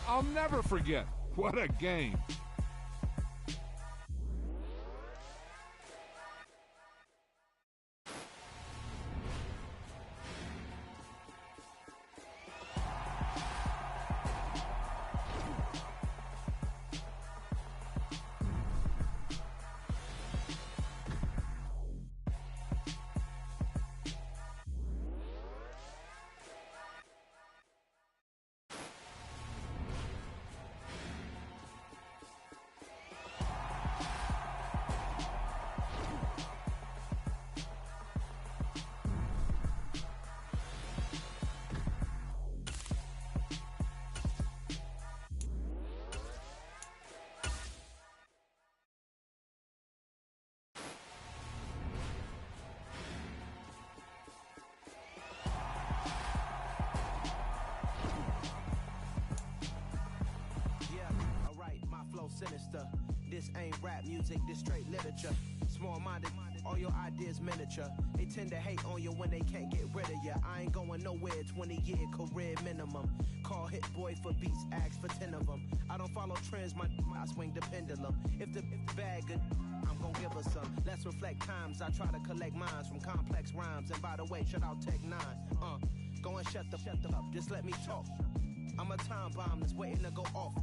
I'll never forget. What a game. Sinister. This ain't rap music, this straight literature. Small-minded, all your ideas miniature. They tend to hate on you when they can't get rid of you. I ain't going nowhere, 20-year career minimum. Call Hit Boy for beats, ask for 10 of them. I don't follow trends, I swing the pendulum. If the bag good, I'm gonna give her some. Let's reflect times, I try to collect minds from complex rhymes. And by the way, shout out Tech 9. Go and shut the up, just let me talk. I'm a time bomb that's waiting to go off.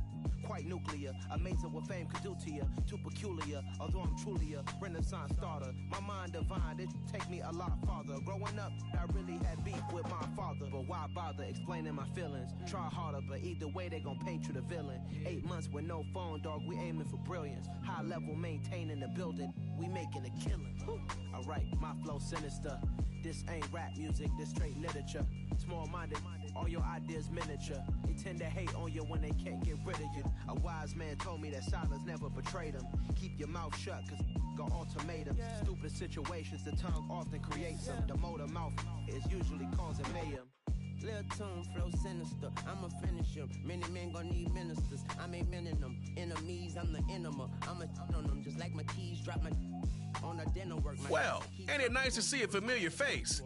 Quite nuclear, amazing what fame could do to you. Too peculiar, although I'm truly a renaissance starter. My mind divine, it take me a lot farther. Growing up, I really had beef with my father. But why bother explaining my feelings? Try harder, but either way they gon' paint you the villain. 8 months with no phone, dog, we aiming for brilliance. High level maintaining the building, we making a killing. Alright, my flow sinister. This ain't rap music, this straight literature. Small-minded, all your ideas miniature. They tend to hate on you when they can't get rid of you. A wise man told me that silence never betrayed him. Keep your mouth shut, cause got ultimatums. Stupid situations, the tongue often creates them. The motor mouth is usually causing mayhem. Lil' tune, flow sinister, I'ma finish him. Many men gon' need ministers, I'm aiming them. Enemies, I'm the enema. I'ma on them, just like my keys, drop my on the dinner work. Well, ain't it nice to see a familiar face?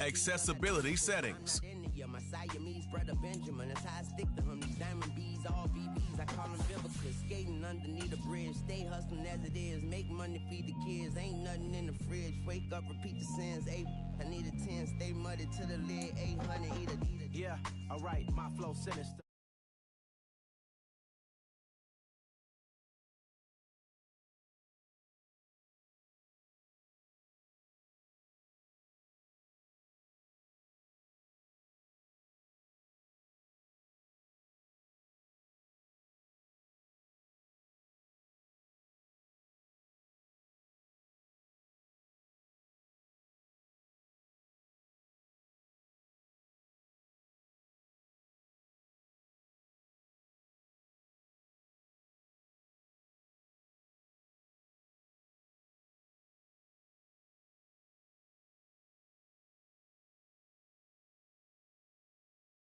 Accessibility settings. My Siamese brother Benjamin, that's how I stick to him. These diamond bees, all BBs, I call them biblicals. Skating underneath the bridge, stay hustling as it is. Make money, feed the kids, ain't nothing in the fridge. Wake up, repeat the sins, I need a 10, stay muddy to the lid, 800, eat it. Yeah, alright, my flow sinister.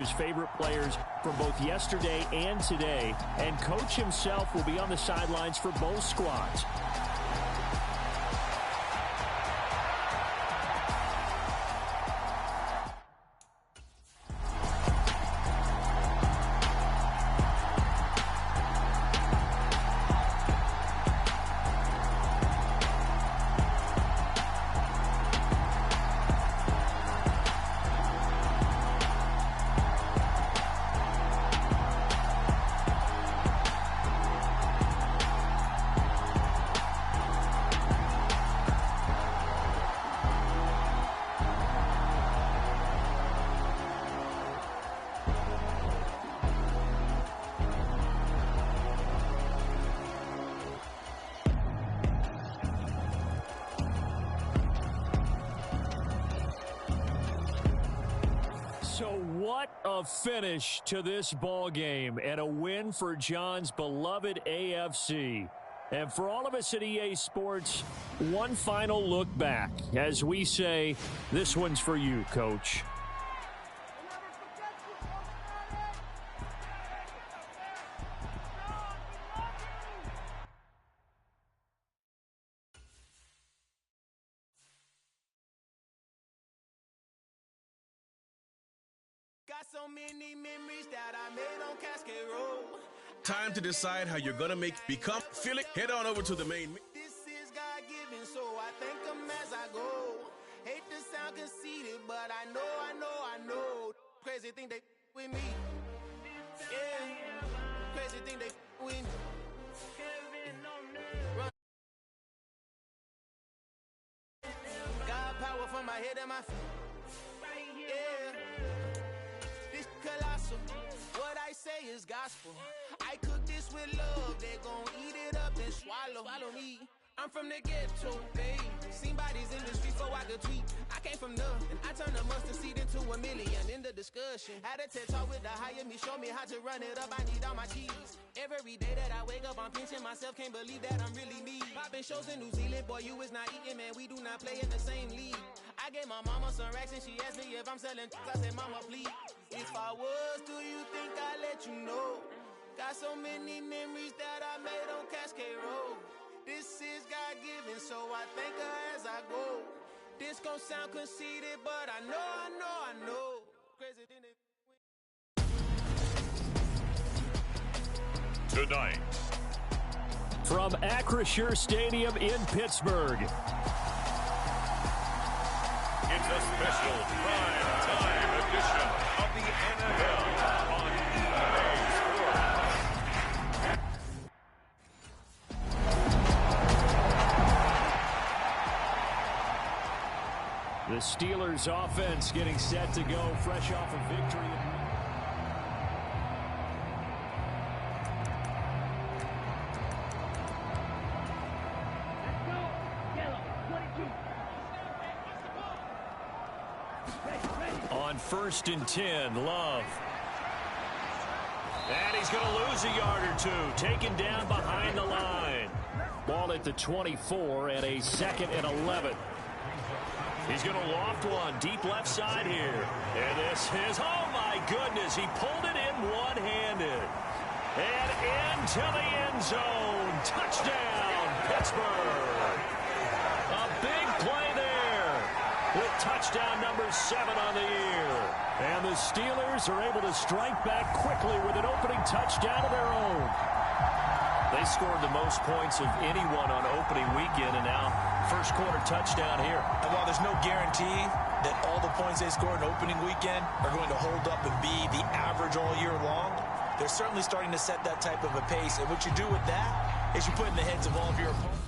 His favorite players from both yesterday and today, and coach himself will be on the sidelines for both squads. So what a finish to this ball game and a win for John's beloved AFC. And for all of us at EA Sports, one final look back as we say, this one's for you, Coach. Got so many memories that I made on Cascade Road. Time to decide how you're going to become. Feel it? Head on over to the main. This is God-given, so I thank him as I go. Hate to sound conceited, but I know. Crazy thing they with me. Yeah. Crazy thing they with me. God power from my head and my feet. Yeah. This colossal. What I say is gospel. I cook this with love. They gon' eat it up and swallow me. I'm from the ghetto, babe. Seen bodies in the streets before I could tweet. I came from nothing. I turned a mustard seed into a million in the discussion. Had a TED talk with the higher me, show me how to run it up. I need all my cheese. Every day that I wake up, I'm pinching myself. Can't believe that I'm really me. Popping shows in New Zealand, boy, you is not eating, man. We do not play in the same league. I gave my mama some racks and she asked me if I'm selling. I said, mama, please. If I was, do you think I'd let you know? Got so many memories that I made on Cascade Road. This is God-given, so I thank her as I go. This gon' sound conceited, but I know. Crazy thing they... Tonight, from Acrisure Stadium in Pittsburgh, It's a special prime time edition of the NFL on EA Sports. the Steelers offense getting set to go fresh off a victory. On 1st and 10, Love. And he's going to lose a yard or two. Taken down behind the line. Ball at the 24 and a 2nd and 11. He's going to loft one deep left side here. And this is, oh my goodness, he pulled it in one-handed. And into the end zone. Touchdown, Pittsburgh. A big play there with touchdown number 7 on the year. And the Steelers are able to strike back quickly with an opening touchdown of their own. They scored the most points of anyone on opening weekend, and now first quarter touchdown here. And while there's no guarantee that all the points they scored in opening weekend are going to hold up and be the average all year long, they're certainly starting to set that type of a pace. And what you do with that is you put in the heads of all of your opponents.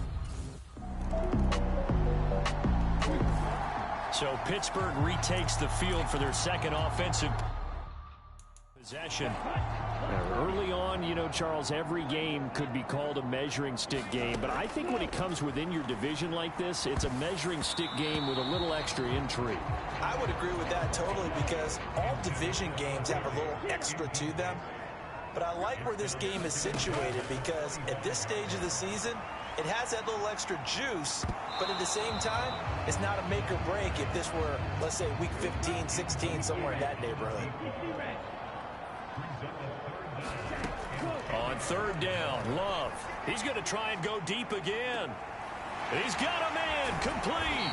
So Pittsburgh retakes the field for their second offensive possession. Now, early on, you know, Charles, every game could be called a measuring stick game. But I think when it comes within your division like this, it's a measuring stick game with a little extra intrigue. I would agree with that totally, because all division games have a little extra to them. But I like where this game is situated, because at this stage of the season, it has that little extra juice, but at the same time, it's not a make or break if this were, let's say, week 15, 16, somewhere in that neighborhood. On 3rd down, Love. He's going to try and go deep again. He's got a man complete.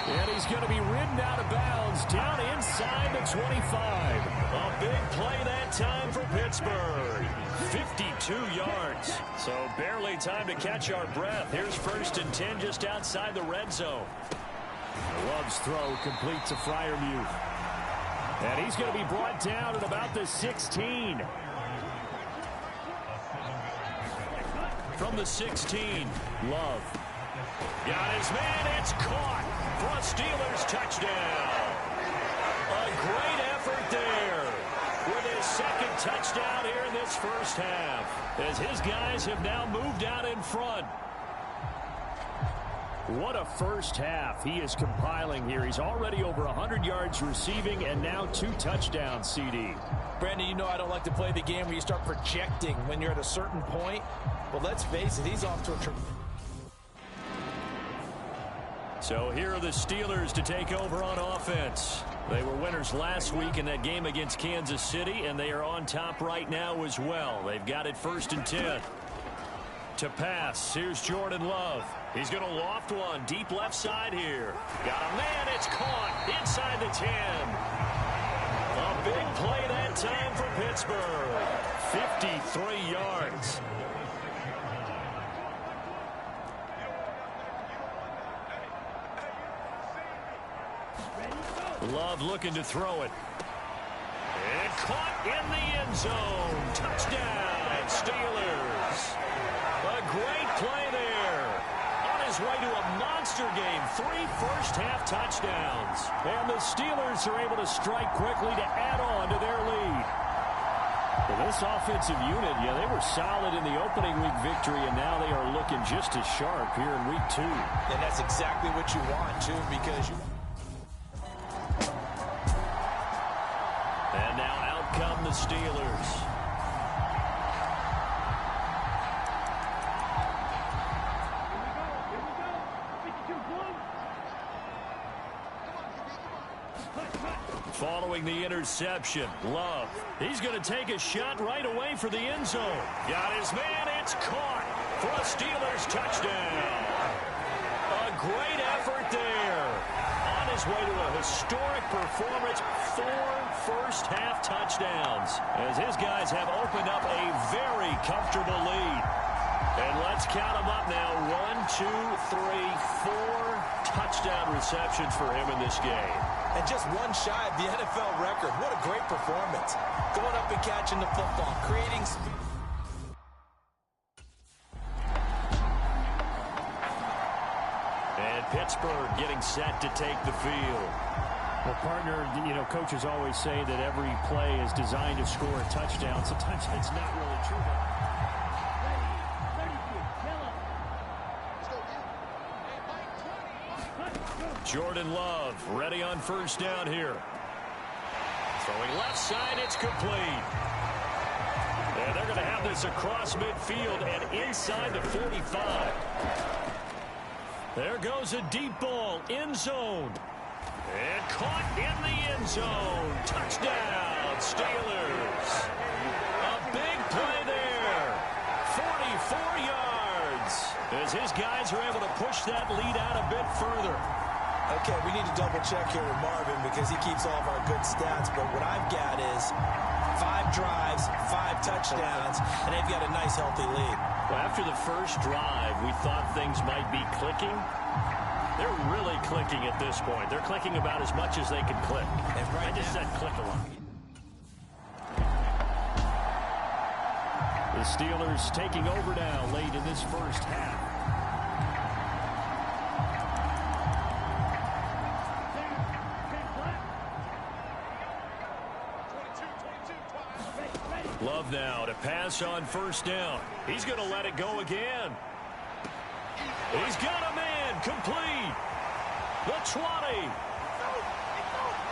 And he's going to be ridden out of bounds down inside the 25. A big play that time for Pittsburgh. 52 yards. So barely time to catch our breath. Here's 1st and 10 just outside the red zone. Love's throw complete to Freiermuth. And he's going to be brought down at about the 16. From the 16, Love. Got his man, it's caught for a Steelers touchdown. A great effort there with his 2nd touchdown here in this first half, as his guys have now moved out in front. What a first half he is compiling here. He's already over 100 yards receiving and now 2 touchdowns, CD. Brandon, you know I don't like to play the game where you start projecting when you're at a certain point. But let's face it, he's off to a... So here are the Steelers to take over on offense. They were winners last week in that game against Kansas City, and they are on top right now as well. They've got it 1st and 10. To pass, here's Jordan Love. He's going to loft one deep left side here. Got a man, it's caught inside the 10. A big play that time for Pittsburgh. 53 yards. Love looking to throw it. And caught in the end zone. Touchdown, Steelers. A great play there. On his way to a monster game. 3 first-half touchdowns. And the Steelers are able to strike quickly to add on to their lead. Well, this offensive unit, yeah, they were solid in the opening week victory, and now they are looking just as sharp here in week 2. And that's exactly what you want, too, because you... And now out come the Steelers. Following the interception, Love. He's going to take a shot right away for the end zone. Got his man. It's caught for a Steelers touchdown. A great effort there. On his way to a historic performance, 4 first-half touchdowns, as his guys have opened up a very comfortable lead. And let's count them up now. 1, 2, 3, 4 touchdown receptions for him in this game. And just one shy of the NFL record. What a great performance. Going up and catching the football, creating speed. And Pittsburgh getting set to take the field. Well, partner, you know, coaches always say that every play is designed to score a touchdown. Sometimes it's not really true. Jordan Love ready on first down here. Throwing left side, it's complete. And they're going to have this across midfield and inside the 45. There goes a deep ball, end zone. And caught in the end zone. Touchdown, Steelers. A big play there. 44 yards. As his guys are able to push that lead out a bit further. Okay, we need to double-check here with Marvin because he keeps all of our good stats. But what I've got is 5 drives, 5 touchdowns, and they've got a nice, healthy lead. Well, after the first drive, we thought things might be clicking. They're really clicking at this point. They're clicking about as much as they can click. And right I just said click a lot. The Steelers taking over now late in this first half. Love now to pass on first down. He's going to let it go again. He's got a man complete. The 20.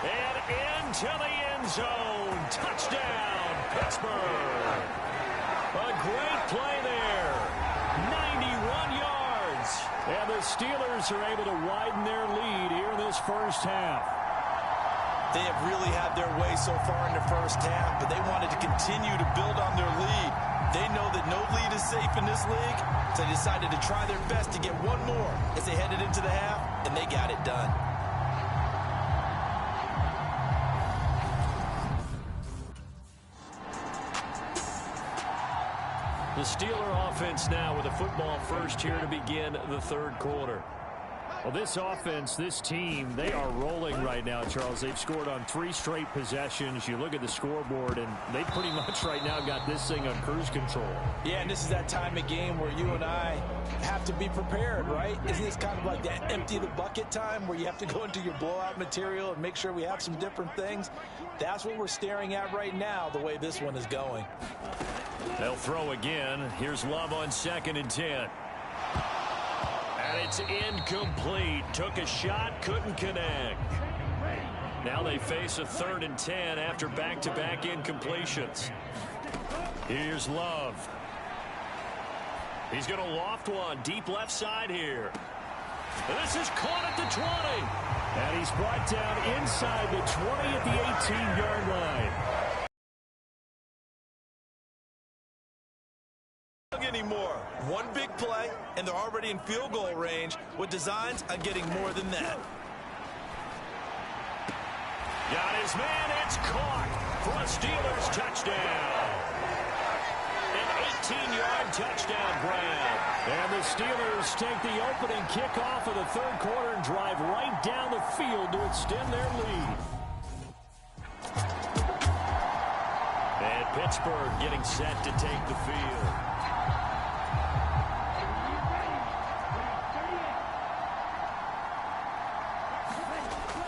And into the end zone. Touchdown, Pittsburgh. A great play there. 91 yards. And the Steelers are able to widen their lead here in this first half. They have really had their way so far in the first half, but they wanted to continue to build on their lead. They know that no lead is safe in this league, so they decided to try their best to get one more as they headed into the half, and they got it done. The Steeler offense now with a football first here to begin the third quarter. Well, this offense, this team, they are rolling right now, Charles. They've scored on 3 straight possessions. You look at the scoreboard, and they pretty much right now got this thing on cruise control. Yeah, and this is that time of game where you and I have to be prepared, right? Isn't this kind of like that empty the bucket time where you have to go into your blowout material and make sure we have some different things? That's what we're staring at right now, the way this one is going. They'll throw again. Here's Love on 2nd and 10. And it's incomplete. Took a shot, couldn't connect. Now they face a 3rd and 10 after back-to-back incompletions. Here's Love. He's going to loft one deep left side here. And this is caught at the 20. And he's brought down inside the 20 at the 18-yard line. Anymore. One big play, and they're already in field goal range with designs on getting more than that. Got his man, it's caught. for a Steelers touchdown. An 18-yard touchdown grab. And the Steelers take the opening kickoff of the third quarter and drive right down the field to extend their lead. And Pittsburgh getting set to take the field.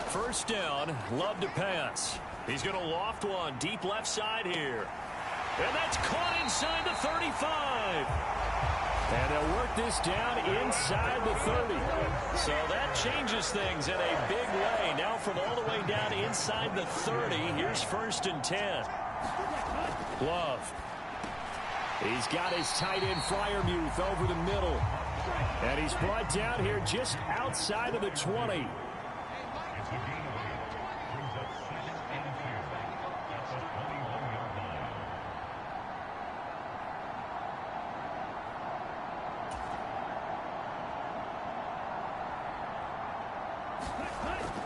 First down, Love to pass. He's going to loft one deep left side here. And that's caught inside the 35. And they'll work this down inside the 30. So that changes things in a big way. Now from all the way down inside the 30, here's 1st and 10. Love. He's got his tight end Freiermuth over the middle. And he's brought down here just outside of the 20.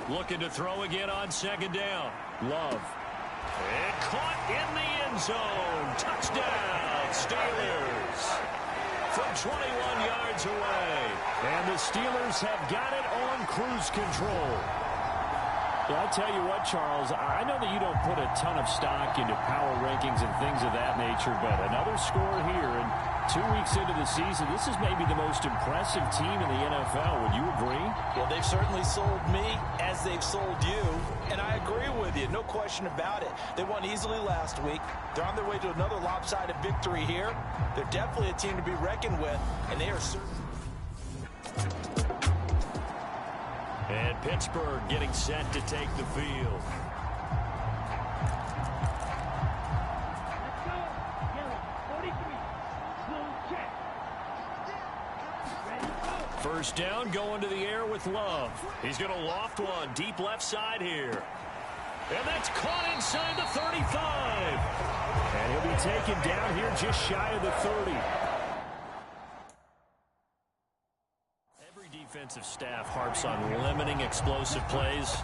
Looking to throw again on 2nd down. Love. And caught in the end zone. Touchdown, Steelers. From 21 yards away. And the Steelers have got it on cruise control. Yeah, I'll tell you what, Charles, I know that you don't put a ton of stock into power rankings and things of that nature, but another score here, and 2 weeks into the season, this is maybe the most impressive team in the NFL. Would you agree? Well, they've certainly sold me as they've sold you, and I agree with you. No question about it. They won easily last week. They're on their way to another lopsided victory here. They're definitely a team to be reckoned with, and they are certain. And Pittsburgh getting set to take the field. First down, going to the air with Love. He's going to loft one deep left side here. And that's caught inside the 35. And he'll be taken down here just shy of the 30. Defensive staff harps on limiting explosive plays.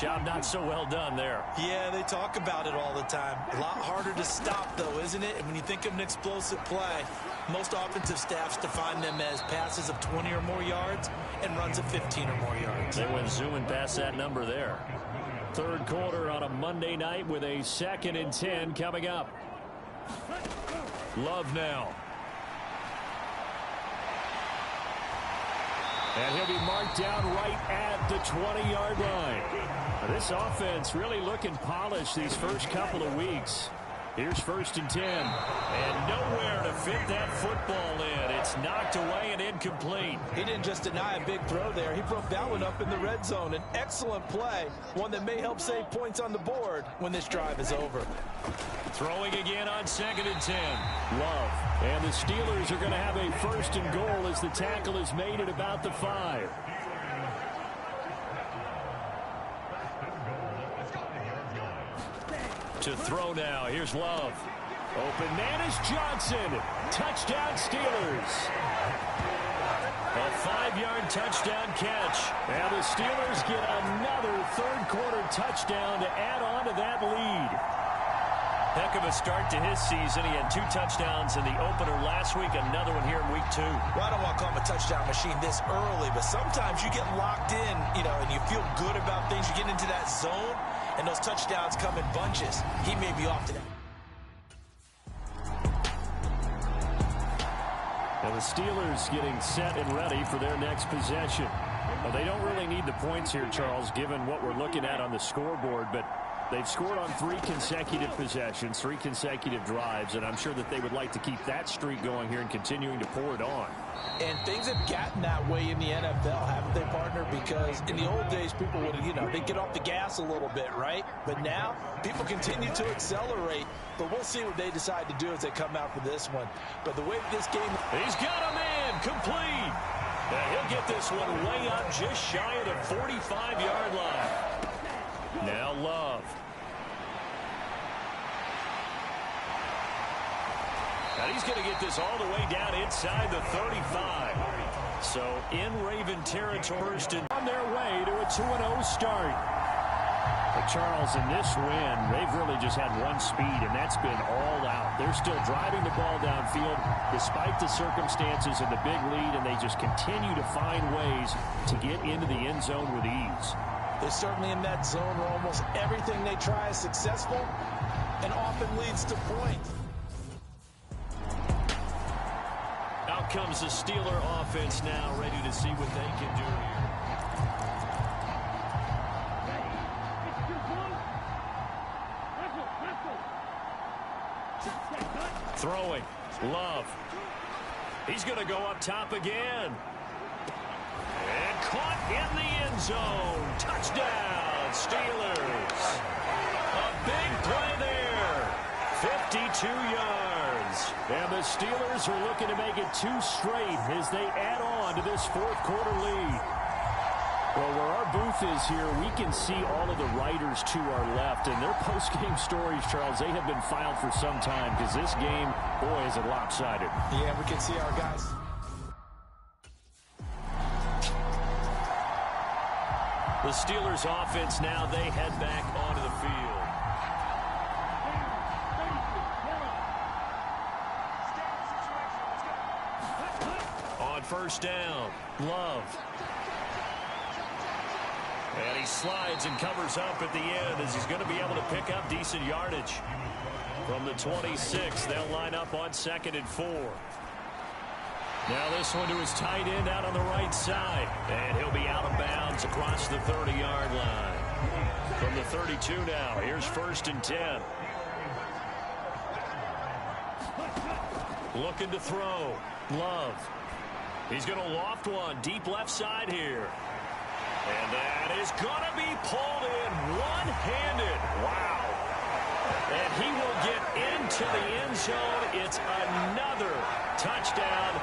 Job not so well done there. Yeah, they talk about it all the time. A lot harder to stop, though, isn't it? And when you think of an explosive play, most offensive staffs define them as passes of 20 or more yards and runs of 15 or more yards. They went zooming past that number there. Third quarter on a Monday night with a 2nd and 10 coming up. Love now. And he'll be marked down right at the 20-yard line. This offense really looking polished these first couple of weeks. Here's 1st and 10. And nowhere to fit that football in. It's knocked away and incomplete. He didn't just deny a big throw there. He broke that one up in the red zone. An excellent play. One that may help save points on the board when this drive is over. Throwing again on 2nd and 10. Love. And the Steelers are going to have a 1st and goal as the tackle is made at about the 5. To throw now. Here's Love. Open man is Johnson. Touchdown Steelers. A 5-yard touchdown catch. And the Steelers get another third quarter touchdown to add on to that lead. Heck of a start to his season. He had 2 touchdowns in the opener last week, another one here in week 2. Well, I don't want to call him a touchdown machine this early, but sometimes you get locked in, and you feel good about things. You get into that zone, and those touchdowns come in bunches. He may be off to that. And the Steelers getting set and ready for their next possession. Well, they don't really need the points here, Charles, given what we're looking at on the scoreboard, but they've scored on 3 consecutive possessions, 3 consecutive drives, and I'm sure that they would like to keep that streak going here and continuing to pour it on. And things have gotten that way in the NFL, haven't they, partner? Because in the old days, people would, they'd get off the gas a little bit, right? But now, people continue to accelerate. But we'll see what they decide to do as they come out for this one. But the way this game... He's got him in, complete. And he'll get this one way up just shy of the 45-yard line. Now Love. And he's going to get this all the way down inside the 35. So in Raven territory, and on their way to a 2-0 start. But Charles, in this win, they've really just had one speed, and that's been all out. They're still driving the ball downfield despite the circumstances and the big lead, and they just continue to find ways to get into the end zone with ease. They're certainly in that zone where almost everything they try is successful and often leads to points. Out comes the Steeler offense now, ready to see what they can do here. Throwing. Love. He's going to go up top again. And caught in the end zone. Touchdown, Steelers. A big play there. 52 yards. And the Steelers are looking to make it 2 straight as they add on to this fourth quarter lead. Well, where our booth is here, we can see all of the writers to our left. And their post-game stories, Charles, they have been filed for some time because this game, boy, is it lopsided. Yeah, we can see our guys. The Steelers offense now, they head back onto the field. On first down, Love. And he slides and covers up at the end as he's going to be able to pick up decent yardage. From the 26, they'll line up on 2nd and 4. Now this one to his tight end out on the right side. And he'll be out of bounds across the 30-yard line. From the 32 now, here's 1st and 10. Looking to throw. Love. He's going to loft one deep left side here. And that is going to be pulled in one-handed. Wow. And he will get into the end zone. It's another touchdown.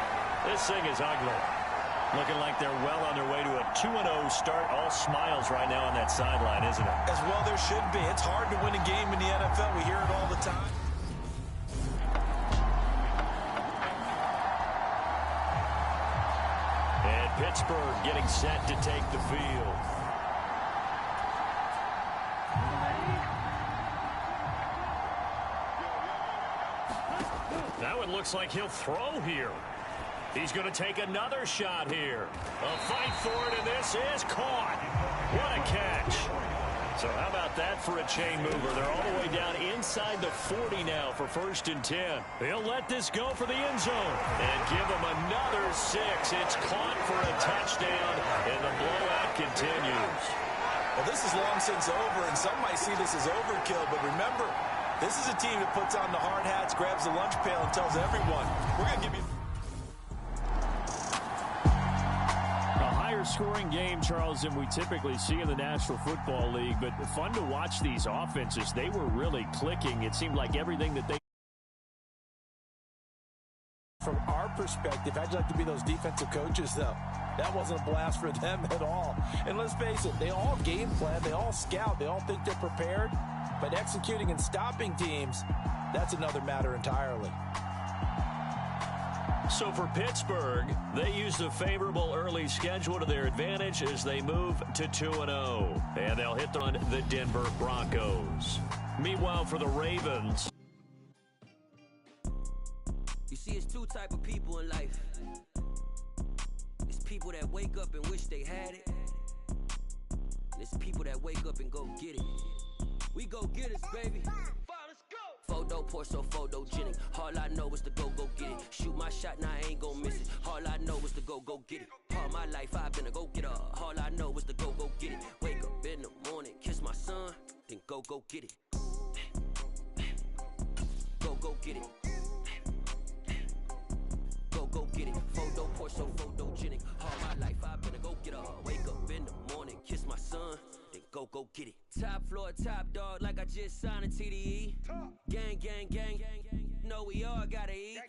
This thing is ugly. Looking like they're well on their way to a 2-0 start. All smiles right now on that sideline, isn't it? As well there should be. It's hard to win a game in the NFL. We hear it all the time. Pittsburgh getting set to take the field. Now it looks like he'll throw here. He's going to take another shot here. A fight for it, and this is caught. What a catch. So how about that for a chain mover? They're all the way down inside the 40 now for 1st and 10. They'll let this go for the end zone and give them another 6. It's caught for a touchdown, and the blowout continues. Well, this is long since over, and some might see this as overkill, but remember, this is a team that puts on the hard hats, grabs the lunch pail, and tells everyone, we're going to give you... Scoring game, Charles, than we typically see in the National Football League, but fun to watch these offenses. They were really clicking. It seemed like everything that they... From our perspective, I'd like to be those defensive coaches, though. That wasn't a blast for them at all. And let's face it, they all game plan, they all scout, they all think they're prepared, but executing and stopping teams, that's another matter entirely. So for Pittsburgh, they used a favorable early schedule to their advantage as they move to 2-0. And they'll hit on the Denver Broncos. Meanwhile, for the Ravens. You see, it's 2 type of people in life. It's people that wake up and wish they had it. And it's people that wake up and go get it. We go get it, baby. Photo poor so photogenic. All I know is to go get it. Shoot my shot, now I ain't gon' miss it. All I know is to go get it. All my life I've been a go-getter. All I know is to go get it. Wake up in the morning, kiss my son, then go get it. Go get it. Go get it. Photo poor so photogenic. All my life I've been a go-getter. Wake up in the morning, kiss my son, then go get it. Top floor, top dog, like I just signed a TDE. Gang, gang, gang, gang, gang. No, we all gotta eat.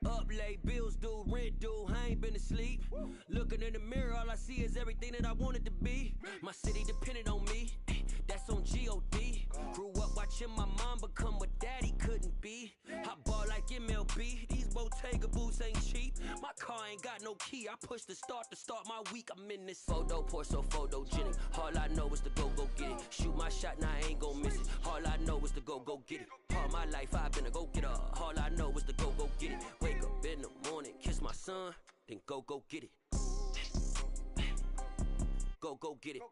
Up late, bills due, rent due, I ain't been asleep. Looking in the mirror, all I see is everything that I wanted to be. My city depended on me, that's on G.O.D. Grew up watching my mom become what daddy couldn't be. I ball like MLB, these Bottega boots ain't cheap. My car ain't got got no key. I push the start to start my week. I'm in this photo, pour so photogenic. All I know is to go get it. Shoot my shot, now I ain't gon' miss it. All I know is to go get it. All my life I've been a go-getter. All I know is to go get it. Wake up in the morning, kiss my son, then go get it. Go get it.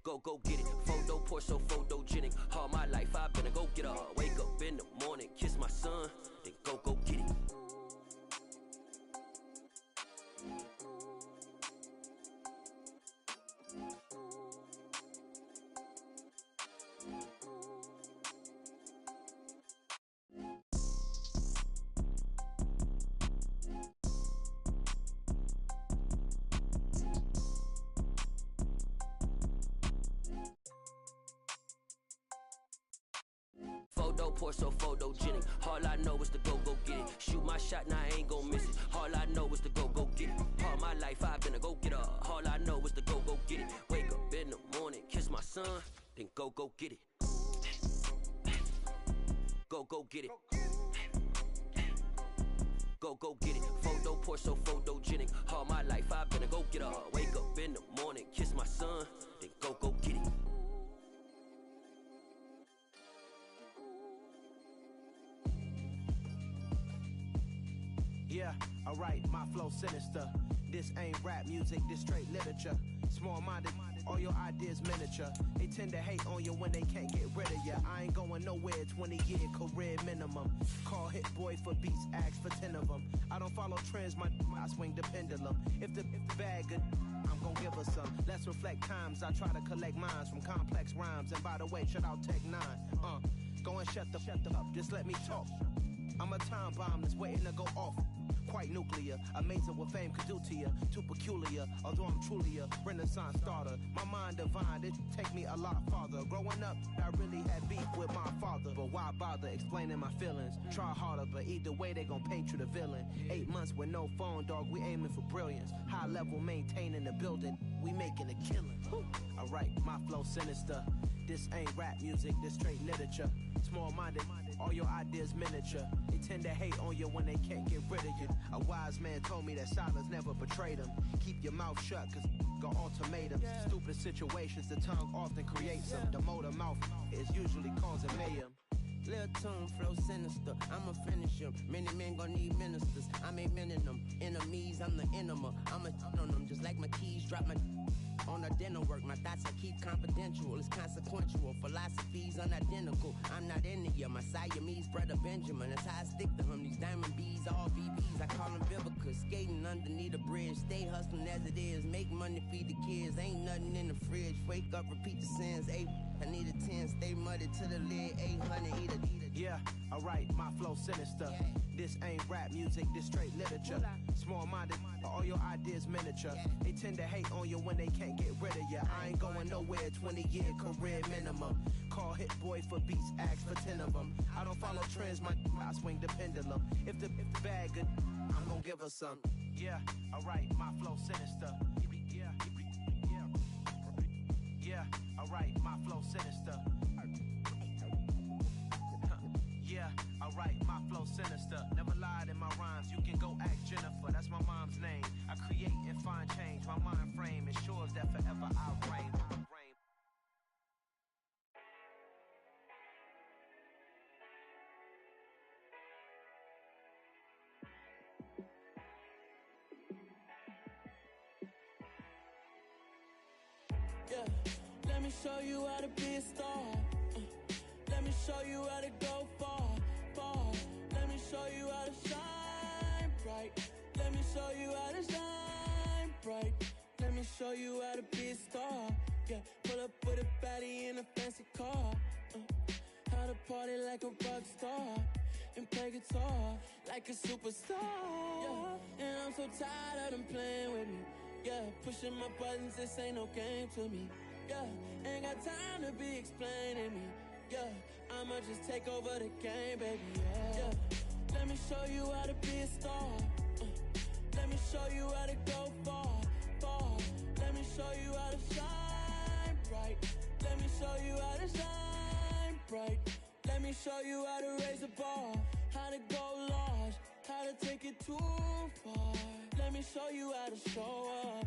Go get it. Photo, pour so photogenic. All my life I've been a go-getter. Wake up in the morning, kiss my son, then go get it. Photo, pour so photogenic. All I know is to go get it. Shoot my shot, now I ain't gon' miss it. All I know is to go get it. All my life I've been a go-getter. All I know is to go get it. Wake up in the morning, kiss my son, then go get it. Go get it. Go get it. Photo, pour so photogenic. All my life I've been a go-getter. Wake up in the morning, kiss my son, then go get it. Yeah, alright, my flow sinister. This ain't rap music, this straight literature. Small-minded, all your ideas miniature. They tend to hate on you when they can't get rid of you. I ain't going nowhere, 20-year career minimum. Call Hit Boy for beats, ask for 10 of them. I don't follow trends, I swing the pendulum. If the bag good, I'm gon' give her some. Let's reflect times, I try to collect minds from complex rhymes. And by the way, shout out Tech 9. Go and shut the up, just let me talk. I'm a time bomb that's waiting to go off. Quite nuclear, amazing what fame could do to you. Too peculiar, although I'm truly a renaissance starter. My mind divine, it take me a lot farther. Growing up, I really had beef with my father. But why bother explaining my feelings? Try harder, but either way they gon' paint you the villain. 8 months with no phone, dog, we aiming for brilliance. High level maintaining the building, we making a killing. Alright, my flow sinister. This ain't rap music, this straight literature. Small-minded, all your ideas miniature. They tend to hate on you when they can't get rid of you. A wise man told me that silence never betrayed him. Keep your mouth shut, cause got ultimatums. Stupid situations, the tongue often creates them. The motor mouth is usually causing mayhem. Lil' tune, flow sinister, I'ma finish him. Many men gon' need ministers, I ain't mending them. Enemies, I'm the enema, I'ma on them. Just like my keys, drop my on a dinner work. My thoughts I keep confidential, it's consequential. Philosophies unidentical, I'm not into you. My Siamese brother Benjamin, that's how I stick to him. These diamond bees, all BBs, I call them Vivica. Skating underneath a bridge, stay hustling as it is. Make money, feed the kids, ain't nothing in the fridge. Wake up, repeat the sins, I need a 10, stay muddy to the lid, 800, eat a. Yeah, alright, my flow sinister. This ain't rap music, this straight literature. Small-minded, all your ideas miniature. They tend to hate on you when they can't get rid of you. I ain't going nowhere, 20-year career minimum. Call Hit Boy for beats, ask for 10 of them. I don't follow trends, I swing the pendulum. If the bag good, I'm gon' give her some. Yeah, alright, my flow sinister. Yeah, alright, my flow sinister. Yeah, alright, my flow sinister. Never lied in my rhymes, you can go ask Jennifer, that's my mom's name. I create and find change, my mind frame ensures that forever I reign. Yeah, let me show you how to be a star. Let me show you how to go far, far. Let me show you how to shine bright. Let me show you how to shine bright. Let me show you how to be a star. Yeah, pull up with a baddie in a fancy car. How to party like a rock star and play guitar like a superstar. Yeah, and I'm so tired of them playing with me. Yeah, pushing my buttons, this ain't no game to me. Yeah, ain't got time to be explaining me. Yeah, I'ma just take over the game, baby, yeah. Let me show you how to be a star. Let me show you how to go far, far. Let me show you how to shine bright. Let me show you how to shine bright. Let me show you how to raise a bar, how to go large, how to take it too far. Let me show you how to show up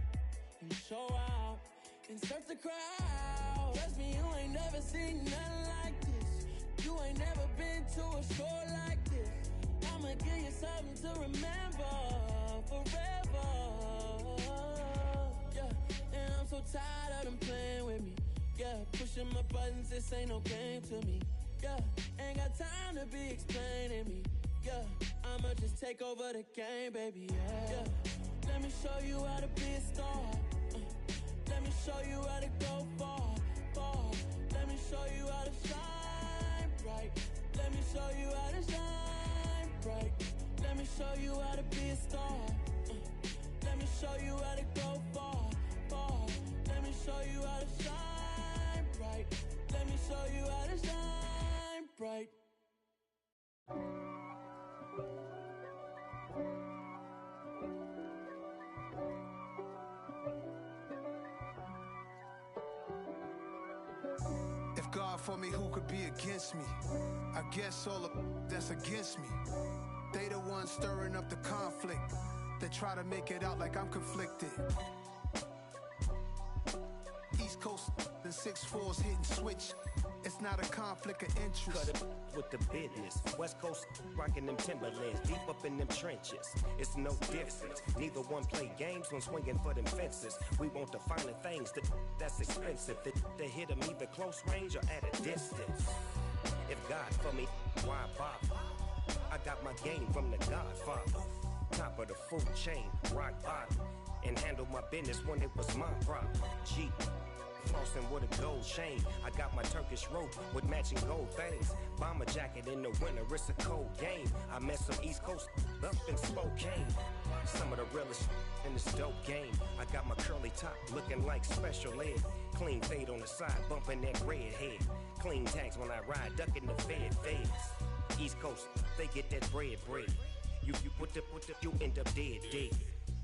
and show out and surf the crowd. Trust me, you ain't never seen nothing like this. You ain't never been to a show like this. I'ma give you something to remember forever. Yeah, and I'm so tired of them playing with me. Yeah, pushing my buttons, this ain't no game to me. Yeah, ain't got time to be explaining me. Yeah, I'ma just take over the game, baby. Yeah, let me show you how to be a star. Let me show you how to go far, far. Let me show you how to shine bright. Let me show you how to shine bright. Let me show you how to be a star. Let me show you how to go far, far. Let me show you how to shine bright. Let me show you how to shine bright. If God for me, who could be against me? I guess all of that's against me. They the ones stirring up the conflict. They try to make it out like I'm conflicted. East Coast and 6'4's hitting switch. It's not a conflict of interest. Cut it with the business. West Coast rocking them Timberlands, deep up in them trenches. It's no difference. Neither one play games when swinging for them fences. We want the finer things that's expensive. They hit them either close range or at a distance. If God for me, why bother? I got my game from the Godfather. Top of the food chain, rock bottom. And handle my business when it was my problem. G. Flossing with a gold chain. I got my Turkish rope with matching gold things. Bomber jacket in the winter, it's a cold game. I met some East Coast up in Spokane. Some of the realest in this dope game. I got my curly top looking like special ed. Clean fade on the side, bumping that red head. Clean tags when I ride, ducking the feds. East Coast, they get that bread. You put the, you end up dead.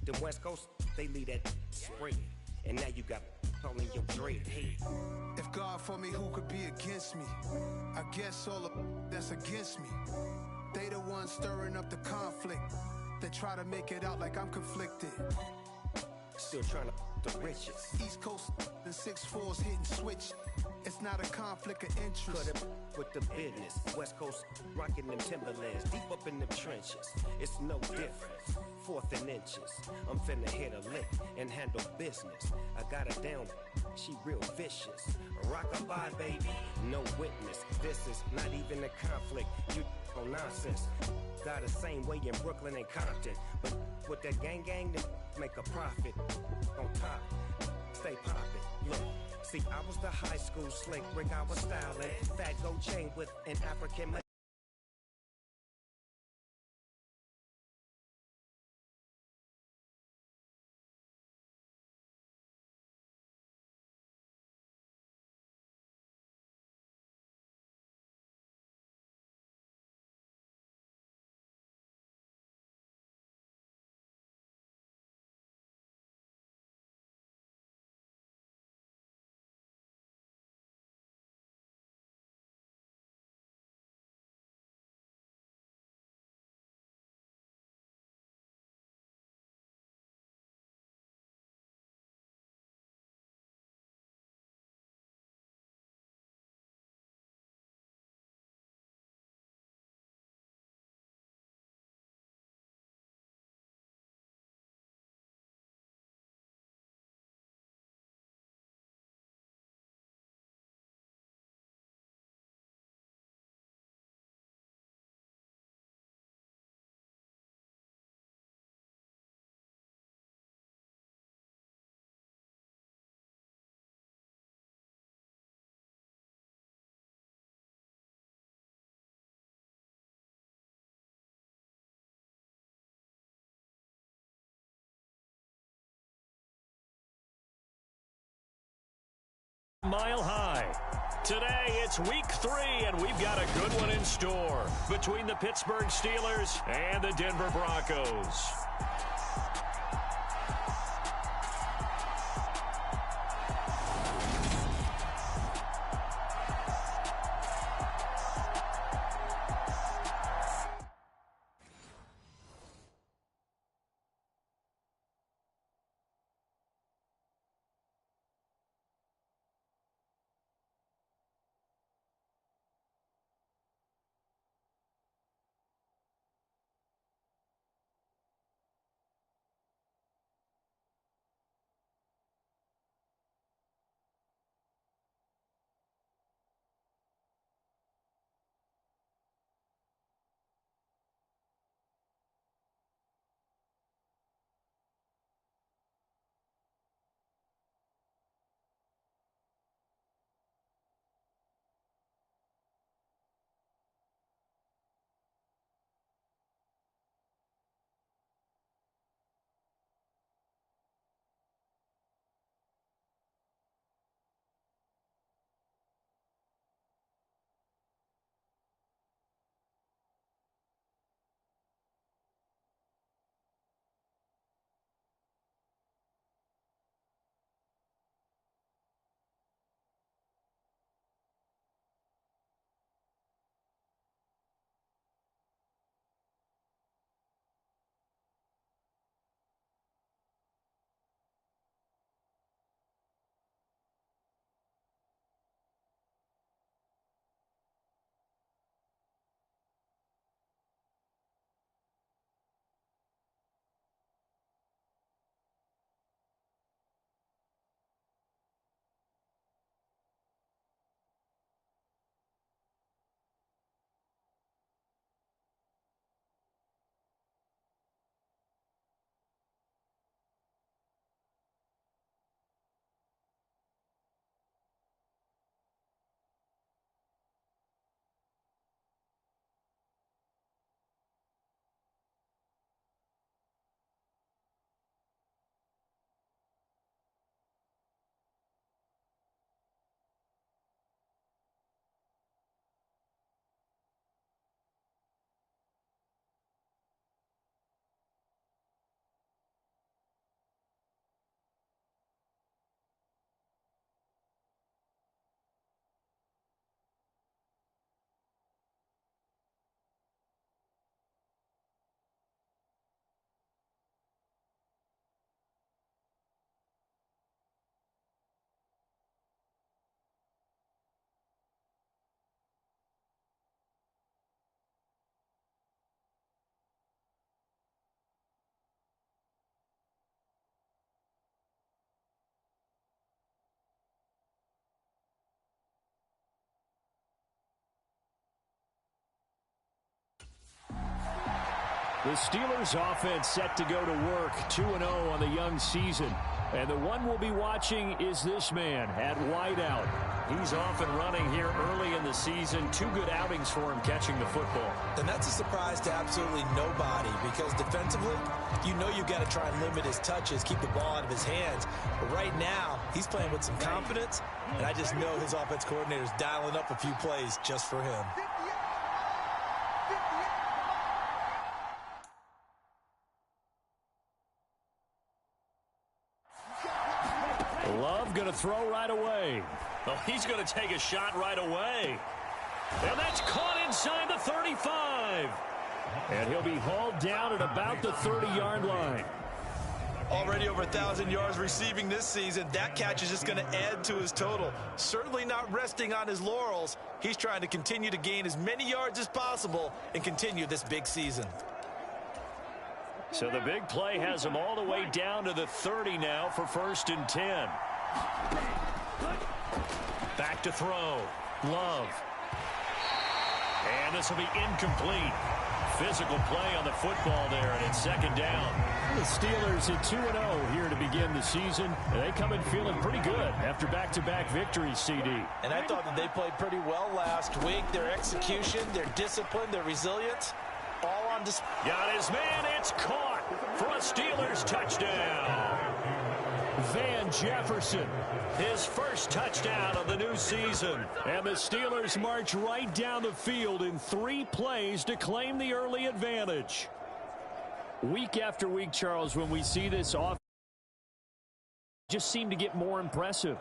Them West Coast, they leave that spread. And now you got calling your dread head. If God for me, who could be against me? I guess all of that's against me. They the ones stirring up the conflict. They try to make it out like I'm conflicted. Still trying to the riches. East Coast and 6'4's hitting switch. It's not a conflict of interest. Cut it with the business. West Coast rocking them Timberlands, deep up in them trenches. It's no difference. 4th and inches. I'm finna hit a lick and handle business. I got her down, she real vicious. Rockabye, baby, no witness. This is not even a conflict. You on nonsense. Got the same way in Brooklyn and Compton, but with that gang, they make a profit. On top, stay poppin'. Look. See, I was the high school slick Rick, I was styling. Fat gold chain with an African. Mile High. Today, it's week 3, and we've got a good one in store between the Pittsburgh Steelers and the Denver Broncos. The Steelers offense set to go to work, 2-0 on the young season. And the one we'll be watching is this man at wideout. He's off and running here early in the season. 2 good outings for him catching the football. And that's a surprise to absolutely nobody because defensively, you know you've got to try and limit his touches, keep the ball out of his hands. But right now, he's playing with some confidence, and I just know his offense coordinator is dialing up a few plays just for him. Love going to throw right away. Well, he's going to take a shot right away. And that's caught inside the 35. And he'll be hauled down at about the 30-yard line. Already over 1,000 yards receiving this season. That catch is just going to add to his total. Certainly not resting on his laurels. He's trying to continue to gain as many yards as possible and continue this big season. So the big play has him all the way down to the 30 now for 1st and 10. Back to throw. Love. And this will be incomplete. Physical play on the football there, and it's 2nd down. The Steelers at 2-0 here to begin the season. And they come in feeling pretty good after back-to-back victories, CD. And I thought that they played pretty well last week. Their execution, their discipline, their resilience, all on display. Got his man. It's caught for a Steelers touchdown. Van Jefferson, his first touchdown of the new season. And the Steelers march right down the field in 3 plays to claim the early advantage. Week after week, Charles, when we see this offense, just seem to get more impressive.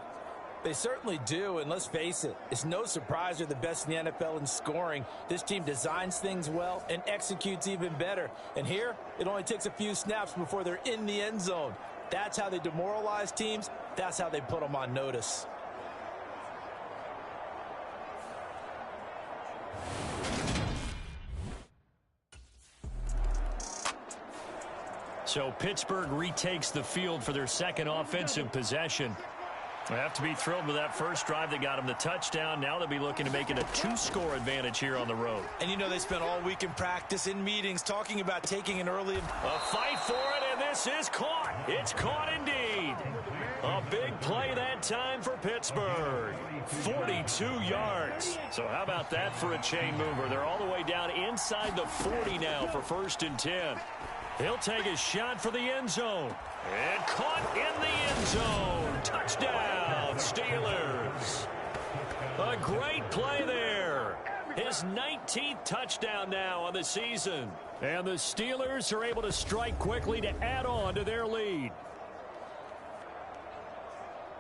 They certainly do, and let's face it, it's no surprise they're the best in the NFL in scoring. This team designs things well and executes even better. And here, it only takes a few snaps before they're in the end zone. That's how they demoralize teams. That's how they put them on notice. So Pittsburgh retakes the field for their 2nd offensive possession. They have to be thrilled with that first drive that got them the touchdown. Now they'll be looking to make it a 2-score advantage here on the road. And you know they spent all week in practice, in meetings, talking about taking an early... A fight for it, and this is caught. It's caught indeed. A big play that time for Pittsburgh. 42 yards. So how about that for a chain mover? They're all the way down inside the 40 now for 1st and 10. He'll take a shot for the end zone. And caught in the end zone. Touchdown, Steelers. A great play there. His 19th touchdown now on the season. And the Steelers are able to strike quickly to add on to their lead.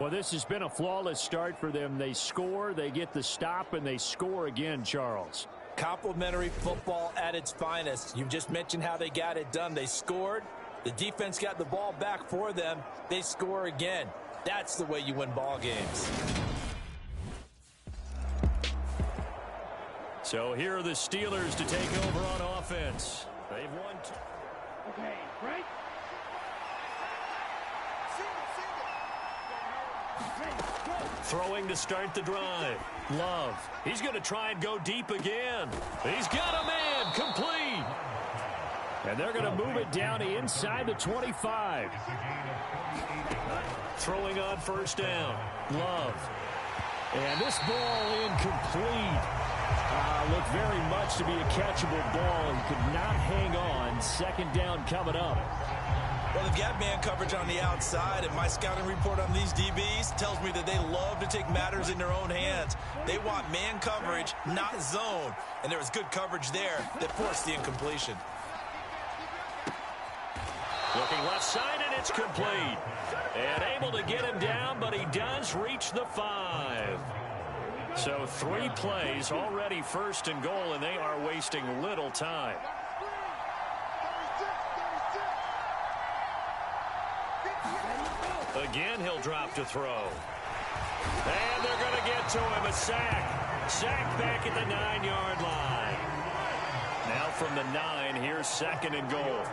Well, this has been a flawless start for them. They score, they get the stop, and they score again, Charles. Complimentary football at its finest. You've just mentioned how they got it done. They scored. The defense got the ball back for them. They score again. That's the way you win ball games. So here are the Steelers to take over on offense. They've won. Okay, right? Throwing to start the drive. Love. He's going to try and go deep again. He's got a man. Complete. And they're going to move it down to inside the 25. Throwing on 1st down. Love. And this ball incomplete. Looked very much to be a catchable ball. He could not hang on. 2nd down coming up. Well, they've got man coverage on the outside, and my scouting report on these DBs tells me that they love to take matters in their own hands. They want man coverage, not zone. And there was good coverage there that forced the incompletion. Looking left side, and it's complete. And able to get him down, but he does reach the 5. So 3 plays already 1st and goal, and they are wasting little time. Again, he'll drop to throw. And they're going to get to him. A sack. Sack back at the 9-yard line. Now from the 9, here's 2nd and goal.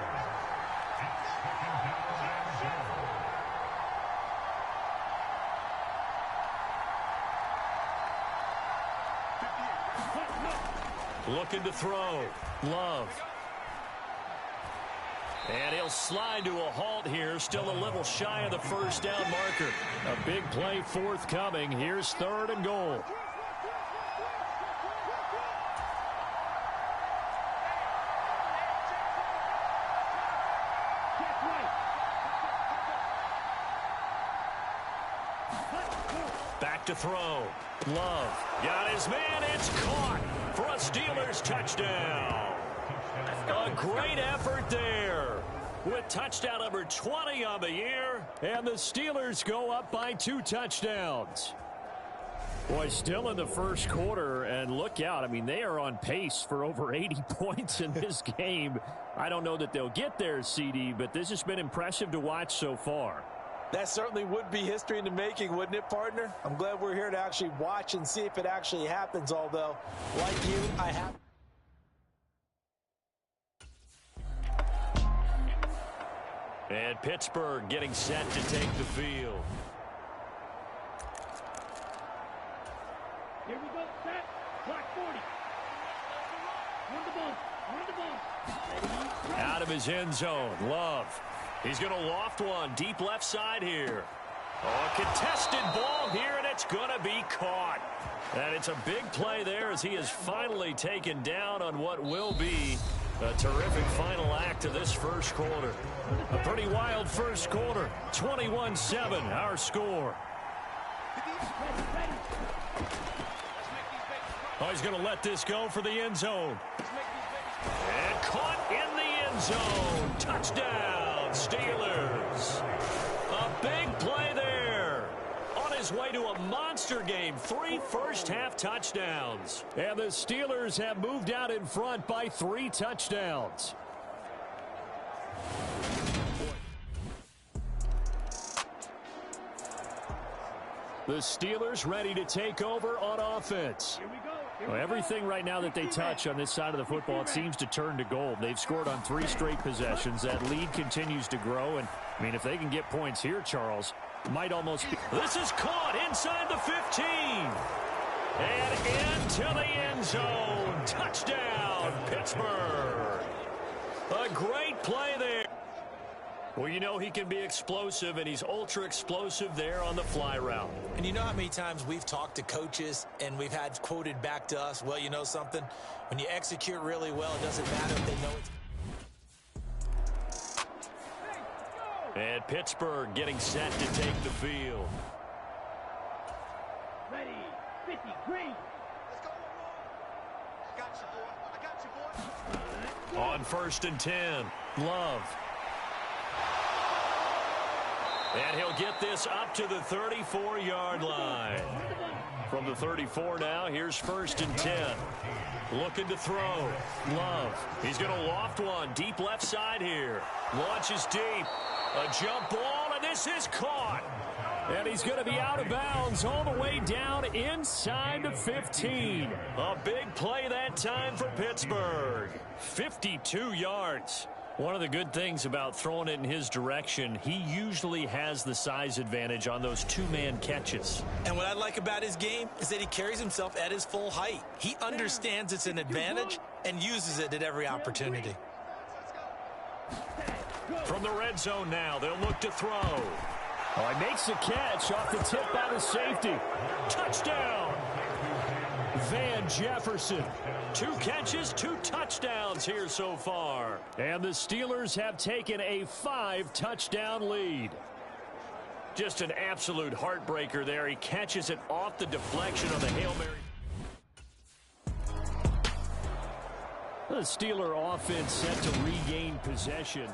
Looking to throw. Love. And he'll slide to a halt here, still a little shy of the first down marker. A big play forthcoming. Here's 3rd and goal. Back to throw. Love got his man. It's caught for a Steelers touchdown. A great effort there with touchdown number 20 on the year. And the Steelers go up by 2 touchdowns. Boy, still in the first quarter, and look out. I mean, they are on pace for over 80 points in this game. I don't know that they'll get there, CD, but this has been impressive to watch so far. That certainly would be history in the making, wouldn't it, partner? I'm glad we're here to actually watch and see if it actually happens, although, like you, I have... And Pittsburgh getting set to take the field. Here we go, set, clock 40. Run the ball. Out of his end zone, Love. He's going to loft one deep left side here. Oh, a contested ball here, and it's going to be caught. And it's a big play there as he is finally taken down on what will be a terrific final act of this first quarter. A pretty wild first quarter. 21-7, our score. Oh, he's going to let this go for the end zone. And caught in the end zone. Touchdown, Steelers. A big play there. On his way to a monster game. 3 first-half touchdowns. And the Steelers have moved out in front by 3 touchdowns. The Steelers ready to take over on offense. Well, everything right now that they touch on this side of the football, it seems to turn to gold. They've scored on 3 straight possessions. That lead continues to grow. And, I mean, if they can get points here, Charles, might almost be. This is caught inside the 15. And into the end zone. Touchdown, Pittsburgh. A great play there. Well, you know he can be explosive, and he's ultra-explosive there on the fly route. And you know how many times we've talked to coaches and we've had quoted back to us, well, you know something? When you execute really well, it doesn't matter if they know it's... And Pittsburgh getting set to take the field. Ready, 50, green. Let's go, I got you, boy. I got you, boy. On 1st and 10, Love. And he'll get this up to the 34-yard line. From the 34 now, here's 1st and 10. Looking to throw. Love. He's going to loft one deep left side here. Launches deep. A jump ball, and this is caught. And he's going to be out of bounds all the way down inside the 15. A big play that time for Pittsburgh. 52 yards. One of the good things about throwing it in his direction, he usually has the size advantage on those 2-man catches. And what I like about his game is that he carries himself at his full height. He understands it's an advantage and uses it at every opportunity. From the red zone now, they'll look to throw. Oh, he makes the catch off the tip by the safety. Touchdown! Van Jefferson. 2 catches, 2 touchdowns here so far. And the Steelers have taken a 5-touchdown lead. Just an absolute heartbreaker there. He catches it off the deflection on the Hail Mary. The Steeler offense set to regain possession.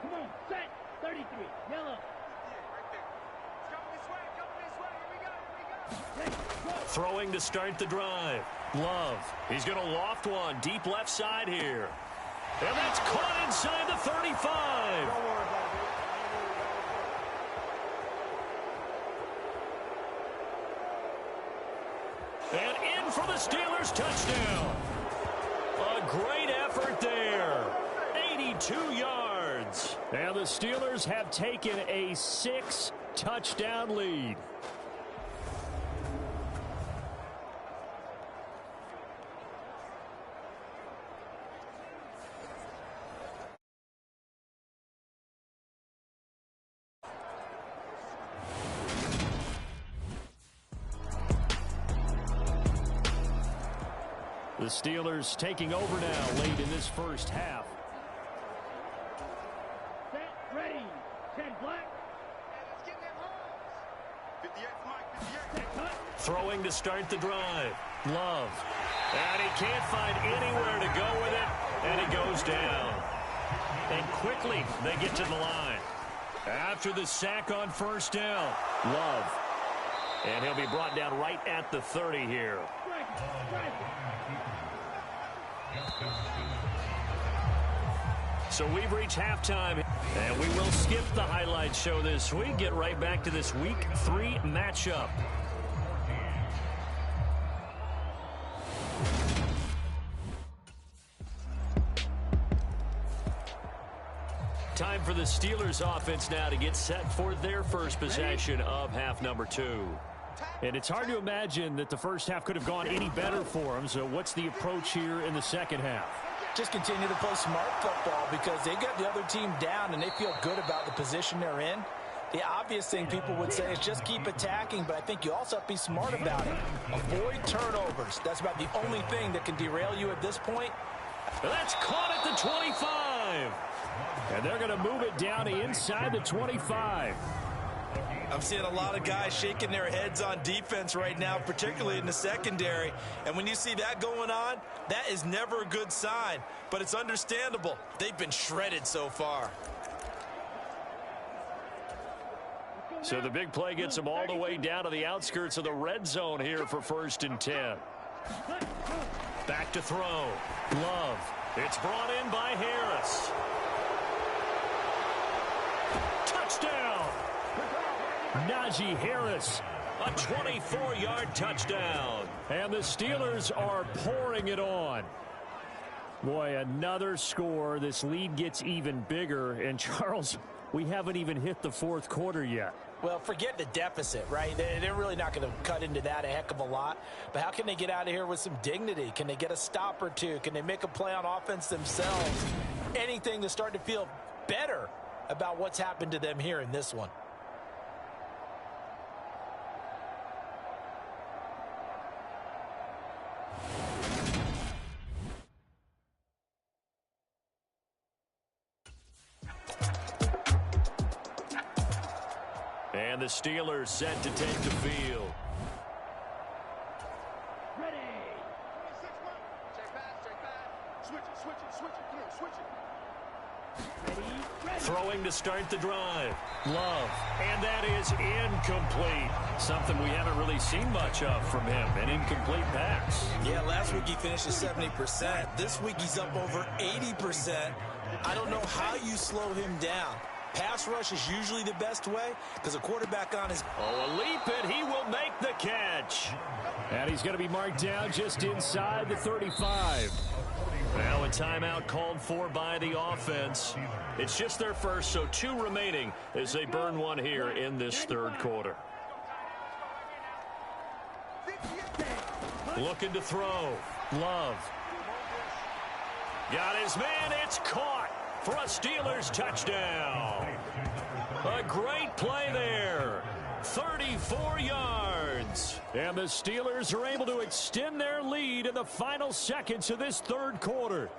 Come on, set, 33, yellow. Throwing to start the drive. Love. He's going to loft one deep left side here. And that's caught inside the 35. And in for the Steelers touchdown. A great effort there. 82 yards. And the Steelers have taken a 6-touchdown lead. The Steelers taking over now late in this first half. Set, ready. 10 black. Let's get them homes. 58 Mike, 58. Set, cut. Throwing to start the drive. Love. And he can't find anywhere to go with it. And he goes down. And quickly they get to the line. After the sack on first down. Love. And he'll be brought down right at the 30 here. So we've reached halftime, and we will skip the highlight show this week. Get right back to this Week 3 matchup. Time for the Steelers offense now to get set for their first possession of half number 2. And it's hard to imagine that the first half could have gone any better for them. So what's the approach here in the second half? Just continue to play smart football because they got the other team down and they feel good about the position they're in. The obvious thing people would say is just keep attacking, but I think you also have to be smart about it. Avoid turnovers. That's about the only thing that can derail you at this point. That's caught at the 25. And they're going to move it down to inside the 25. I'm seeing a lot of guys shaking their heads on defense right now, particularly in the secondary. And when you see that going on, that is never a good sign. But it's understandable. They've been shredded so far. So the big play gets them all the way down to the outskirts of the red zone here for 1st and 10. Back to throw. Love. It's brought in by Harris. Touchdown. Najee Harris, a 24-yard touchdown. And the Steelers are pouring it on. Boy, another score. This lead gets even bigger. And, Charles, we haven't even hit the fourth quarter yet. Well, forget the deficit, right? They're really not going to cut into that a heck of a lot. But how can they get out of here with some dignity? Can they get a stop or two? Can they make a play on offense themselves? Anything to start to feel better about what's happened to them here in this one. And the Steelers set to take the field. Ready. Throwing to start the drive. Love. And that is incomplete. Something we haven't really seen much of from him. An incomplete pass. Yeah, last week he finished at 70%. This week he's up over 80%. I don't know how you slow him down. Pass rush is usually the best way because a quarterback on his... Oh, a leap, and he will make the catch. And he's going to be marked down just inside the 35. Now a timeout called for by the offense. It's just their first, so 2 remaining as they burn one here in this third quarter. Looking to throw. Love. Got his man. It's caught for a Steelers touchdown. A great play there. 34 yards. And the Steelers are able to extend their lead in the final seconds of this third quarter.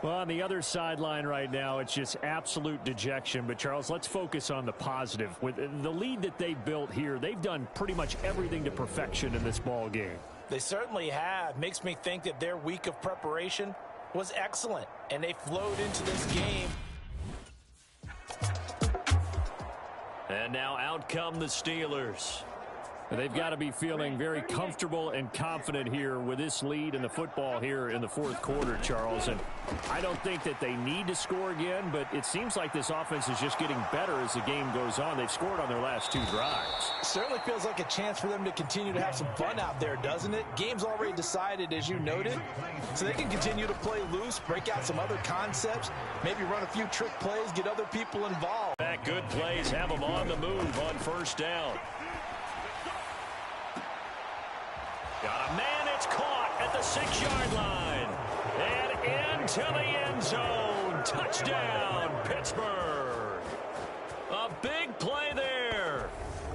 Well, on the other sideline right now, it's just absolute dejection. But, Charles, let's focus on the positive. With the lead that they built here, they've done pretty much everything to perfection in this ball game. They certainly have. Makes me think that their week of preparation was excellent, and they flowed into this game. And now out come the Steelers. They've got to be feeling very comfortable and confident here with this lead in the football here in the fourth quarter, Charles. And I don't think that they need to score again, but it seems like this offense is just getting better as the game goes on. They've scored on their last 2 drives. Certainly feels like a chance for them to continue to have some fun out there, doesn't it? Game's already decided, as you noted, so they can continue to play loose, break out some other concepts, maybe run a few trick plays, get other people involved. Back good plays, have them on the move on first down. Got a man, it's caught at the 6-yard line. And into the end zone. Touchdown, Pittsburgh. A big play there.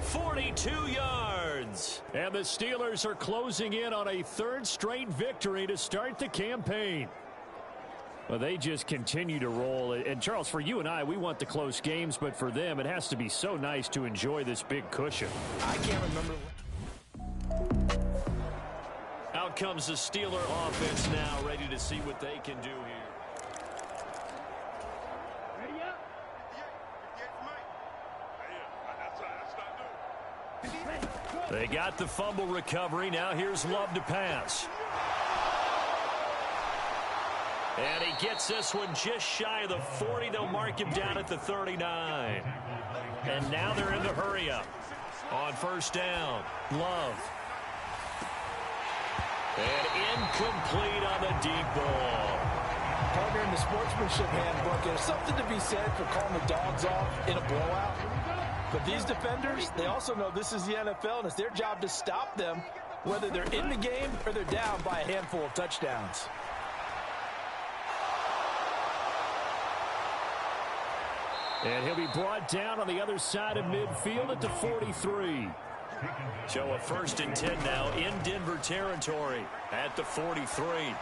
42 yards. And the Steelers are closing in on a third straight victory to start the campaign. Well, they just continue to roll. And, Charles, for you and I, we want the close games, but for them, it has to be so nice to enjoy this big cushion. I can't remember. Out comes the Steeler offense now, ready to see what they can do here. Ready up. They got the fumble recovery. Now here's Love to pass. And he gets this one just shy of the 40. They'll mark him down at the 39. And now they're in the hurry up. On first down, Love. And incomplete on the deep ball. Partner, in the sportsmanship handbook, there's something to be said for calling the dogs off in a blowout. But these defenders, they also know this is the NFL, and it's their job to stop them, whether they're in the game or they're down by a handful of touchdowns. And he'll be brought down on the other side of midfield at the 43. So a 1st and 10 now in Denver territory at the 43.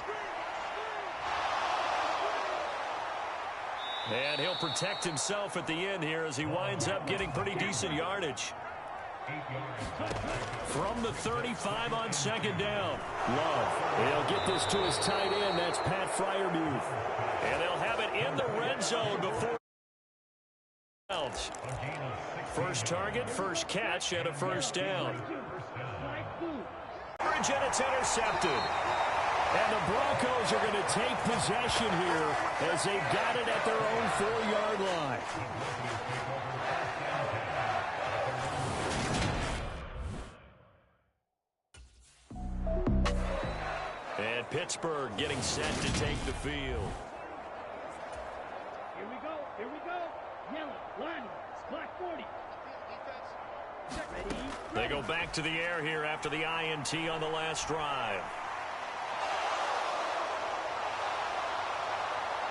And he'll protect himself at the end here as he winds up getting pretty decent yardage. From the 35 on 2nd down. Love. He'll get this to his tight end. That's Pat Freiermuth. And they'll have it in the red zone before. First target, first catch, and a 1st down. And it's intercepted. And the Broncos are going to take possession here as they've got it at their own 4-yard line. And Pittsburgh getting set to take the field. Here we go. Here we go. Yellow. Line. Clock 40. Ready. They go back to the air here after the INT on the last drive.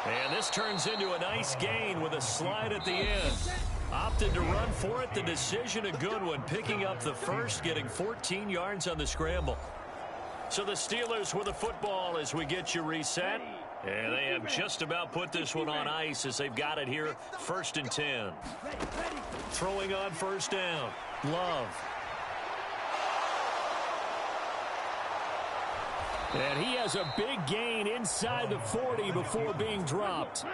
And this turns into a nice gain with a slide at the end. Opted to run for it. The decision a good one. Picking up the first, getting 14 yards on the scramble. So the Steelers with the football as we get you reset. And they have just about put this one on ice as they've got it here. 1st and 10. Throwing on 1st down. Love. And he has a big gain inside the 40 before being dropped.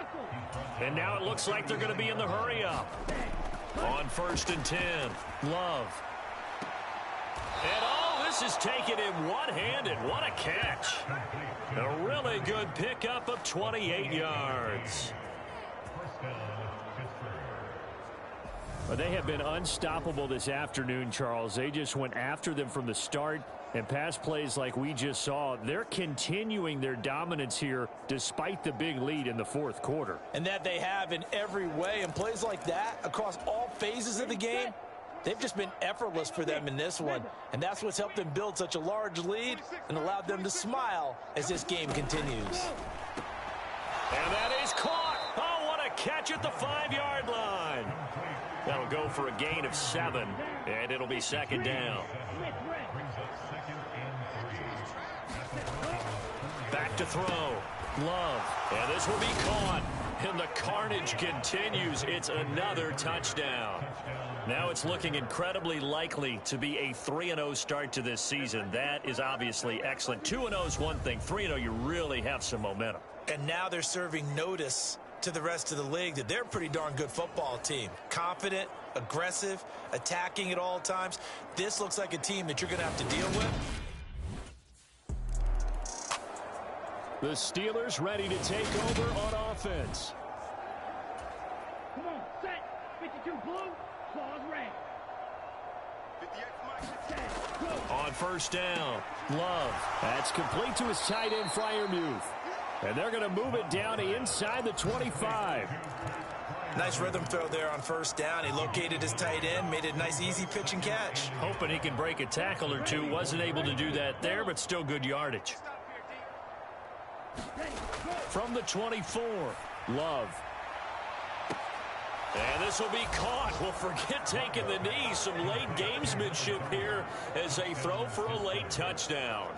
And now it looks like they're going to be in the hurry up. On 1st and 10. Love. And this is taken in one-handed. What a catch. A really good pickup of 28 yards. Well, they have been unstoppable this afternoon, Charles. They just went after them from the start. And pass plays like we just saw, they're continuing their dominance here despite the big lead in the 4th quarter. And that they have in every way. And plays like that across all phases of the game, they've just been effortless for them in this one. And that's what's helped them build such a large lead and allowed them to smile as this game continues. And that is caught. Oh, what a catch at the 5-yard line. That'll go for a gain of 7, and it'll be 2nd down. Back to throw. Love. And this will be caught. And the carnage continues. It's another touchdown. Now it's looking incredibly likely to be a 3-0 start to this season. That is obviously excellent. 2-0 is one thing. 3-0, you really have some momentum. And now they're serving notice to the rest of the league that they're a pretty darn good football team. Confident, aggressive, attacking at all times. This looks like a team that you're going to have to deal with. The Steelers ready to take over on offense. Come on, set. 52 blue, claws red. 58 On 1st down, Love. That's complete to his tight end, Freiermuth. And they're going to move it down to inside the 25. Nice rhythm throw there on 1st down. He located his tight end, made it a nice easy pitch and catch. Hoping he can break a tackle or two. Wasn't able to do that there, but still good yardage. From the 24, Love. And this will be caught. Well, forget taking the knee. Some late gamesmanship here as they throw for a late touchdown.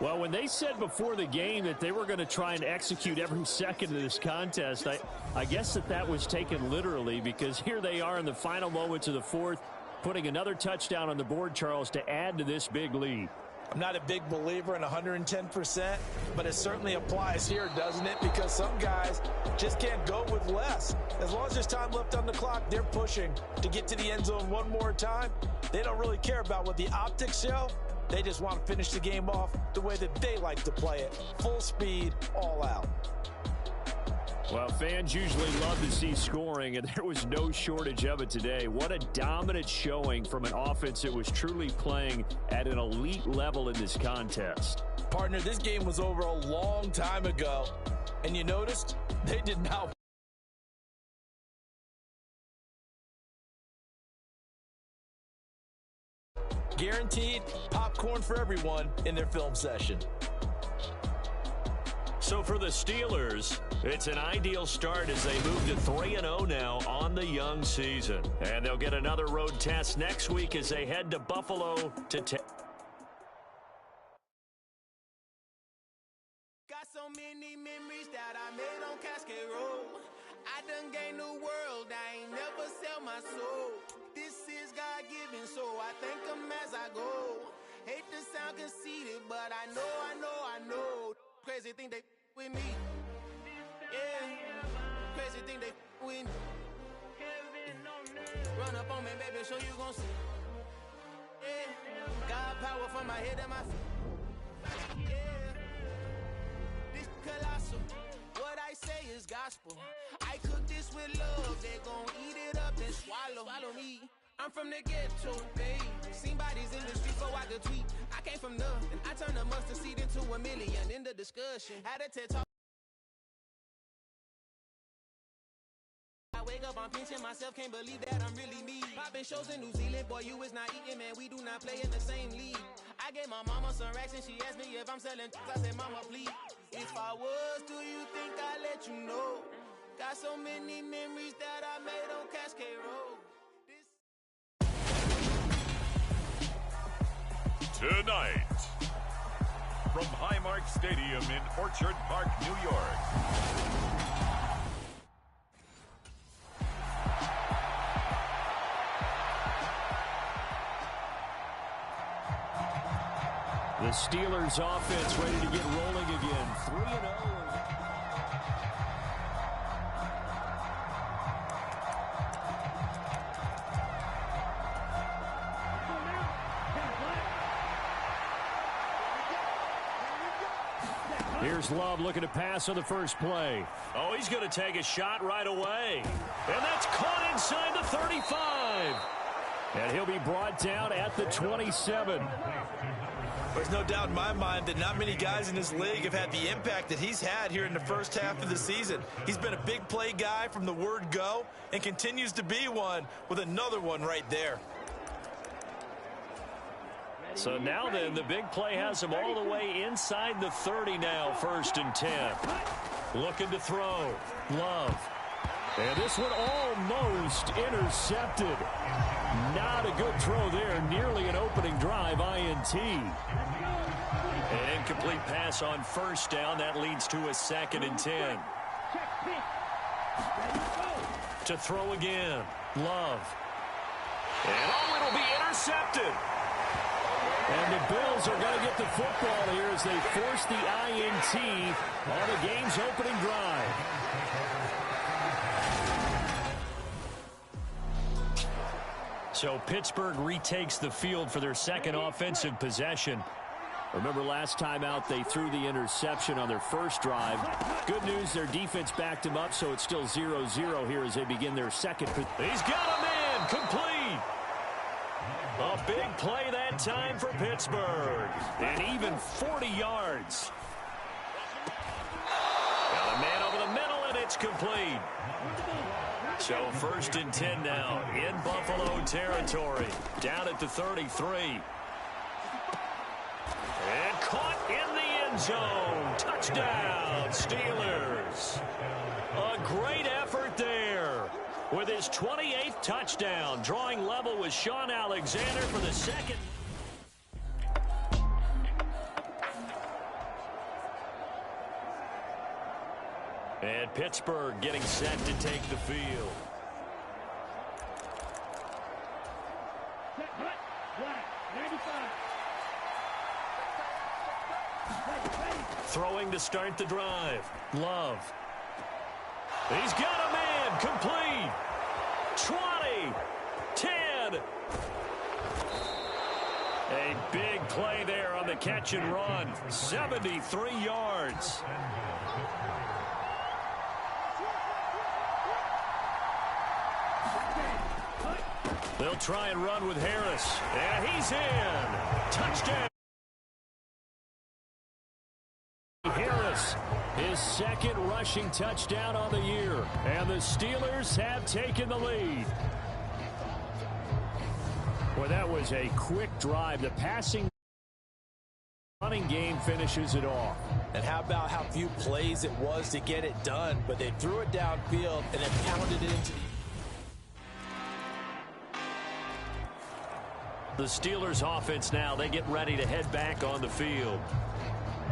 Well, when they said before the game that they were going to try and execute every second of this contest, I guess that was taken literally, because here they are in the final moments of the fourth, putting another touchdown on the board, Charles, to add to this big lead. I'm not a big believer in 110%, but it certainly applies here, doesn't it? Because some guys just can't go with less. As long as there's time left on the clock, they're pushing to get to the end zone one more time. They don't really care about what the optics show. They just want to finish the game off the way that they like to play it. Full speed, all out. Well, fans usually love to see scoring, and there was no shortage of it today. What a dominant showing from an offense that was truly playing at an elite level in this contest. Partner, this game was over a long time ago, and you noticed they did not. Guaranteed popcorn for everyone in their film session. So for the Steelers, it's an ideal start as they move to 3-0 now on the young season. And they'll get another road test next week as they head to Buffalo to Got so many memories that I made on Cascade Road. I done gained the world, I ain't never sell my soul. This is God-given, so I thank him as I go. Hate to sound conceited, but I know. Crazy thing they with me. Yeah, crazy thing they with me. Run up on me, baby, show you gon' see. Yeah, God power from my head and my feet. Yeah, this colossal. What I say is gospel. I cook this with love. They gon' eat it up and swallow me. I'm from the ghetto, babe. Seen bodies in the street, so I could tweet. I came from nothing. I turned a mustard seed into a million. In the discussion, had a TED talk. I wake up, I'm pinching myself, can't believe that I'm really me. Popping shows in New Zealand, boy, you is not eating, man. We do not play in the same league. I gave my mama some racks and she asked me if I'm selling. I said, mama, please. If I was, do you think I'd let you know? Got so many memories that I made on Cascade Road. Tonight, from Highmark Stadium in Orchard Park, New York. The Steelers offense ready to get rolling again. 3-0. Here's Love looking to pass on the first play. Oh, he's going to take a shot right away. And that's caught inside the 35. And he'll be brought down at the 27. There's no doubt in my mind that not many guys in this league have had the impact that he's had here in the first half of the season. He's been a big play guy from the word go and continues to be one with another one right there. So now then, the big play has him all the way inside the 30 now, 1st and 10. Looking to throw. Love. And this one almost intercepted. Not a good throw there. Nearly an opening drive, INT. An incomplete pass on 1st down. That leads to a 2nd and 10. To throw again. Love. And oh, it'll be intercepted. And the Bills are going to get the football here as they force the INT on the game's opening drive. So Pittsburgh retakes the field for their second offensive possession. Remember last time out they threw the interception on their first drive. Good news, their defense backed him up, so it's still 0-0 here as they begin their second. He's got a man, complete. A big play that time for Pittsburgh. And even 40 yards. Got a man over the middle, and it's complete. So 1st and 10 now in Buffalo territory. Down at the 33. And caught in the end zone. Touchdown, Steelers. A great effort there. with his 28th touchdown, drawing level with Sean Alexander for the second. And Pittsburgh getting set to take the field. Throwing to start the drive. Love. He's got a man. Complete. 20. 10. A big play there on the catch and run. 73 yards. They'll try and run with Harris. And he's in. Touchdown. Harris, his second rushing touchdown on the year. And the Steelers have taken the lead. Well, that was a quick drive. The passing running game finishes it off. And how about how few plays it was to get it done, but they threw it downfield and then pounded it into the Steelers offense now. They get ready to head back on the field.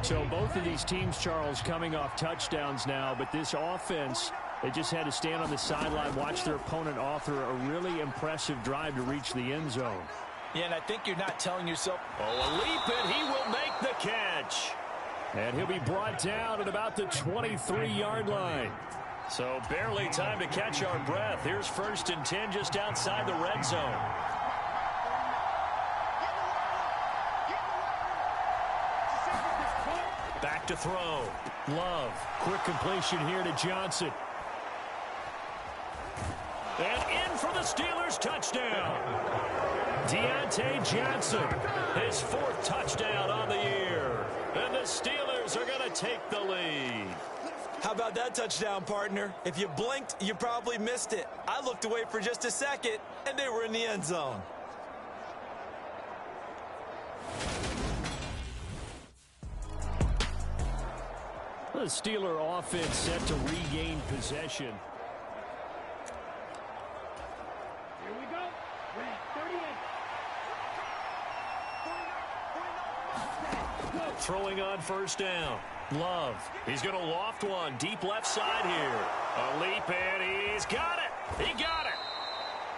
So both of these teams, Charles, coming off touchdowns now, but this offense, they just had to stand on the sideline, watch their opponent author a really impressive drive to reach the end zone. Yeah, and I think you're not telling yourself. Oh, a leap, and he will make the catch. And he'll be brought down at about the 23-yard line. So barely time to catch our breath. Here's 1st and 10 just outside the red zone. Back to throw. Love. Quick completion here to Johnson. And in for the Steelers touchdown. Deontay Johnson. His 4th touchdown on the year. And the Steelers are going to take the lead. How about that touchdown, partner? If you blinked, you probably missed it. I looked away for just a second, and they were in the end zone. The Steeler offense set to regain possession. Here we go. We're at 38. Throwing on 1st down. Love. He's going to loft one deep left side here. A leap, and he's got it. He got it.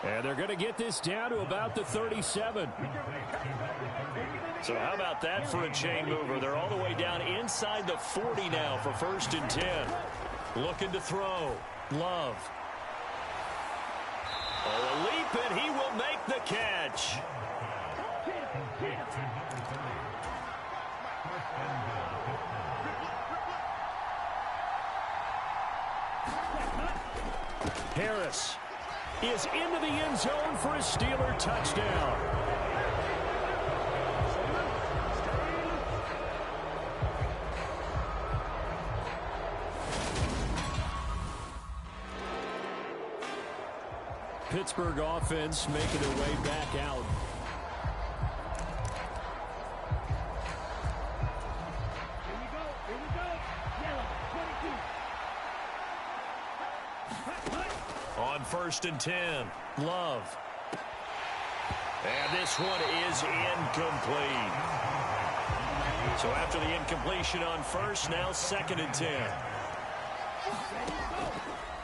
And they're going to get this down to about the 37. So how about that for a chain mover? They're all the way down inside the 40 now for 1st and 10. Looking to throw. Love. Oh, a leap, and he will make the catch. Harris is into the end zone for a Steeler touchdown. Pittsburgh offense making their way back out. Here we go. Here we go. Yellow, 22. On 1st and 10. Love. And this one is incomplete. So after the incompletion on 1st, now 2nd and 10.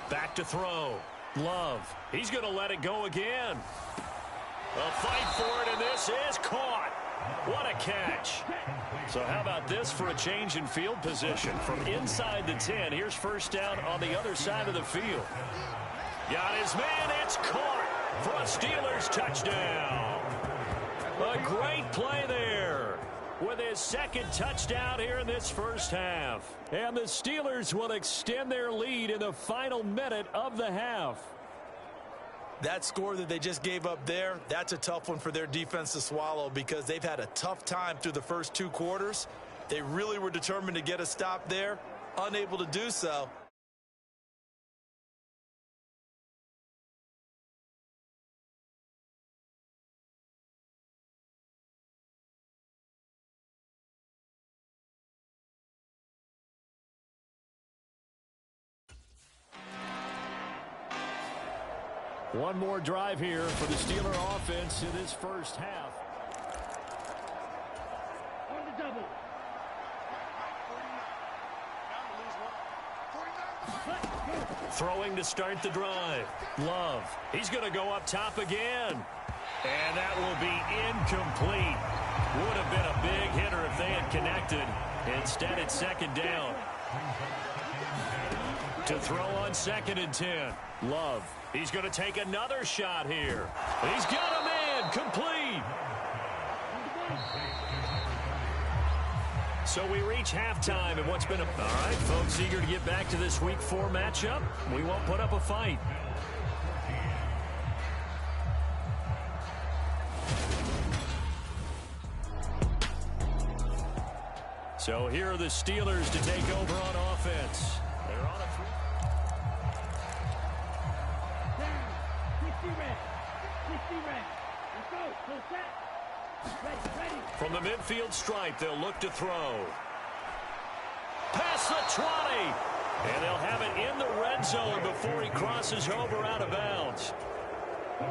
Back to throw. Love. He's going to let it go again. A fight for it, and this is caught. What a catch. So how about this for a change in field position? From inside the 10, here's 1st down on the other side of the field. Got his man. It's caught for a Steelers touchdown. A great play there with his 2nd touchdown here in this 1st half. And the Steelers will extend their lead in the final minute of the half. That score that they just gave up there, that's a tough one for their defense to swallow because they've had a tough time through the first 2 quarters. They really were determined to get a stop there, unable to do so. One more drive here for the Steeler offense in this first half. On the double. Throwing to start the drive. Love. He's going to go up top again. And that will be incomplete. Would have been a big hitter if they had connected. Instead, it's second down. To throw on 2nd and 10. Love. He's going to take another shot here. He's got a man. Complete. So we reach halftime in what's been a... All right, folks, eager to get back to this Week 4 matchup. We won't put up a fight. So here are the Steelers to take over on offense. They're on a 3. Down. 60 red. 60 red. Let's go. Full set. Ready, ready. From the midfield stripe, they'll look to throw. Past the 20. And they'll have it in the red zone before he crosses over out of bounds.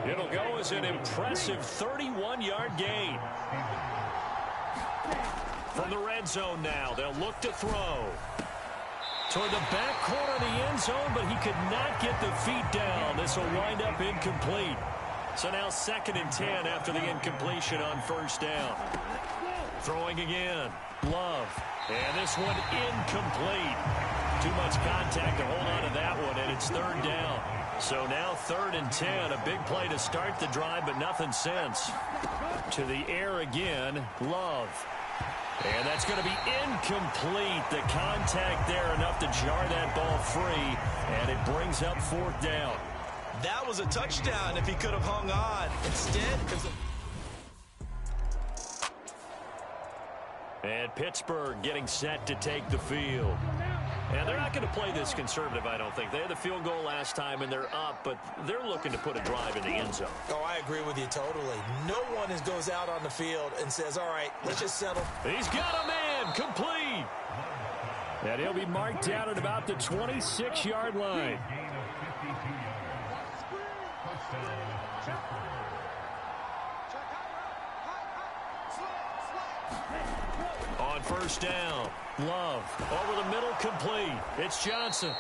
It'll go as an impressive 31-yard gain. From the red zone now, they'll look to throw. Toward the back corner of the end zone, but he could not get the feet down. This will wind up incomplete. So now 2nd and 10 after the incompletion on 1st down. Throwing again. Love. And this one incomplete. Too much contact to hold on to that one, and it's 3rd down. So now 3rd and 10. A big play to start the drive, but nothing since. To the air again. Love. And that's going to be incomplete. The contact there enough to jar that ball free, and it brings up 4th down. That was a touchdown if he could have hung on. Instead, it was And Pittsburgh getting set to take the field. And they're not going to play this conservative, I don't think. They had the field goal last time, and they're up, but they're looking to put a drive in the end zone. Oh, I agree with you totally. No one goes out on the field and says, all right, let's just settle. He's got a man. Complete. And he'll be marked down at about the 26-yard line. On 1st down, Love over the middle, complete. It's Johnson.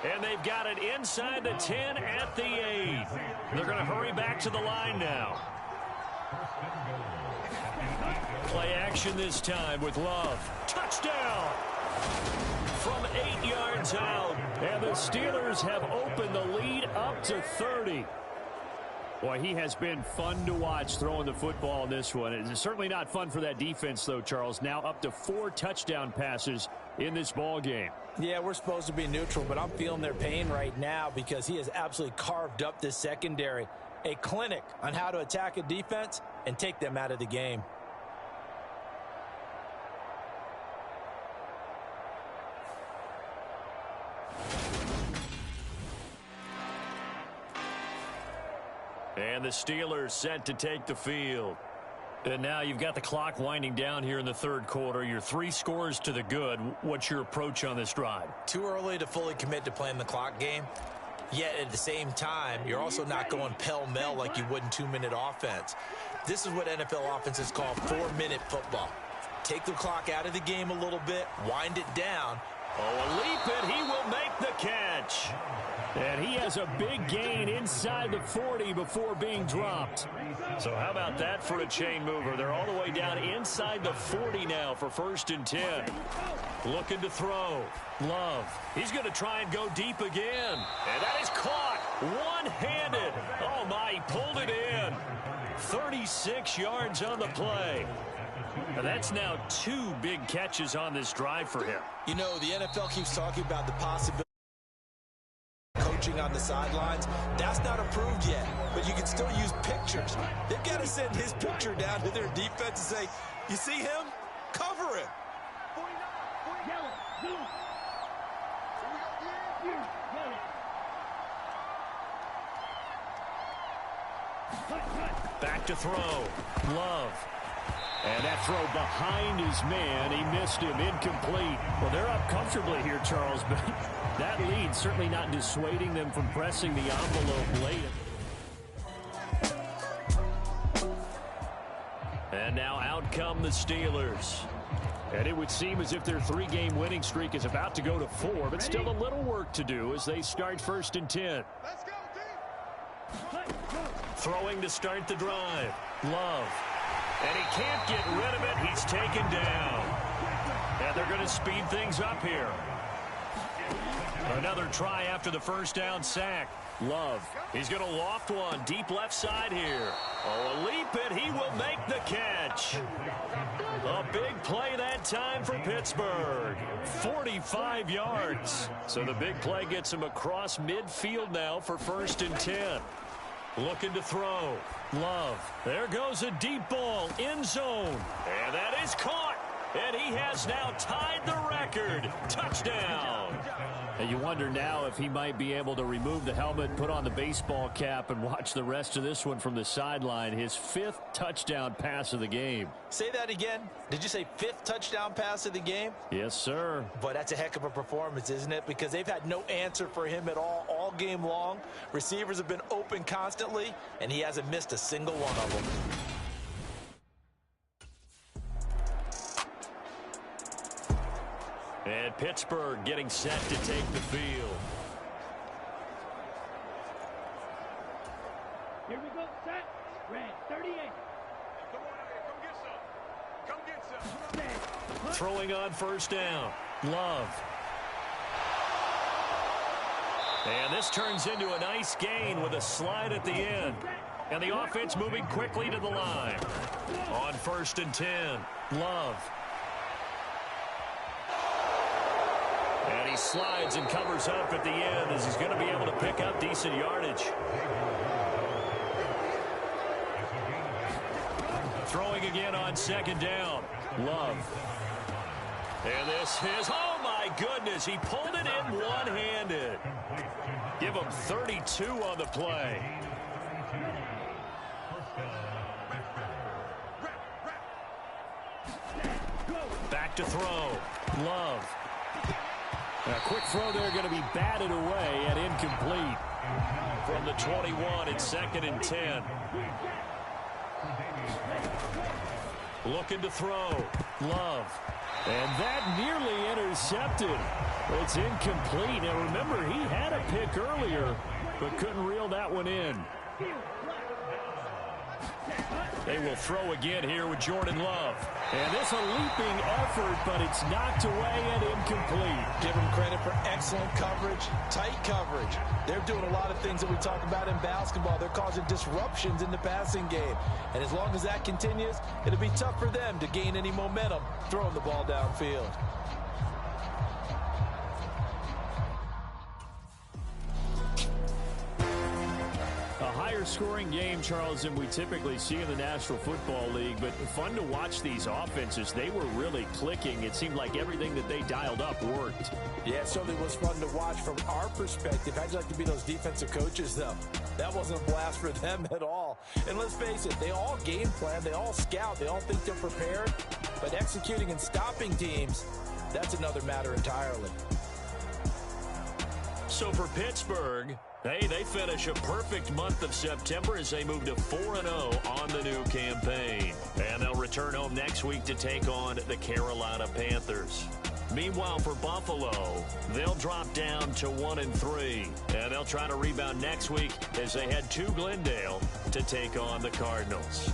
And they've got it inside the 10 at the 8. They're going to hurry back to the line now. Play action this time with Love. Touchdown! From 8 yards out. And the Steelers have opened the lead up to 30. Boy, he has been fun to watch throwing the football in this one. It's certainly not fun for that defense, though, Charles. Now up to 4 touchdown passes in this ball game. Yeah, we're supposed to be neutral, but I'm feeling their pain right now because he has absolutely carved up this secondary. A clinic on how to attack a defense and take them out of the game. And the Steelers set to take the field. And now you've got the clock winding down here in the 3rd quarter. You're 3 scores to the good. What's your approach on this drive? Too early to fully commit to playing the clock game. Yet at the same time, you're also not going pell-mell like you would in 2-minute offense. This is what NFL offenses call 4-minute football. Take the clock out of the game a little bit, wind it down. Oh, a leap it. He will make the catch. And he has a big gain inside the 40 before being dropped. So how about that for a chain mover? They're all the way down inside the 40 now for 1st and 10. Looking to throw. Love. He's going to try and go deep again. And that is caught one-handed. Oh, my, he pulled it in. 36 yards on the play. And that's now 2 big catches on this drive for him. You know, the NFL keeps talking about the possibility coaching on the sidelines. That's not approved yet, but you can still use pictures. They've got to send his picture down to their defense and say, you see him? Cover him. Back to throw. Love. And that throw behind his man. He missed him. Incomplete. Well, they're up comfortably here, Charles, but that lead certainly not dissuading them from pressing the envelope late. And now out come the Steelers. And it would seem as if their 3-game winning streak is about to go to 4, but still a little work to do as they start 1st and 10. Let's go, team. Throwing to start the drive. Love. And he can't get rid of it. He's taken down. And they're going to speed things up here. Another try after the first down sack. Love. He's going to loft one deep left side here. Oh, a leap, and he will make the catch. A big play that time for Pittsburgh. 45 yards. So the big play gets him across midfield now for 1st and 10. Looking to throw. Love. There goes a deep ball. End zone. And that is caught. And he has now tied the record. Touchdown. And you wonder now if he might be able to remove the helmet, put on the baseball cap, and watch the rest of this one from the sideline. His 5th touchdown pass of the game. Say that again. Did you say 5th touchdown pass of the game? Yes, sir. But that's a heck of a performance, isn't it? Because they've had no answer for him at all game long. Receivers have been open constantly, and he hasn't missed a single one of them. And Pittsburgh getting set to take the field. Here we go, set. Red, 38. Come on out here. Come get some. Come get some. Throwing on 1st down. Love. And this turns into a nice gain with a slide at the end. And the offense moving quickly to the line. On 1st and 10. Love. And he slides and covers up at the end as he's going to be able to pick up decent yardage. Throwing again on 2nd down. Love. And this is, oh my goodness, he pulled it in one-handed. Give him 32 on the play. Back to throw. Love. A quick throw there going to be batted away and incomplete. From the 21 and 2nd and 10. Looking to throw. Love. And that nearly intercepted. It's incomplete. Now remember, he had a pick earlier, but couldn't reel that one in. They will throw again here with Jordan Love. And this a leaping effort, but it's knocked away and incomplete. Give them credit for excellent coverage, tight coverage. They're doing a lot of things that we talk about in basketball. They're causing disruptions in the passing game. And as long as that continues, it'll be tough for them to gain any momentum throwing the ball downfield. Scoring game, Charles, than we typically see in the National Football League, but fun to watch these offenses. They were really clicking. It seemed like everything that they dialed up worked. Yeah, it certainly was fun to watch from our perspective. How'd you like to be those defensive coaches, though? That wasn't a blast for them at all. And let's face it, they all game plan, they all scout, they all think they're prepared, but executing and stopping teams, that's another matter entirely. So for Pittsburgh, hey, they finish a perfect month of September as they move to 4-0 on the new campaign. And they'll return home next week to take on the Carolina Panthers. Meanwhile, for Buffalo, they'll drop down to 1-3. And they'll try to rebound next week as they head to Glendale to take on the Cardinals.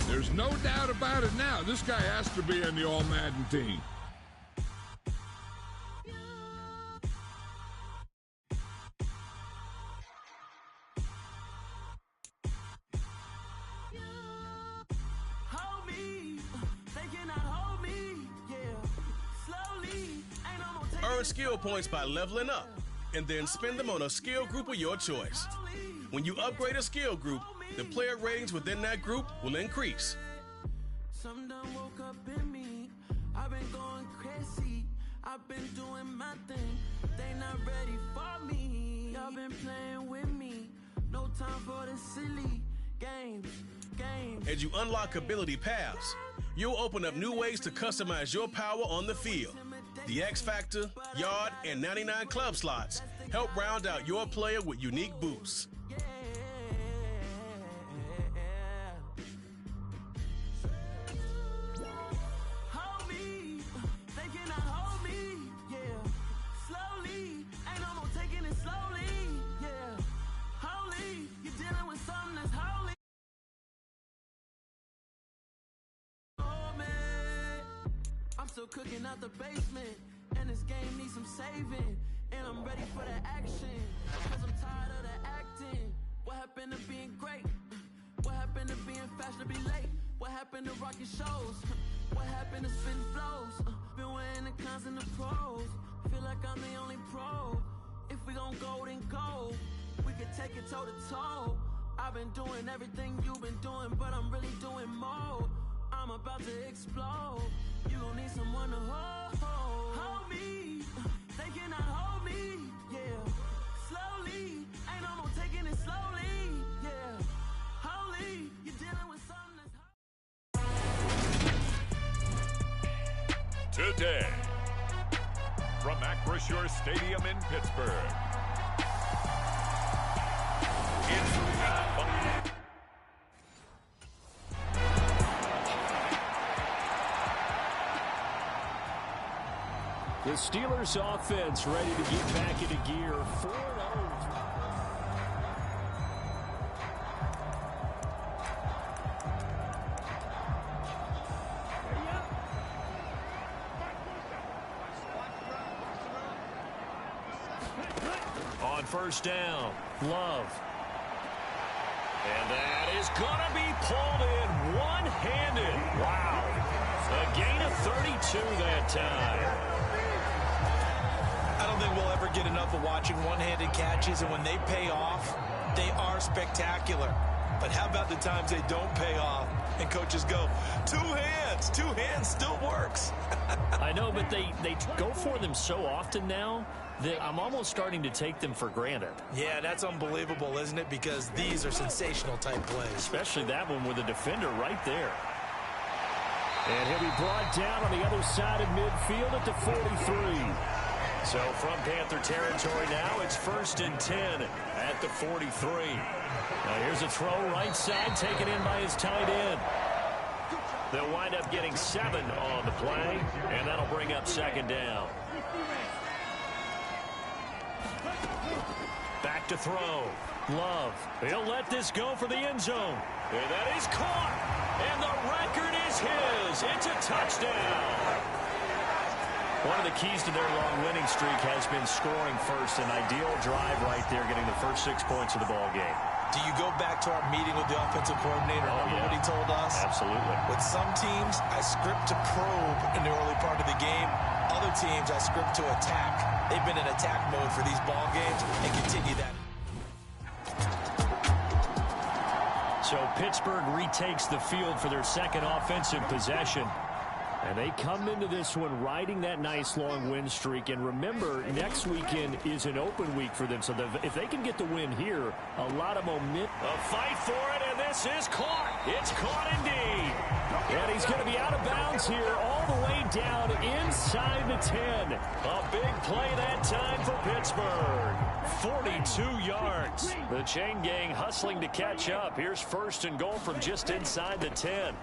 There's no doubt about it now. This guy has to be on the All-Madden team. Earn skill points by leveling up, and then spend them on a skill group of your choice. When you upgrade a skill group, the player ratings within that group will increase. I've been doing my thing. They not ready for me. Y'all been playing with me. No time for the silly games. As you unlock ability paths, you'll open up new ways to customize your power on the field. The X Factor, Yard, and 99 Club slots help round out your player with unique boosts. Hold me, they cannot hold me, yeah. Slowly, ain't no more taking it slowly, yeah. Holy, you're dealing with something that's holy. Oh man, I'm still cooking out the basement, and this game needs some saving, and I'm ready for the action, cause I'm tired of the acting. What happened to being great? What happened to being fashionably late? What happened to rocking shows? What happened to spitting flows? Been wearing the cons and the pros. Feel like I'm the only pro. If we gon' go, then go. We could take it toe to toe. I've been doing everything you've been doing, but I'm really doing more. I'm about to explode. You gon' need someone to hold me. They cannot hold me, yeah. Slowly, ain't no more taking it slowly, yeah. Holy, you're dealing with something that's Today, from Acrisure Stadium in Pittsburgh, it's The Steelers offense ready to get back into gear. 4-0. On first down, Love. And that is going to be pulled in one-handed. Wow. A gain of 32 that time. I don't think we'll ever get enough of watching one-handed catches, and when they pay off, they are spectacular. But how about the times they don't pay off, and coaches go, two hands still works. I know, but they go for them so often now that I'm almost starting to take them for granted. Yeah, that's unbelievable, isn't it? Because these are sensational type plays. Especially that one with a defender right there. And he'll be brought down on the other side of midfield at the 43. So from Panther territory now, it's 1st and 10 at the 43. Now here's a throw right side taken in by his tight end. They'll wind up getting 7 on the play, and that'll bring up 2nd down. Back to throw. Love. He'll let this go for the end zone. And that is caught. And the record is his. It's a touchdown. One of the keys to their long winning streak has been scoring first. An ideal drive right there, getting the first 6 points of the ball game. Do you go back to our meeting with the offensive coordinator? Remember what he told us? Absolutely. With some teams, I script to probe in the early part of the game. Other teams, I script to attack. They've been in attack mode for these ball games and continue that. So Pittsburgh retakes the field for their second offensive possession. And they come into this one riding that nice long win streak. And remember, next weekend is an open week for them. So if they can get the win here, a lot of momentum. A fight for it, and this is caught. It's caught indeed. And he's going to be out of bounds here all the way down inside the 10. A big play that time for Pittsburgh. 42 yards. The chain gang hustling to catch up. Here's 1st and goal from just inside the 10.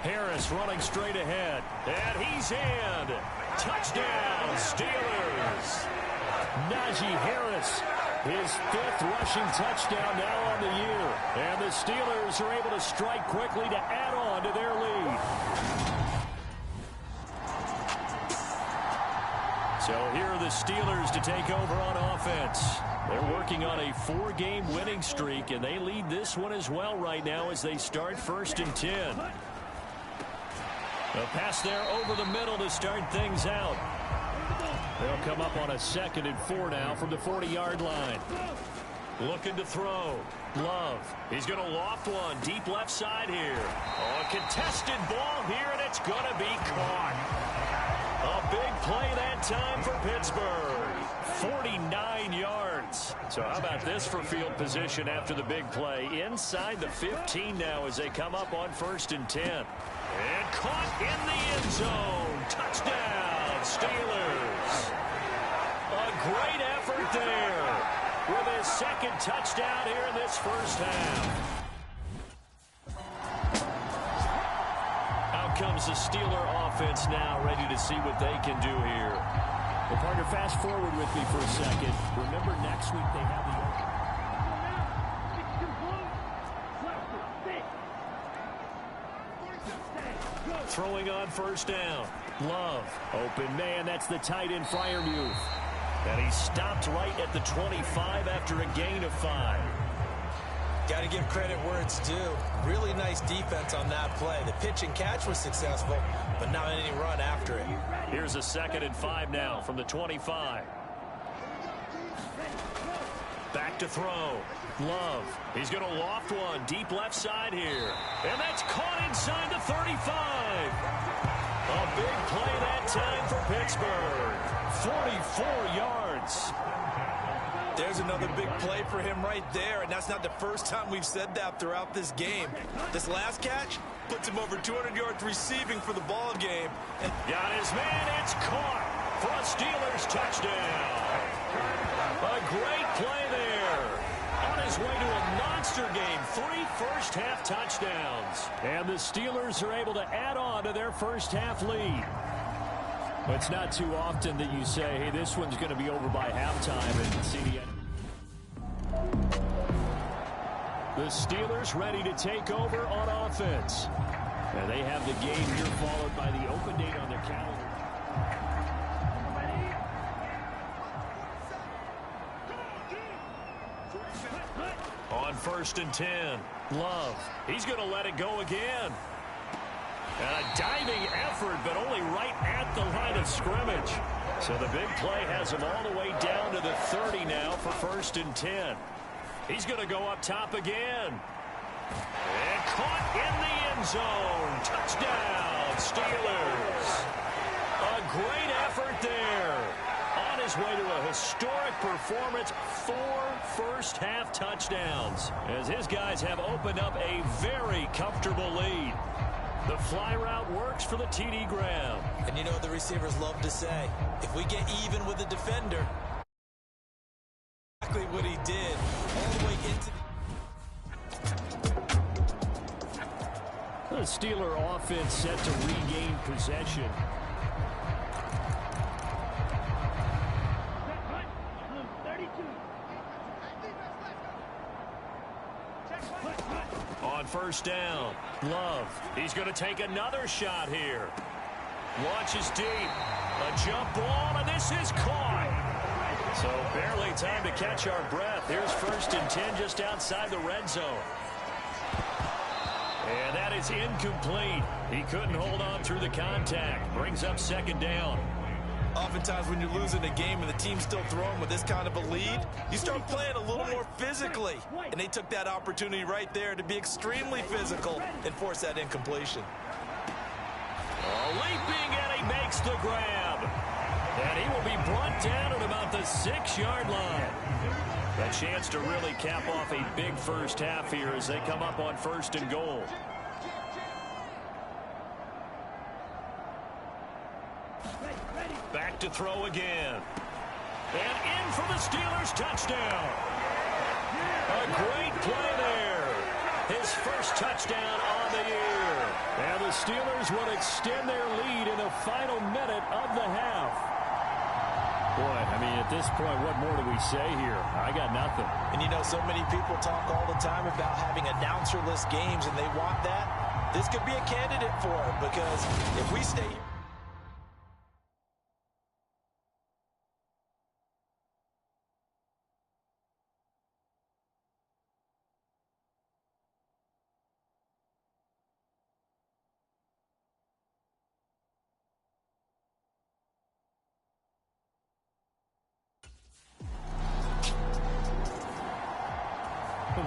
Harris running straight ahead. And he's in. Touchdown, Steelers. Najee Harris, his 5th rushing touchdown now on the year. And the Steelers are able to strike quickly to add on to their lead. So here are the Steelers to take over on offense. They're working on a 4-game winning streak, and they lead this one as well right now as they start 1st and 10. A pass there over the middle to start things out. They'll come up on a 2nd and 4 now from the 40-yard line. Looking to throw. Love. He's going to loft one deep left side here. Oh, a contested ball here, and it's going to be caught. A big play that time for Pittsburgh. 49 yards. So how about this for field position after the big play? Inside the 15 now as they come up on 1st and 10. And caught in the end zone. Touchdown, Steelers. A great effort there with his second touchdown here in this first half. Out comes the Steeler offense now, ready to see what they can do here. Well, partner, fast forward with me for a second. Remember, next week they have the... Throwing on 1st down. Love. Open man. That's the tight end, Freiermuth. And he stopped right at the 25 after a gain of 5. Got to give credit where it's due. Really nice defense on that play. The pitch and catch was successful, but not any run after it. Here's a 2nd and 5 now from the 25. Back to throw. Love. He's going to loft one deep left side here. And that's caught inside the 35. A big play that time for Pittsburgh. 44 yards. There's another big play for him right there, and that's not the first time we've said that throughout this game. This last catch puts him over 200 yards receiving for the ball game. And got his man. It's caught for a Steelers touchdown. A great play there. On his way to a monster game. 3 first-half touchdowns. And the Steelers are able to add on to their first-half lead. It's not too often that you say, hey, this one's going to be over by halftime and see the end. The Steelers ready to take over on offense. And they have the game here followed by the open date on their calendar. On 1st and 10, Love. He's going to let it go again. And a diving effort, but only right at the line of scrimmage. So the big play has him all the way down to the 30 now for 1st and 10. He's going to go up top again. And caught in the end zone. Touchdown, Steelers. A great effort there. On his way to a historic performance, 4 first-half touchdowns. As his guys have opened up a very comfortable lead. The fly route works for the TD Graham. And you know what the receivers love to say? If we get even with the defender, exactly what he did all the way into the Steeler offense set to regain possession. On 1st down, Love. He's going to take another shot here. Launches deep. A jump ball, and this is caught. So barely time to catch our breath. Here's 1st and 10 just outside the red zone. And that is incomplete. He couldn't hold on through the contact. Brings up 2nd down. Oftentimes when you're losing a game and the team's still throwing with this kind of a lead, you start playing a little more physically. And they took that opportunity right there to be extremely physical and force that incompletion. Leaping, and he makes the grab. And he will be brought down at about the 6-yard line. A chance to really cap off a big first half here as they come up on 1st and goal. Back to throw again. And in for the Steelers touchdown. A great play there. His first touchdown on the year. And the Steelers will extend their lead in the final minute of the half. Boy, I mean, at this point, what more do we say here? I got nothing. And you know, so many people talk all the time about having announcer-less games, and they want that. This could be a candidate for it, because if we stay here,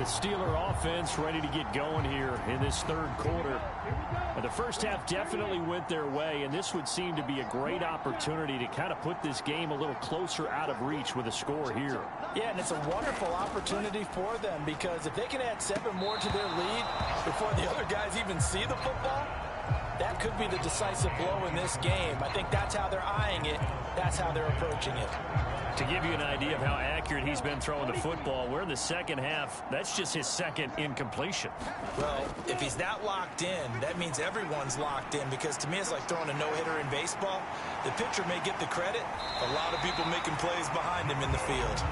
the Steeler offense ready to get going here in this third quarter. And the first half definitely went their way, and this would seem to be a great opportunity to kind of put this game a little closer out of reach with a score here. Yeah, and it's a wonderful opportunity for them, because if they can add 7 more to their lead before the other guys even see the football, that could be the decisive blow in this game. I think that's how they're eyeing it. That's how they're approaching it. To give you an idea of how accurate he's been throwing the football, we're in the second half. That's just his second incompletion. Well, if he's that locked in, that means everyone's locked in, because to me it's like throwing a no-hitter in baseball. The pitcher may get the credit, a lot of people making plays behind him in the field.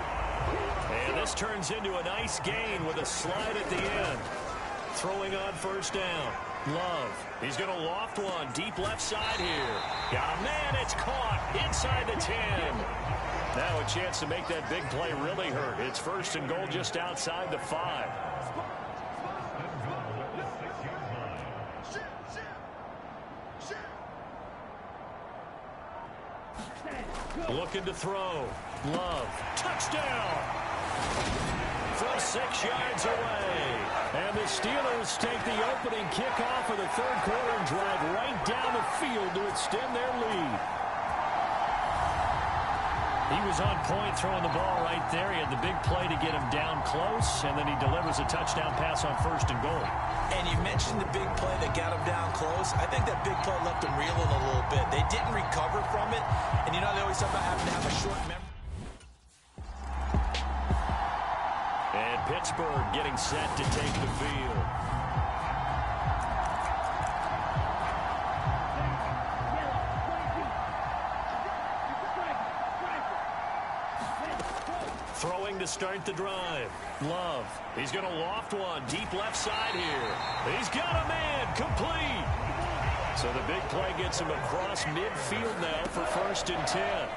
And this turns into a nice gain with a slide at the end. Throwing on first down. Love. He's going to loft one deep left side here. Got a man. It's caught inside the 10. Now a chance to make that big play really hurt. It's first and goal just outside the 5. Looking to throw. Love. Touchdown. From 6 yards away. And the Steelers take the opening kickoff of the third quarter and drive right down the field to extend their lead. He was on point throwing the ball right there. He had the big play to get him down close, and then he delivers a touchdown pass on first and goal. And you mentioned the big play that got him down close. I think that big play left him reeling a little bit. They didn't recover from it. And you know, they always talk about having to have a short memory. And Pittsburgh getting set to take the field. Throwing to start the drive. Love. He's going to loft one deep left side here. He's got a man. Complete. So the big play gets him across midfield now for first and 10.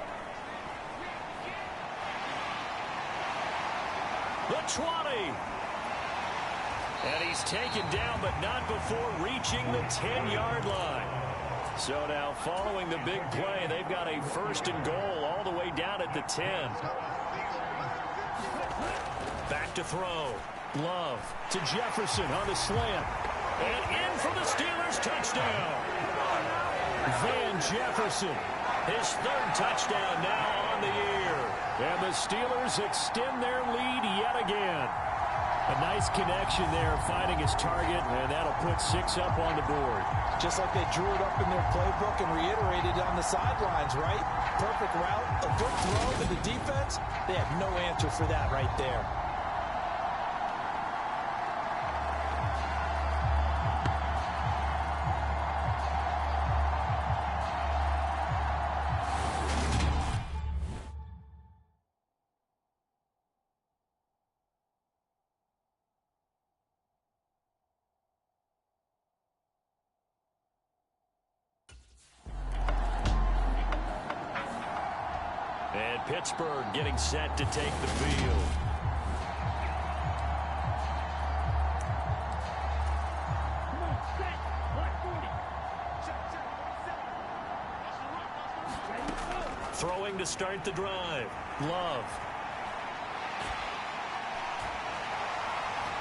The 20. And he's taken down, but not before reaching the 10-yard line. So now following the big play, they've got a first and goal all the way down at the 10. Back to throw. Love to Jefferson on the slant. And in for the Steelers touchdown. Van Jefferson, his third touchdown now on the year. And the Steelers extend their lead yet again. A nice connection there, finding his target, and that'll put 6 up on the board. Just like they drew it up in their playbook and reiterated on the sidelines, right? Perfect route, a good throw to the defense. They have no answer for that right there. And Pittsburgh getting set to take the field. Throwing to start the drive. Love.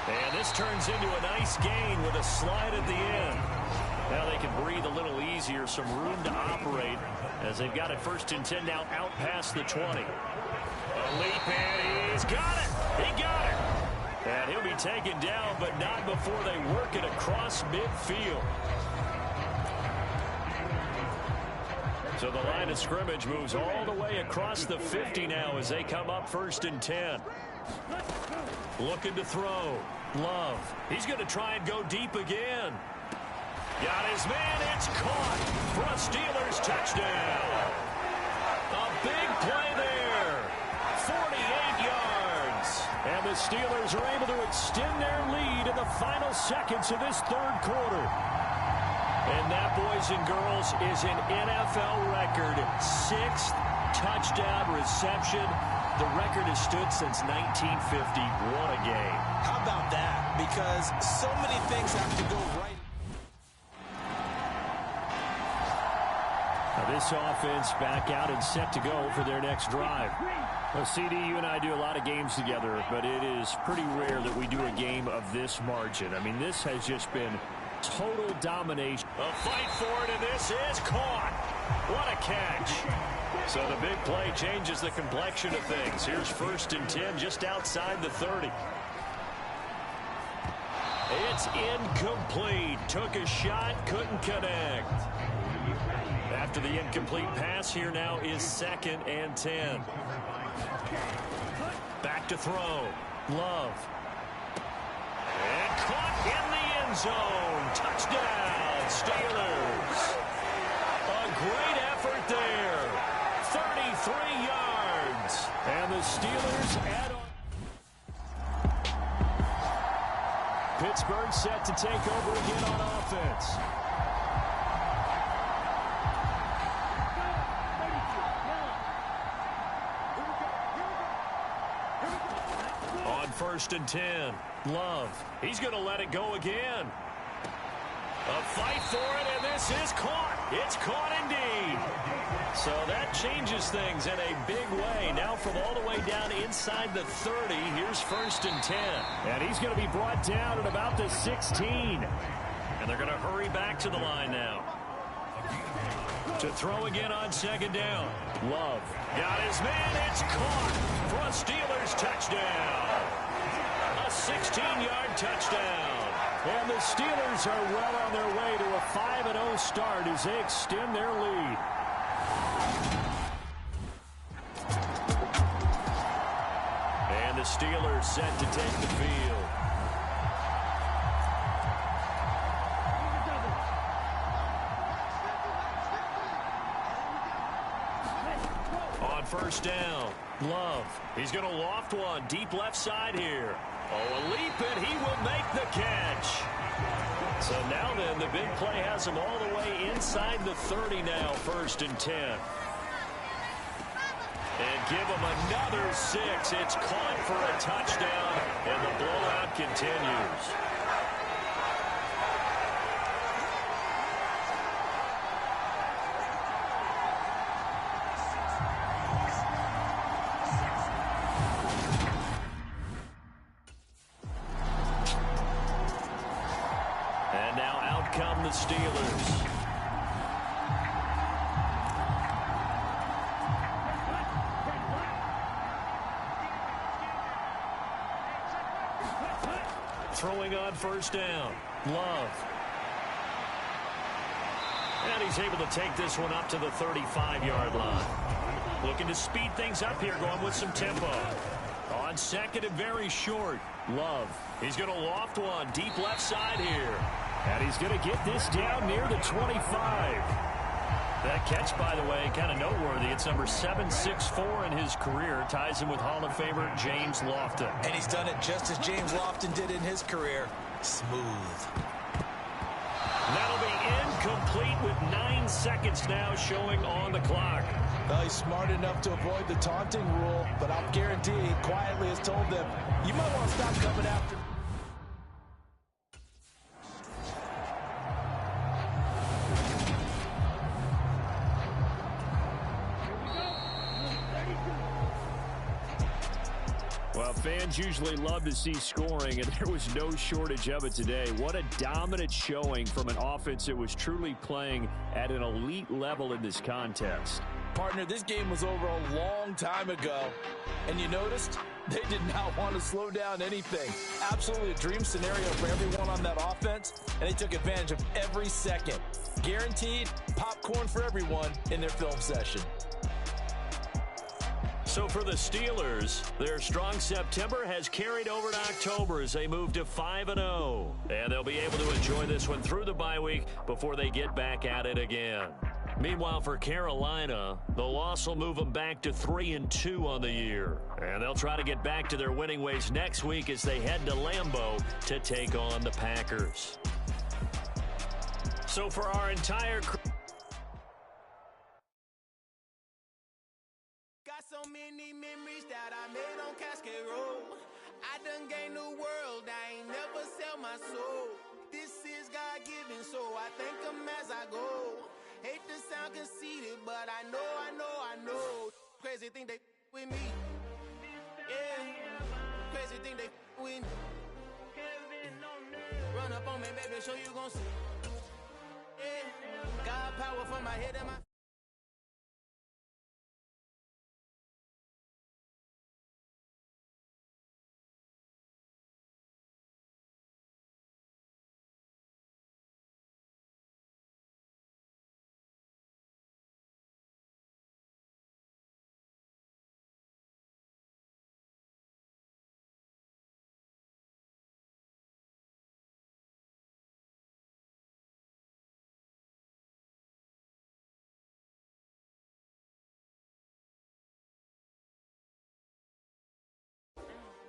And this turns into a nice gain with a slide at the end. Now they can breathe a little easier, some room to operate as they've got it first and 10 now out past the 20. A leap, and he's got it. He got it. And he'll be taken down, but not before they work it across midfield. So the line of scrimmage moves all the way across the 50 now as they come up first and 10. Looking to throw. Love. He's going to try and go deep again. Got his man. It's caught for a Steelers touchdown. A big play there. 48 yards. And the Steelers are able to extend their lead in the final seconds of this third quarter. And that, boys and girls, is an NFL record. 6th touchdown reception. The record has stood since 1950. What a game. How about that? Because so many things have to go right. This offense back out and set to go for their next drive. Well, CD, you and I do a lot of games together, but it is pretty rare that we do a game of this margin. I mean, this has just been total domination. A fight for it, and this is caught. What a catch. So the big play changes the complexion of things. Here's 1st and 10 just outside the 30. It's incomplete. Took a shot, couldn't connect. After the incomplete pass, here now is 2nd and 10. Back to throw. Love. And caught in the end zone. Touchdown, Steelers. A great effort there. 33 yards. And the Steelers add on. Pittsburgh set to take over again on offense. On 1st and 10, Love. He's going to let it go again. A fight for it, and this is caught. It's caught indeed. So that changes things in a big way. Now from all the way down inside the 30, here's 1st and 10. And he's going to be brought down at about the 16. And they're going to hurry back to the line now. To throw again on 2nd down. Love. Got his man. It's caught for a Steelers touchdown. A 16-yard touchdown. And the Steelers are well on their way to a 5-0 start as they extend their lead. And the Steelers set to take the field. On 1st down, Love. He's going to loft one deep left side here. Oh, a leap, and he will make the catch. So now then, the big play has him all the way inside the 30 now, 1st and 10. And give him another 6. It's caught for a touchdown, and the blowout continues. And now out come the Steelers. Throwing on 1st down. Love. And he's able to take this one up to the 35-yard line. Looking to speed things up here, going with some tempo. On 2nd and very short. Love. He's going to loft one deep left side here. And he's going to get this down near the 25. That catch, by the way, kind of noteworthy. It's number 764 in his career. Ties him with Hall of Famer James Lofton. And he's done it just as James Lofton did in his career. Smooth. That'll be incomplete with 9 seconds now showing on the clock. Well, he's smart enough to avoid the taunting rule, but I'll guarantee he quietly has told them, you might want to stop coming after me. Well, fans usually love to see scoring, and there was no shortage of it today. What a dominant showing from an offense that was truly playing at an elite level in this contest. Partner, this game was over a long time ago, and you noticed they did not want to slow down anything. Absolutely a dream scenario for everyone on that offense, and they took advantage of every second. Guaranteed popcorn for everyone in their film session. So for the Steelers, their strong September has carried over to October as they move to 5-0. And they'll be able to enjoy this one through the bye week before they get back at it again. Meanwhile, for Carolina, the loss will move them back to 3-2 on the year. And they'll try to get back to their winning ways next week as they head to Lambeau to take on the Packers. So for our entire crew, so many memories that I made on Cascade Road. I done gained the world, I ain't never sell my soul. This is God-given, so I thank him as I go. Hate to sound conceited, but I know. Crazy think they with me. Yeah. Crazy think they with me. Run up on me, baby, show you gon' see. Yeah. God power from my head and my.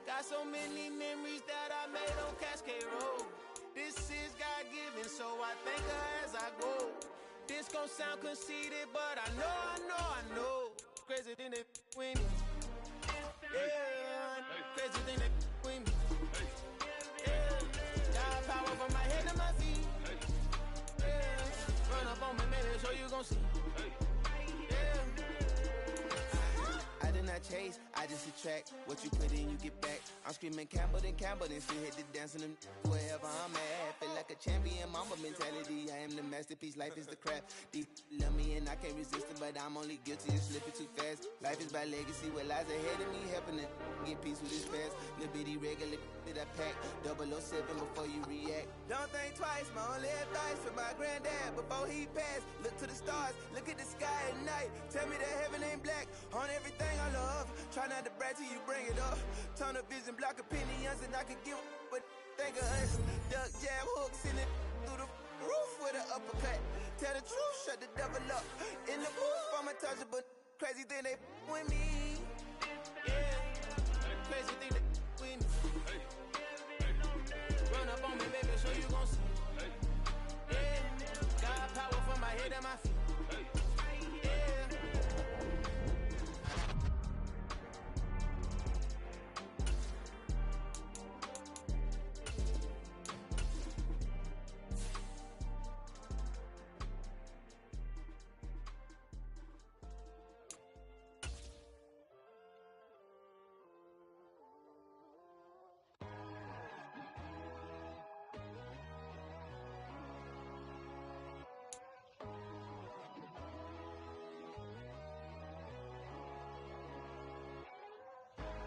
Got so many memories that I made on Cascade Road. This is God-given, so I thank her as I go. This gon' sound conceited, but I know. Crazy thing they with me. Yeah, crazy thing they with me. Yeah, got power from my head to my feet. Yeah, run up on me, baby, so you gon' see. Chase, I just attract what you put in, you get back. I'm screaming Campbell, then still hit the dance and wherever I'm at. Feel like a champion, mama mentality. I am the masterpiece, life is the crap. Deep love me and I can't resist it, but I'm only guilty of slipping too fast. Life is by legacy, what lies ahead of me, helping to get peace with this past. Little bitty regular that I pack, 007 before you react. Don't think twice, my only advice for my granddad before he passed. Look to the stars, look at the sky at night. Tell me that heaven ain't black on everything I love. Try not to brag till you bring it up. Tunnel vision, block opinions, and I can give but think of us. Duck jab hooks in it through the roof with an uppercut. Tell the truth, shut the devil up. In the booth, I'm untouchable. Crazy thing they with me. Yeah, crazy thing they with me. Run up on me, baby, so you gon' see. Yeah, got power from my head and my feet.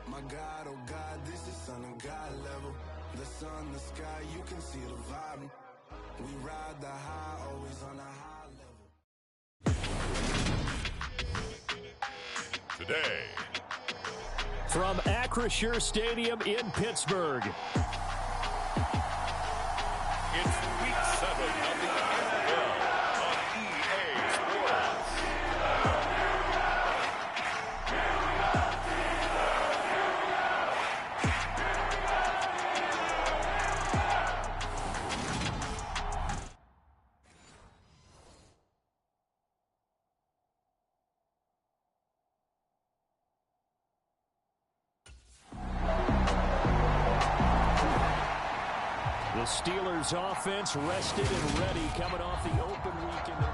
My God, oh God, this is Son of God level. The sun, the sky, you can see the vibe. We ride the high, always on a high level. Today. From Acrisure Stadium in Pittsburgh. It's Week 7 of the NFL on EA Sports. The Steelers offense rested and ready coming off the open weekend.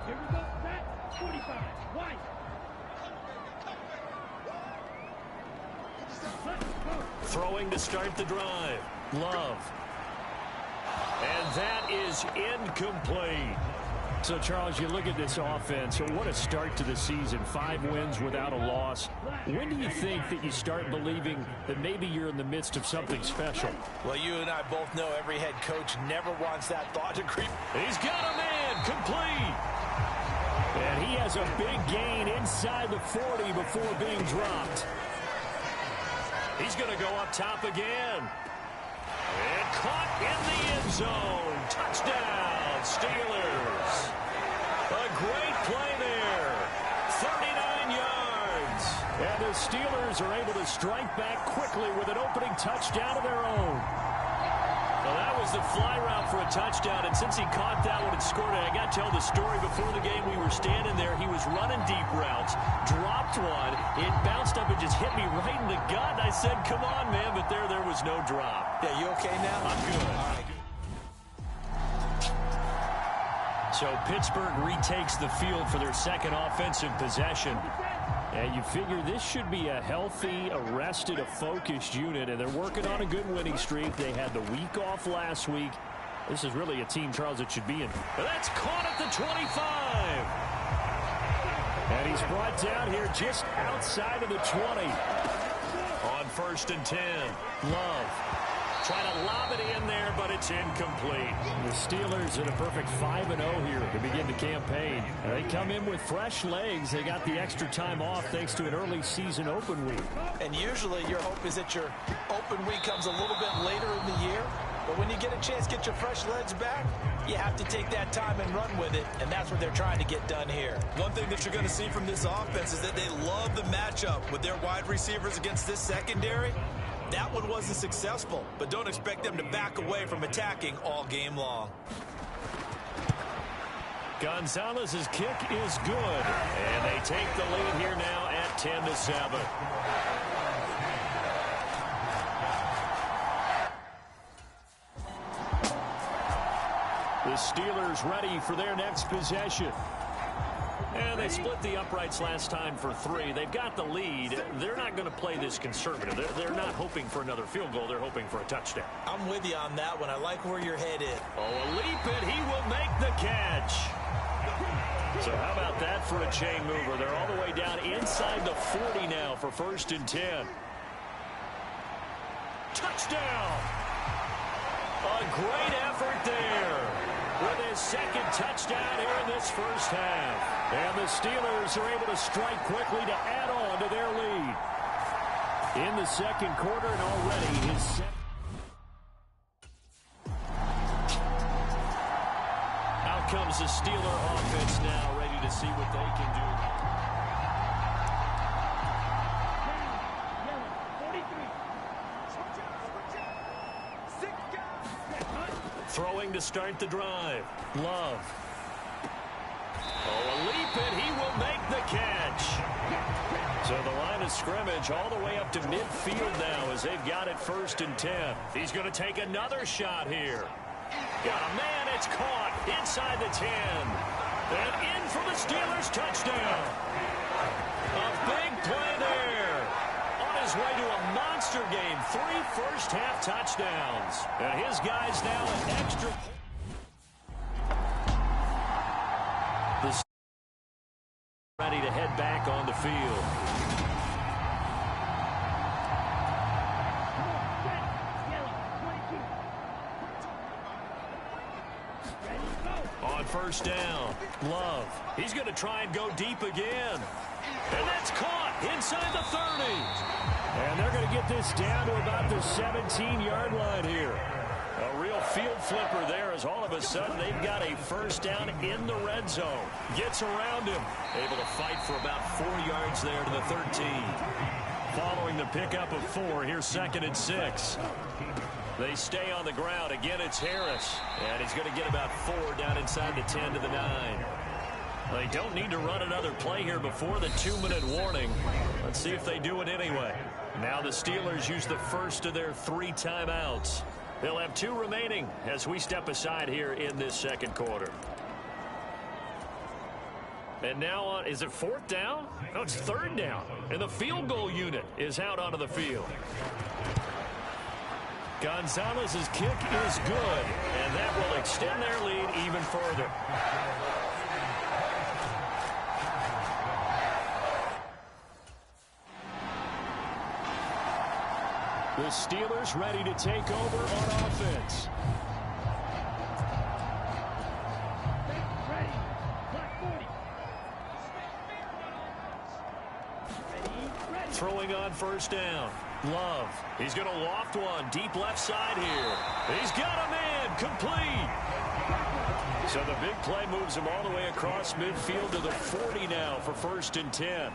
Here we go, set, 45, White. Throwing to start the drive. Love. And that is incomplete. So, Charles, you look at this offense, what a start to the season. 5 wins without a loss. When do you think that you start believing that maybe you're in the midst of something special? Well, you and I both know every head coach never wants that thought to creep. He's got a man complete. And he has a big gain inside the 40 before being dropped. He's going to go up top again. And caught in the end zone. Touchdown, Steelers. A great play there. 39 yards. And the Steelers are able to strike back quickly with an opening touchdown of their own. Well, that was was the fly route for a touchdown, and since he caught that one and scored it, I got to tell the story. Before the game, we were standing there. He was running deep routes, dropped one. It bounced up and just hit me right in the gut. I said, come on, man, but there was no drop. Yeah, you okay now? I'm good. All right. So Pittsburgh retakes the field for their second offensive possession. And you figure this should be a healthy, a focused unit, and they're working on a good winning streak. They had the week off last week. This is really a team, Charles, that should be in. But that's caught at the 25. And he's brought down here just outside of the 20. On 1st and 10, Love. Trying to lob it in there, but it's incomplete. The Steelers at a perfect 5-0 here to begin the campaign. And they come in with fresh legs. They got the extra time off thanks to an early season open week. And usually your hope is that your open week comes a little bit later in the year. But when you get a chance to get your fresh legs back, you have to take that time and run with it, and that's what they're trying to get done here. One thing that you're going to see from this offense is that they love the matchup with their wide receivers against this secondary. That one wasn't successful, but don't expect them to back away from attacking all game long. Gonzalez's kick is good, and they take the lead here now at 10-7. The Steelers ready for their next possession. And they split the uprights last time for 3. They've got the lead. They're not going to play this conservative. They're not hoping for another field goal. They're hoping for a touchdown. I'm with you on that one. I like where your head is. Oh, a leap, and he will make the catch. So how about that for a chain mover? They're all the way down inside the 40 now for 1st and 10. Touchdown! A great effort there with his second touchdown here in this first half. And the Steelers are able to strike quickly to add on to their lead. In the second quarter and already his second. Out comes the Steeler offense now, ready to see what they can do. Throwing to start the drive. Love. Oh, a leap, and he will make the catch. So the line of scrimmage all the way up to midfield now as they've got it 1st and 10. He's going to take another shot here. Got a man, it's caught inside the 10. And in for the Steelers touchdown. A big play there. On his way to a monster game. 3 first-half touchdowns. And his guys now an extra. The ready to head back on the field. On 1st down, Love. He's going to try and go deep again. And that's caught inside the 30. And they're going to get this down to about the 17-yard line here. A real field flipper there as all of a sudden they've got a 1st down in the red zone. Gets around him. Able to fight for about 4 yards there to the 13. Following the pickup of 4, here's 2nd and 6. They stay on the ground. Again, it's Harris. And he's going to get about 4 down inside the 10 to the 9. They don't need to run another play here before the 2-minute warning. Let's see if they do it anyway. Now the Steelers use the first of their 3 timeouts. They'll have 2 remaining as we step aside here in this second quarter. And now, is it 4th down? No, it's 3rd down. And the field goal unit is out onto the field. Gonzalez's kick is good, and that will extend their lead even further. The Steelers ready to take over on offense. Throwing on 1st down. Love. He's going to loft one deep left side here. He's got a man complete. So the big play moves him all the way across midfield to the 40 now for 1st and 10.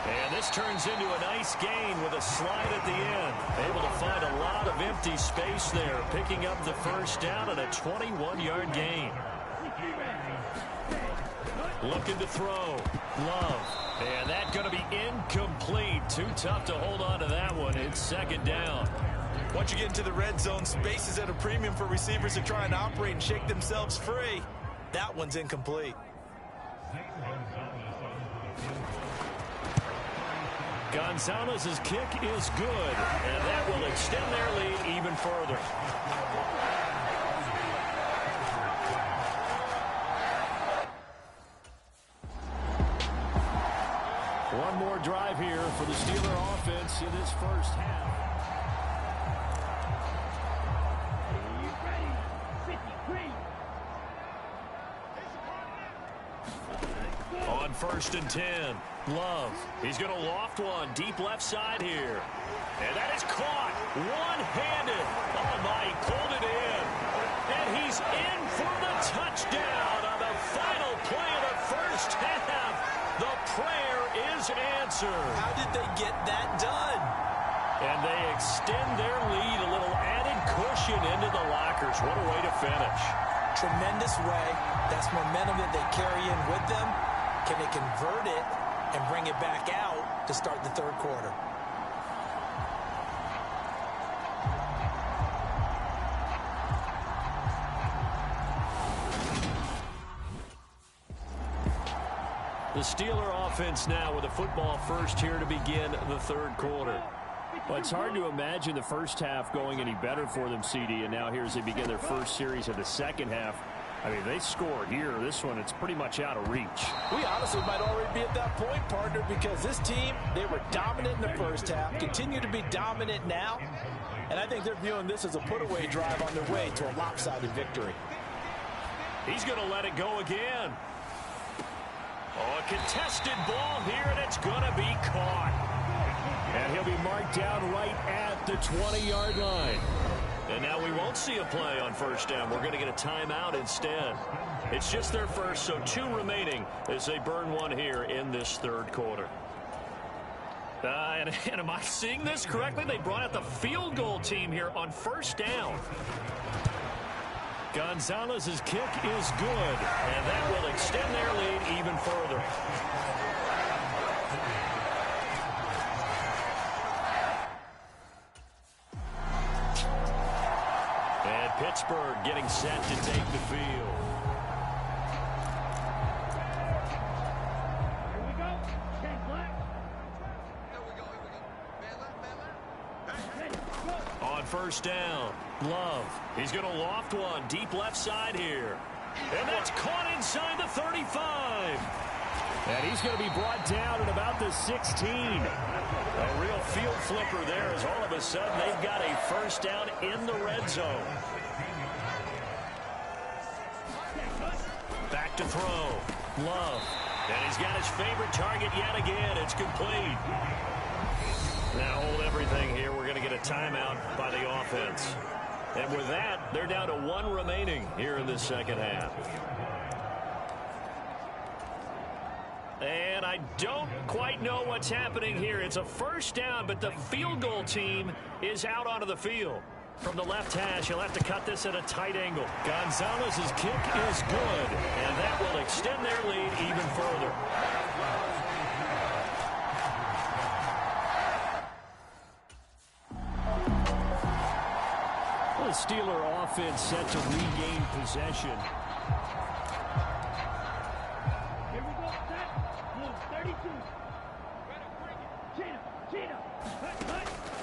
And this turns into a nice gain with a slide at the end. Able to find a lot of empty space there, picking up the first down and a 21-yard gain. Looking to throw. Love. And that's going to be incomplete. Too tough to hold on to that one. It's second down. Once you get into the red zone, space is at a premium for receivers to try and operate and shake themselves free. That one's incomplete. Gonzalez's kick is good, and that will extend their lead even further. One more drive here for the Steeler offense in this first half. On 1st and 10, Love. He's going to loft one deep left side here. And that is caught one-handed. Oh, my, he pulled it in. And he's in for the touchdown on the final play of the first half. The prayer is answered. How did they get that done? And they extend their lead, a little added cushion into the lockers. What a way to finish. Tremendous way. That's momentum that they carry in with them. Can they convert it and bring it back out to start the third quarter? The Steeler offense now with a football first here to begin the third quarter. Well, it's hard to imagine the first half going any better for them, CD, and now here as they begin their first series of the second half. I mean, they score here. This one, it's pretty much out of reach. We honestly might already be at that point, partner, because this team, they were dominant in the first half, continue to be dominant now, and I think they're viewing this as a put-away drive on their way to a lopsided victory. He's going to let it go again. Oh, a contested ball here, and it's going to be caught. And he'll be marked down right at the 20-yard line. And now we won't see a play on first down. We're going to get a timeout instead. It's just their first, so 2 remaining as they burn one here in this third quarter. And am I seeing this correctly? They brought out the field goal team here on first down. Gonzalez's kick is good, and that will extend their lead even further. And Pittsburgh getting set to take the field. Here we go. Stand black. On first down, Love. He's going to loft one deep left side here. And that's caught inside the 35. And he's going to be brought down at about the 16. A real field flipper there as all of a sudden they've got a first down in the red zone. Back to throw. Love. And he's got his favorite target yet again. It's complete. Now hold everything here. We're going to get a timeout by the offense. And with that, they're down to 1 remaining here in this second half. And I don't quite know what's happening here. It's a first down, but the field goal team is out onto the field. From the left hash, he'll have to cut this at a tight angle. Gonzalez's kick is good, and that will extend their lead even further. The Steeler offense set to regain possession. Here we go. Set. Blue 32. Cheetah.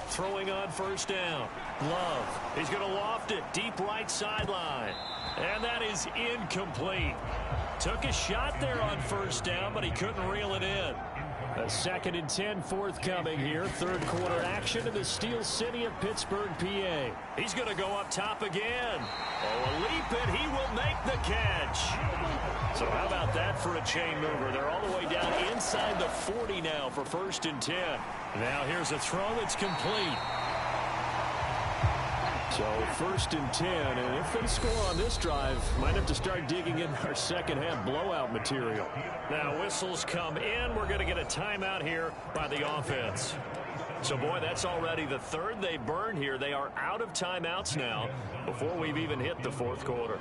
Throwing on first down. Love. He's going to loft it deep right sideline. And that is incomplete. Took a shot there on first down, but he couldn't reel it in. A 2nd and 10 forthcoming here. Third quarter action in the Steel City of Pittsburgh, PA. He's going to go up top again. Oh, a leap, and he will make the catch. So how about that for a chain mover? They're all the way down inside the 40 now for 1st and 10. Now here's a throw that's complete. So 1st and 10, and if they score on this drive, might have to start digging in our second half blowout material. Now whistles come in. We're going to get a timeout here by the offense. So, boy, that's already the third they burned here. They are out of timeouts now before we've even hit the fourth quarter.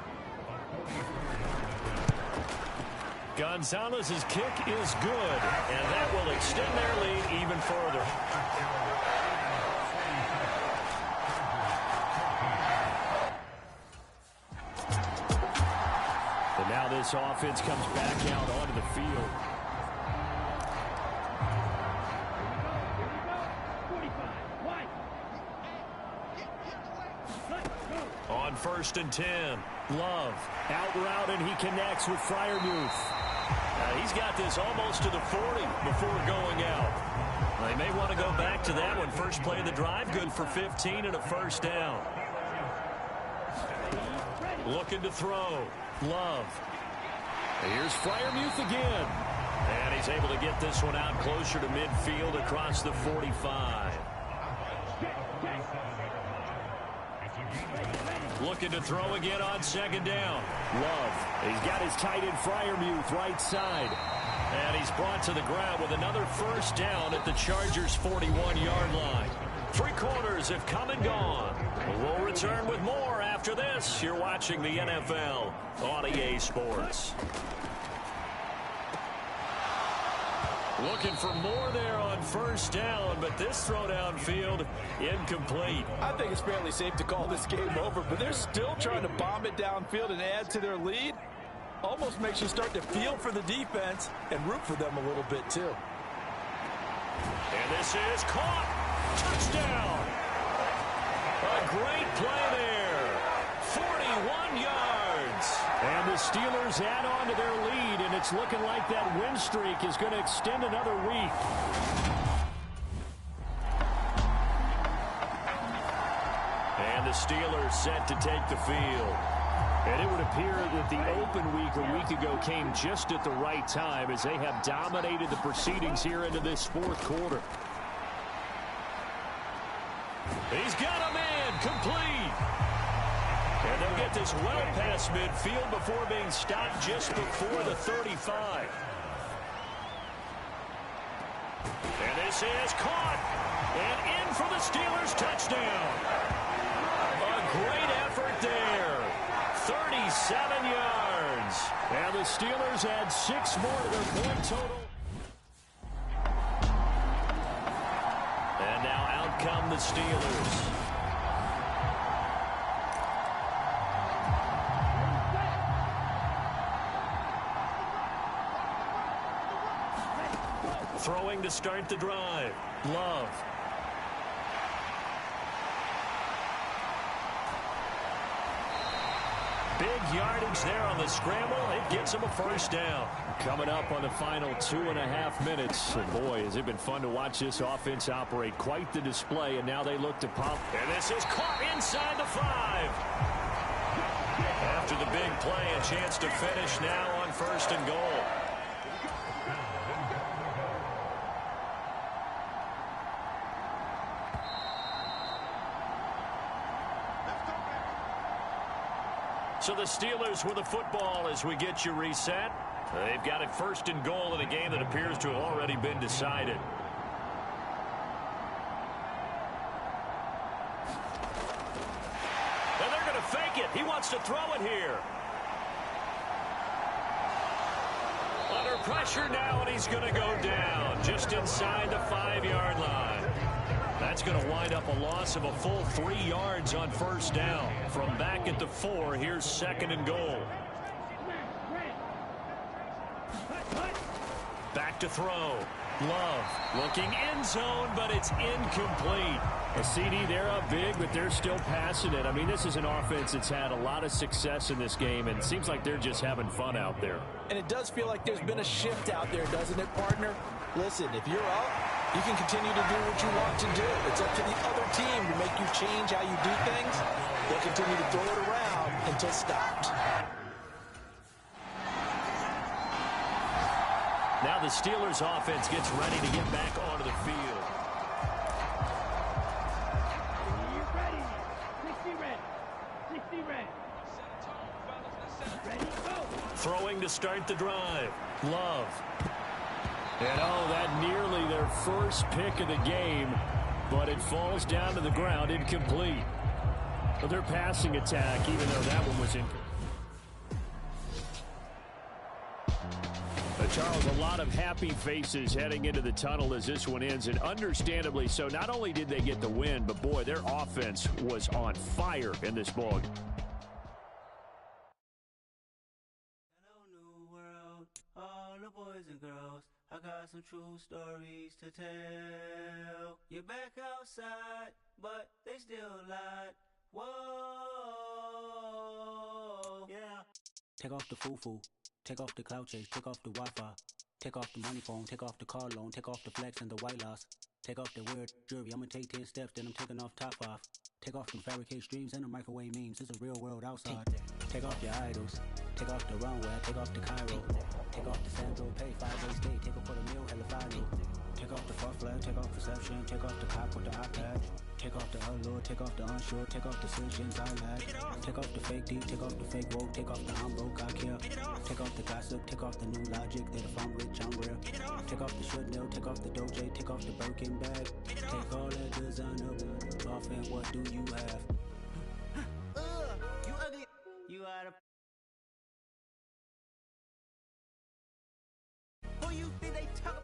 Gonzalez's kick is good, and that will extend their lead even further. And now this offense comes back out onto the field. On 1st and 10, Love out route, and he connects with Freiermuth. He's got this almost to the 40 before going out. They may want to go back to that one. First play of the drive, good for 15 and a first down. Looking to throw. Love. Here's Freiermuth again. And he's able to get this one out closer to midfield across the 45. Looking to throw again on 2nd down. Love. He's got his tight end Freiermuth right side. And he's brought to the ground with another first down at the Chargers' 41-yard line. 3 quarters have come and gone. We'll return with more after this. You're watching the NFL on EA Sports. Looking for more there on 1st down, but this throw downfield incomplete. I think it's fairly safe to call this game over, but they're still trying to bomb it downfield and add to their lead. Almost makes you start to feel for the defense and root for them a little bit too. And this is caught. Touchdown. A great play there. 41 yards. And the Steelers add on to their lead, and it's looking like that win streak is going to extend another week. And the Steelers set to take the field. And it would appear that the open week a week ago came just at the right time as they have dominated the proceedings here into this fourth quarter. He's got a man complete. And they'll get this well past midfield before being stopped just before the 35. And this is caught. And in for the Steelers touchdown. A great effort there. 37 yards. And the Steelers add 6 more to their point total. And now out come the Steelers. Throwing to start the drive. Love. Big yardage there on the scramble. It gets him a first down. Coming up on the final 2.5 minutes. And boy, has it been fun to watch this offense operate. Quite the display. And now they look to pop. And this is caught inside the 5. After the big play, a chance to finish now on 1st and goal. So the Steelers with the football as we get you reset. They've got it 1st and goal in a game that appears to have already been decided. And they're going to fake it. He wants to throw it here. Under pressure now, and he's going to go down just inside the 5-yard line. That's going to wind up a loss of a full 3 yards on 1st down. From back at the 4, here's 2nd and goal. Back to throw. Love looking end zone, but it's incomplete. A CD, they're up big, but they're still passing it. I mean, this is an offense that's had a lot of success in this game, and it seems like they're just having fun out there. And it does feel like there's been a shift out there, doesn't it, partner? Listen, if you're up, you can continue to do what you want to do. It's up to the other team to make you change how you do things. They'll continue to throw it around until stopped. Now the Steelers offense gets ready to get back onto the field. Ready. 60 ready. Throwing to start the drive. Love. And oh, that nearly their first pick of the game, but it falls down to the ground incomplete. But their passing attack, even though that one was incomplete. Charles, a lot of happy faces heading into the tunnel as this one ends, and understandably so. Not only did they get the win, but boy, their offense was on fire in this ball. Hello, new world, all the boys and girls. I got some true stories to tell. You're back outside, but they still lied. Whoa, yeah. Take off the foo-foo. Take off the cloud chase, take off the Wi-Fi. Take off the money phone, take off the car loan, take off the flex and the white loss. Take off the weird jewelry, I'ma take 10 steps, then I'm taking off top 5. Take off them fabricate streams and the microwave memes, it's a real world outside. Take off your idols, take off the runway, take off the Cairo. Take off the Sandro, pay 5 days stay, take off for the meal, hella final. Take off the far flag, take off perception, take off the cop with the iPad. Take off the allure, take off the unsure, take off decisions I lack. Take off the fake deep, take off the fake woke, take off the I'm broke, I care. Take off the gossip, take off the new logic that if I'm rich, I'm real. Take off the should know, take off the Doja, take off the Birkin bag. Take all that designer off and what do you have? You ugly. You out of. Who you think they talk?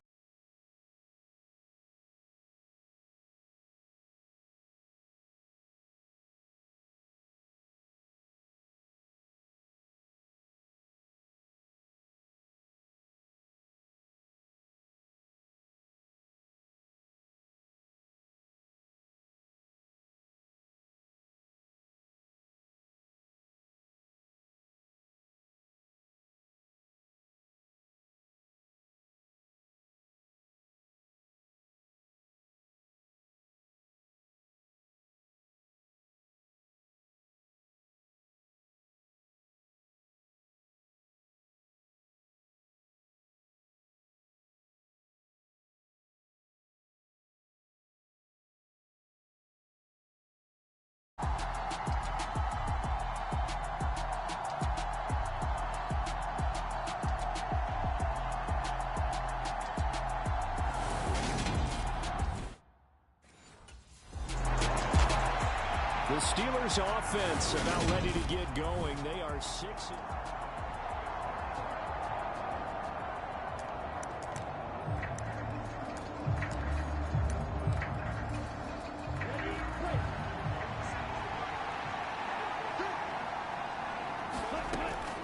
The Steelers offense about ready to get going. They are 6.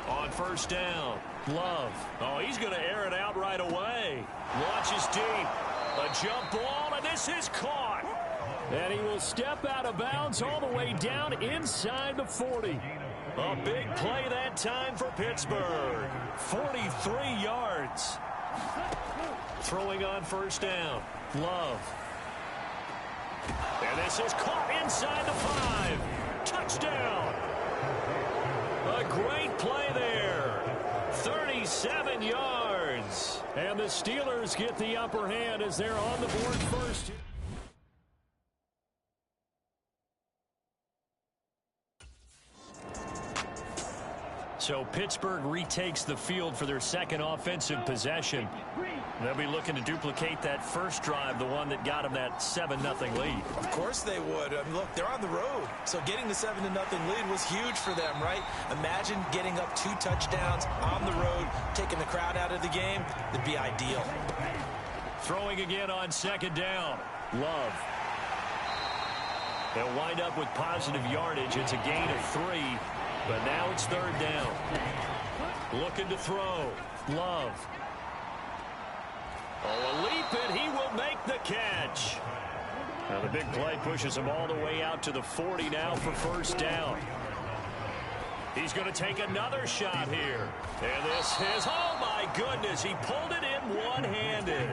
On first down, Love. Oh, he's going to air it out right away. Launches deep. A jump ball, and this is caught. And he will step out of bounds all the way down inside the 40. A big play that time for Pittsburgh. 43 yards. Throwing on first down. Love. And this is caught inside the 5. Touchdown. A great play there. 37 yards. And the Steelers get the upper hand as they're on the board first. So Pittsburgh retakes the field for their second offensive possession. They'll be looking to duplicate that first drive, the one that got them that 7-0 lead. Of course they would. I mean, look, they're on the road. So getting the 7-0 lead was huge for them, right? Imagine getting up 2 touchdowns on the road, taking the crowd out of the game. That'd be ideal. Throwing again on second down. Love. They'll wind up with positive yardage. It's a gain of 3. But now it's third down. Looking to throw. Love. Oh, a leap, and he will make the catch. Now the big play pushes him all the way out to the 40 now for first down. He's going to take another shot here. And this is, oh my goodness, he pulled it in one-handed.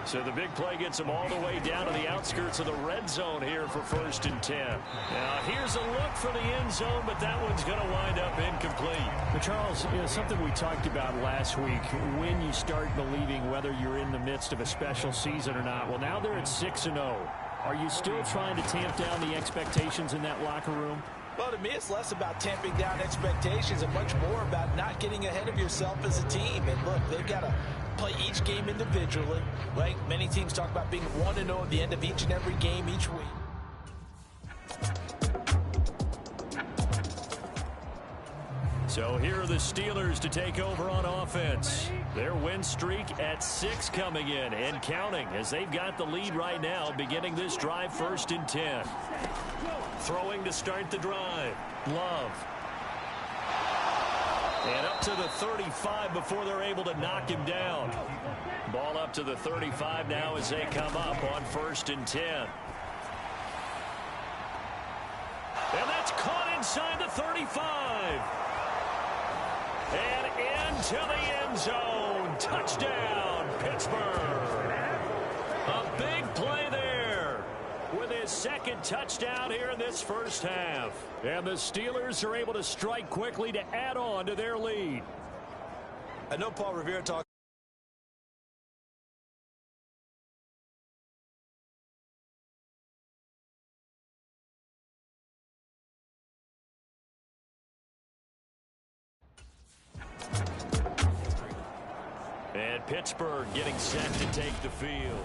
So the big play gets him all the way down to the outskirts of the red zone here for 1st and 10. Now here's a look for the end zone, but that one's going to wind up incomplete. But Charles, you know, something we talked about last week, when you start believing whether you're in the midst of a special season or not. Well, now they're at 6-0. Are you still trying to tamp down the expectations in that locker room? Well, to me, it's less about tamping down expectations and much more about not getting ahead of yourself as a team. And look, they've got to play each game individually, right? Many teams talk about being 1-0 at the end of each and every game each week. So here are the Steelers to take over on offense. Their win streak at 6 coming in and counting as they've got the lead right now beginning this drive 1st and 10. Throwing to start the drive. Love. And up to the 35 before they're able to knock him down. Ball up to the 35 now as they come up on 1st and 10. And that's caught inside the 35. And into the end zone. Touchdown, Pittsburgh. A big play there with his second touchdown here in this first half. And the Steelers are able to strike quickly to add on to their lead. I know Paul Revere talked. And Pittsburgh getting set to take the field.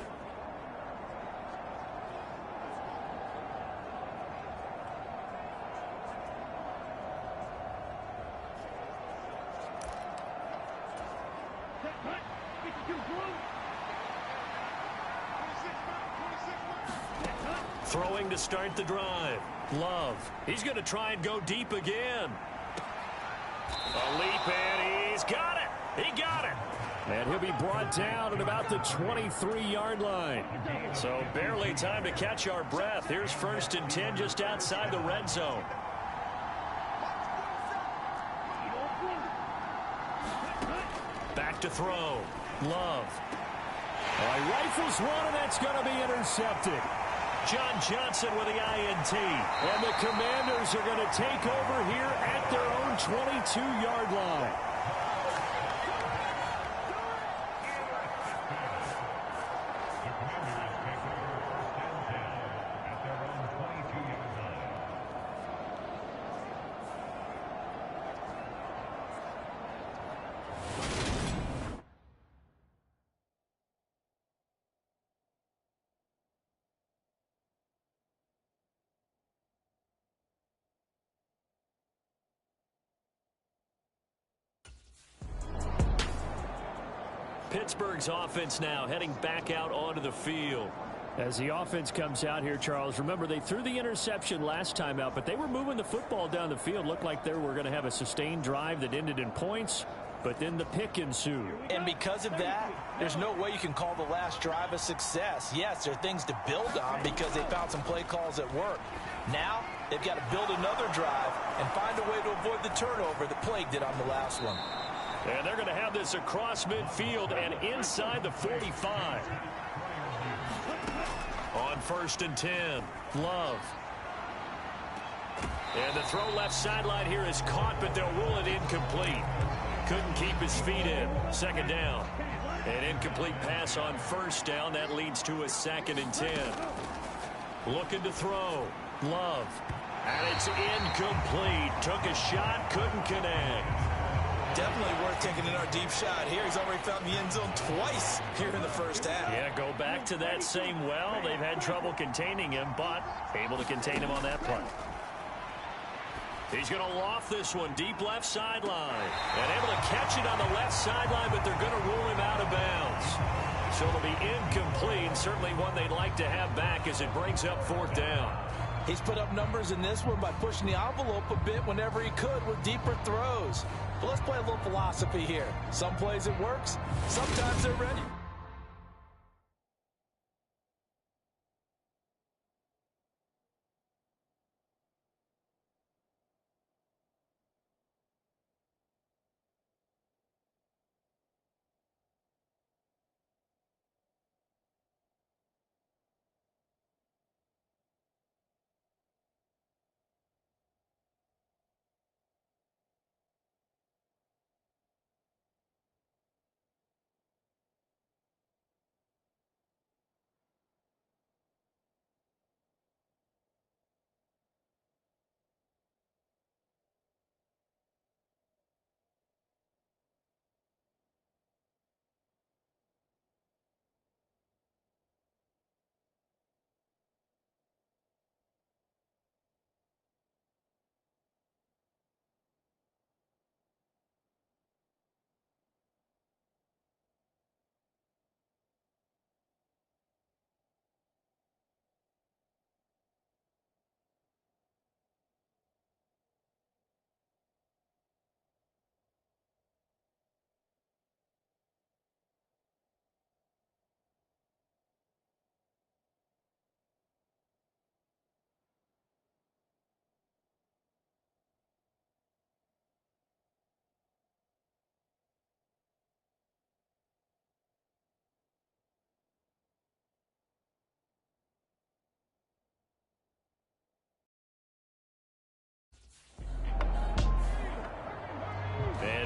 Throwing to start the drive. Love. He's going to try and go deep again. A leap, and he's got it. He got it. And he'll be brought down at about the 23-yard line. So barely time to catch our breath. Here's 1st and 10 just outside the red zone. Back to throw. Love. He rifles one, and that's going to be intercepted. John Johnson with the INT. And the Commanders are going to take over here at their own 22-yard line. Pittsburgh's offense now heading back out onto the field. As the offense comes out here, Charles, remember they threw the interception last time out, but they were moving the football down the field. Looked like they were going to have a sustained drive that ended in points, but then the pick ensued. And because of that, there's no way you can call the last drive a success. Yes, there are things to build on because they found some play calls that work. Now, they've got to build another drive and find a way to avoid the turnover that plagued it on the last one. And they're going to have this across midfield and inside the 45. On 1st and 10, Love. And the throw left sideline here is caught, but they'll rule it incomplete. Couldn't keep his feet in. 2nd down. An incomplete pass on 1st down. That leads to a 2nd and 10. Looking to throw. Love. And it's incomplete. Took a shot, couldn't connect. Definitely worth taking in our deep shot here. He's already found the end zone twice here in the first half. Yeah, go back to that same well. They've had trouble containing him, but able to contain him on that play. He's going to loft this one deep left sideline. And able to catch it on the left sideline, but they're going to rule him out of bounds. So it'll be incomplete. Certainly one they'd like to have back as it brings up 4th down. He's put up numbers in this one by pushing the envelope a bit whenever he could with deeper throws. But let's play a little philosophy here. Some plays it works, sometimes they're ready.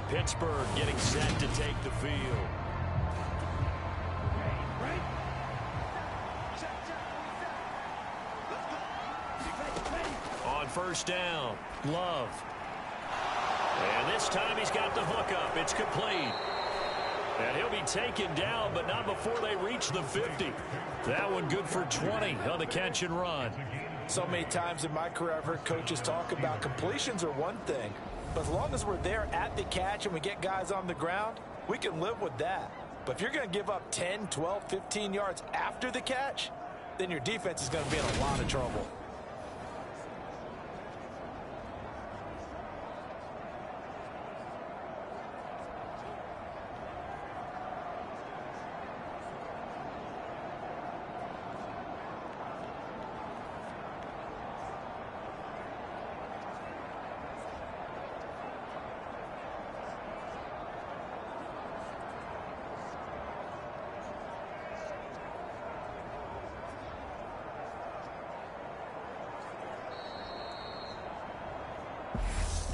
Pittsburgh getting set to take the field. On first down, Love. And this time he's got the hookup. It's complete. And he'll be taken down, but not before they reach the 50. That one good for 20 on the catch and run. So many times in my career I've heard coaches talk about completions are one thing, but as long as we're there at the catch and we get guys on the ground, we can live with that. But if you're going to give up 10, 12, 15 yards after the catch, then your defense is going to be in a lot of trouble.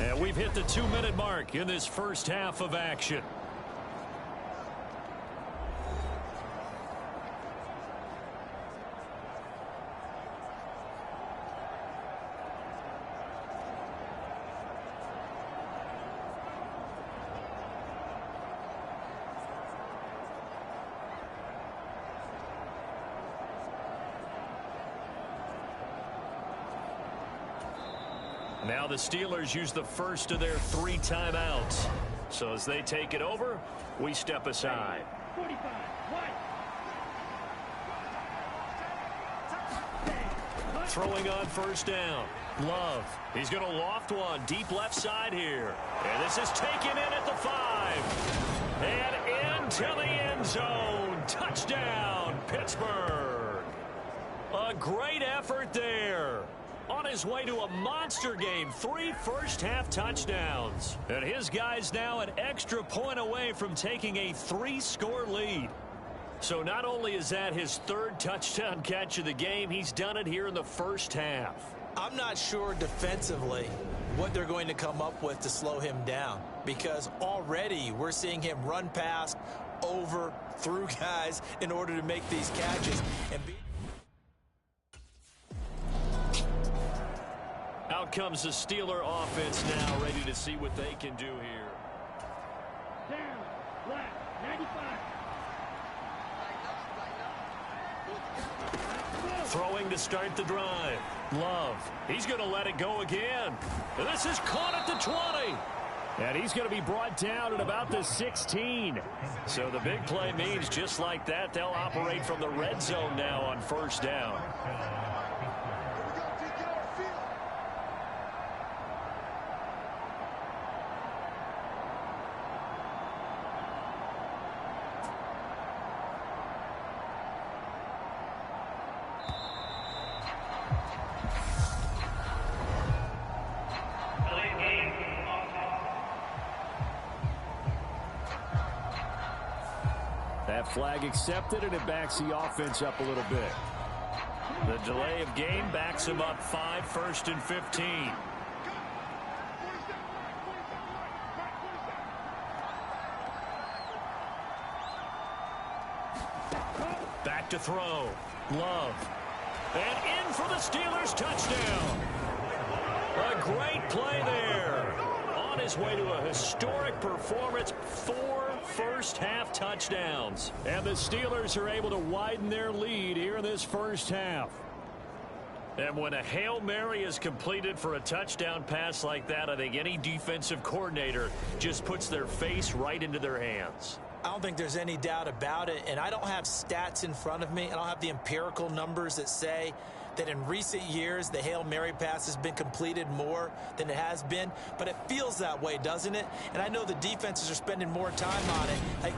And we've hit the 2-minute mark in this first half of action. Now the Steelers use the first of their 3 timeouts. So as they take it over, we step aside. 45, Throwing on first down. Love. He's going to loft one deep left side here. And this is taken in at the 5. And into the end zone. Touchdown, Pittsburgh. A great effort there. On his way to a monster game, 3 first-half touchdowns. And his guys now an extra point away from taking a 3-score lead. So not only is that his 3rd touchdown catch of the game, he's done it here in the first half. I'm not sure defensively what they're going to come up with to slow him down, because already we're seeing him run past, over, through guys in order to make these catches. And out comes the Steeler offense now, ready to see what they can do here. down, left, 95. Throwing to start the drive. Love. He's going to let it go again. And this is caught at the 20. And he's going to be brought down at about the 16. So the big play means just like that, they'll operate from the red zone now on first down. That flag accepted, and it backs the offense up a little bit. The delay of game backs him up 5, 1st and 15. Back to throw. Love. And in for the Steelers touchdown. A great play there. On his way to a historic performance, 4 first-half touchdowns. And the Steelers are able to widen their lead here in this first half. And when a Hail Mary is completed for a touchdown pass like that, I think any defensive coordinator just puts their face right into their hands. I don't think there's any doubt about it, and I don't have stats in front of me. I don't have the empirical numbers that say that in recent years the Hail Mary pass has been completed more than it has been, but it feels that way, doesn't it? And I know the defenses are spending more time on it. Like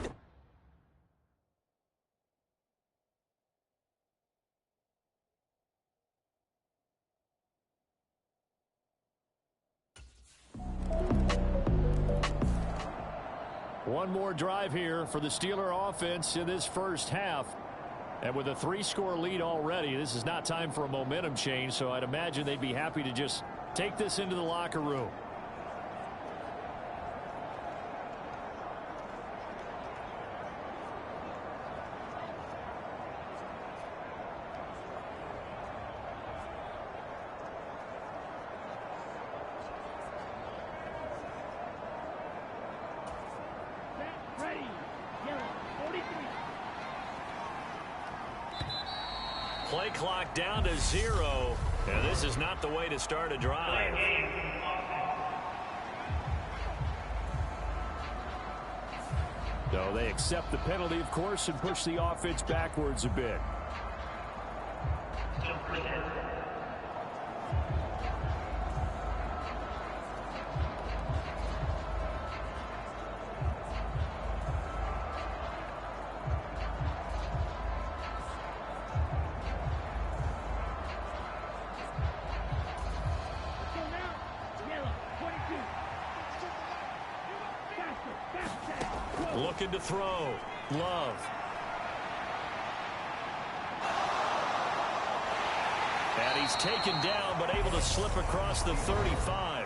one more drive here for the Steeler offense in this first half. And with a 3-score lead already, this is not time for a momentum change, so I'd imagine they'd be happy to just take this into the locker room. Play clock down to 0. And this is not the way to start a drive. So they accept the penalty, of course, and push the offense backwards a bit. Looking to throw. Love. And he's taken down, but able to slip across the 35.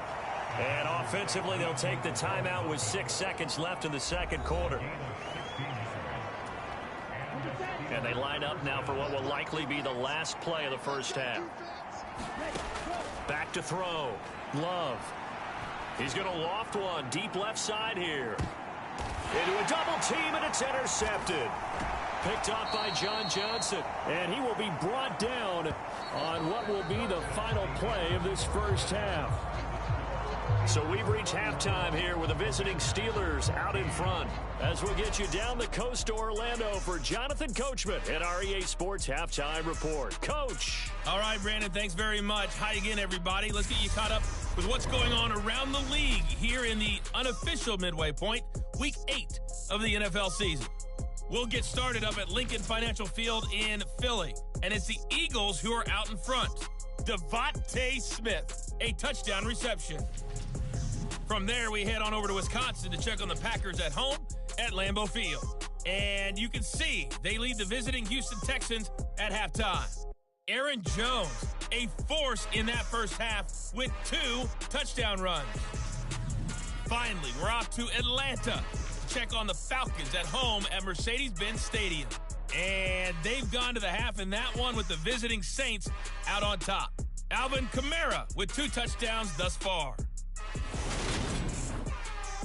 And offensively, they'll take the timeout with 6 seconds left in the second quarter. And they line up now for what will likely be the last play of the first half. Back to throw. Love. He's going to loft one deep left side here. Into a double team, and it's intercepted. Picked off by John Johnson. And he will be brought down on what will be the final play of this first half. So we've reached halftime here with the visiting Steelers out in front. As we'll get you down the coast to Orlando for Jonathan Coachman at our EA Sports Halftime Report. Coach. All right, Brandon, thanks very much. Hi again, everybody. Let's get you caught up with what's going on around the league here in the unofficial midway point, Week 8 of the NFL season. We'll get started up at Lincoln Financial Field in Philly, and it's the Eagles who are out in front. Devontae Smith, a touchdown reception. From there, we head on over to Wisconsin to check on the Packers at home at Lambeau Field. And you can see they lead the visiting Houston Texans at halftime. Aaron Jones, a force in that first half with 2 touchdown runs. Finally, we're off to Atlanta to check on the Falcons at home at Mercedes-Benz Stadium. And they've gone to the half in that one with the visiting Saints out on top. Alvin Kamara with 2 touchdowns thus far.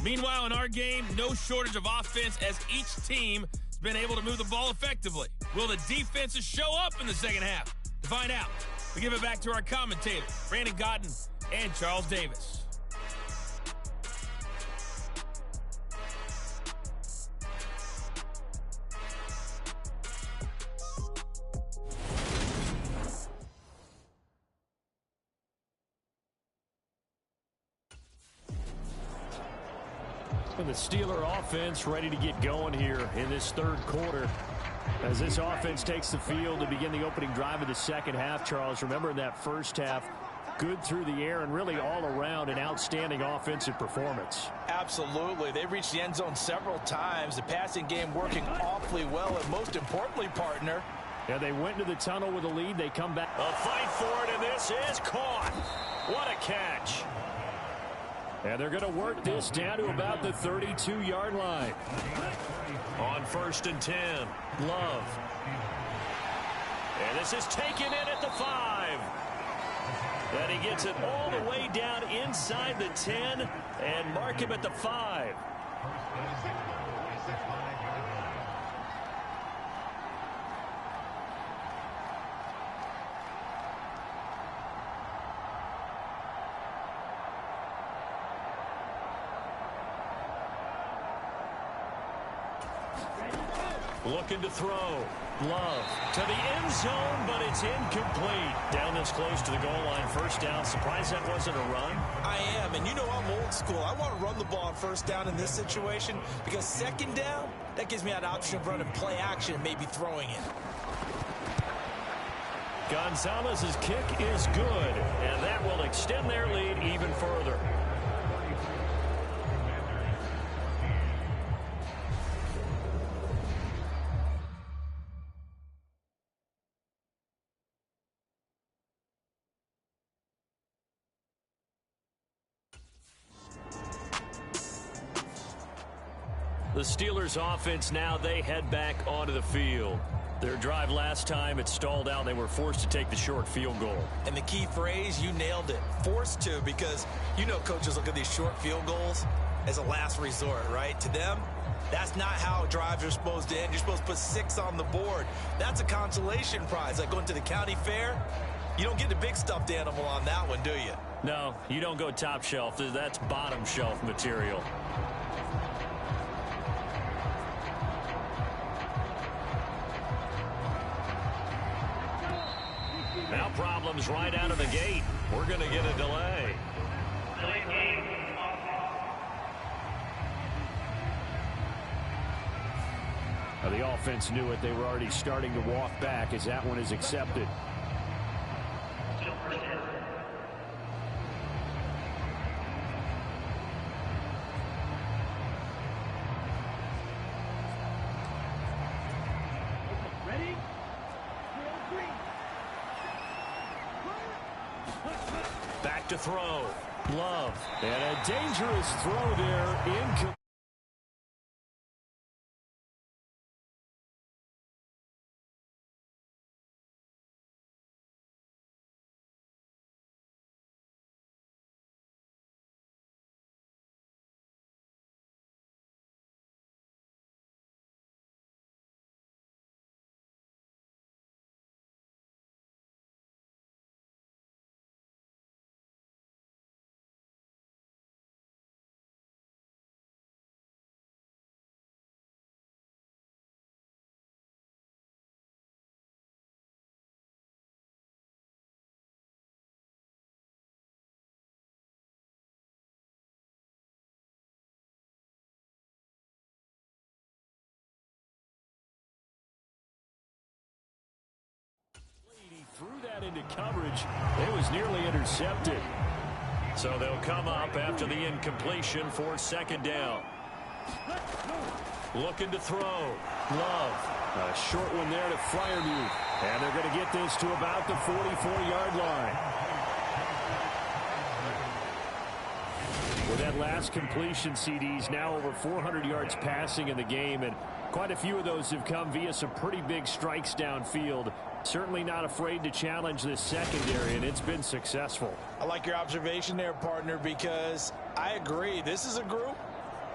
Meanwhile, in our game, no shortage of offense as each team has been able to move the ball effectively. Will the defenses show up in the second half? To find out, we give it back to our commentators, Brandon Godden and Charles Davis. And the Steeler offense ready to get going here in this third quarter. As this offense takes the field to begin the opening drive of the second half, Charles, remember in that first half, good through the air and really all around an outstanding offensive performance. Absolutely. They reached the end zone several times. The passing game working awfully well, and most importantly, partner. Yeah, they went into the tunnel with a lead. They come back. A fight for it, and this is caught. What a catch. And they're going to work this down to about the 32-yard line. On 1st and 10, Love. And this is taken in at the 5. And he gets it all the way down inside the 10 and mark him at the 5. Looking to throw. Love to the end zone, but it's incomplete. Down this close to the goal line. First down. Surprised that wasn't a run? I am, and you know I'm old school. I want to run the ball on first down in this situation because second down, that gives me an option of running play action and maybe throwing it. Gonzalez's kick is good, and that will extend their lead even further. The Steelers offense now, they head back onto the field. Their drive last time, it stalled out. They were forced to take the short field goal. And the key phrase, you nailed it. Forced to, because you know coaches look at these short field goals as a last resort, right? To them, That's not how drives are supposed to end. You're supposed to put 6 on the board. That's a consolation prize. Like going to the county fair, you don't get the big stuffed animal on that one, do you? No, you don't go top shelf. That's bottom shelf material. Now problems right out of the gate. We're going to get a delay. Now the offense knew it. They were already starting to walk back as that one is accepted. Back to throw. Love. And a dangerous throw there. Threw that into coverage. It was nearly intercepted. So they'll come up after the incompletion for second down. Looking to throw. Love. A short one there to Fryermuth. And they're going to get this to about the 44-yard line. With that last completion, CD's now over 400 yards passing in the game, and quite a few of those have come via some pretty big strikes downfield. Certainly not afraid to challenge this secondary, and it's been successful. I like your observation there, partner, because I agree. This is a group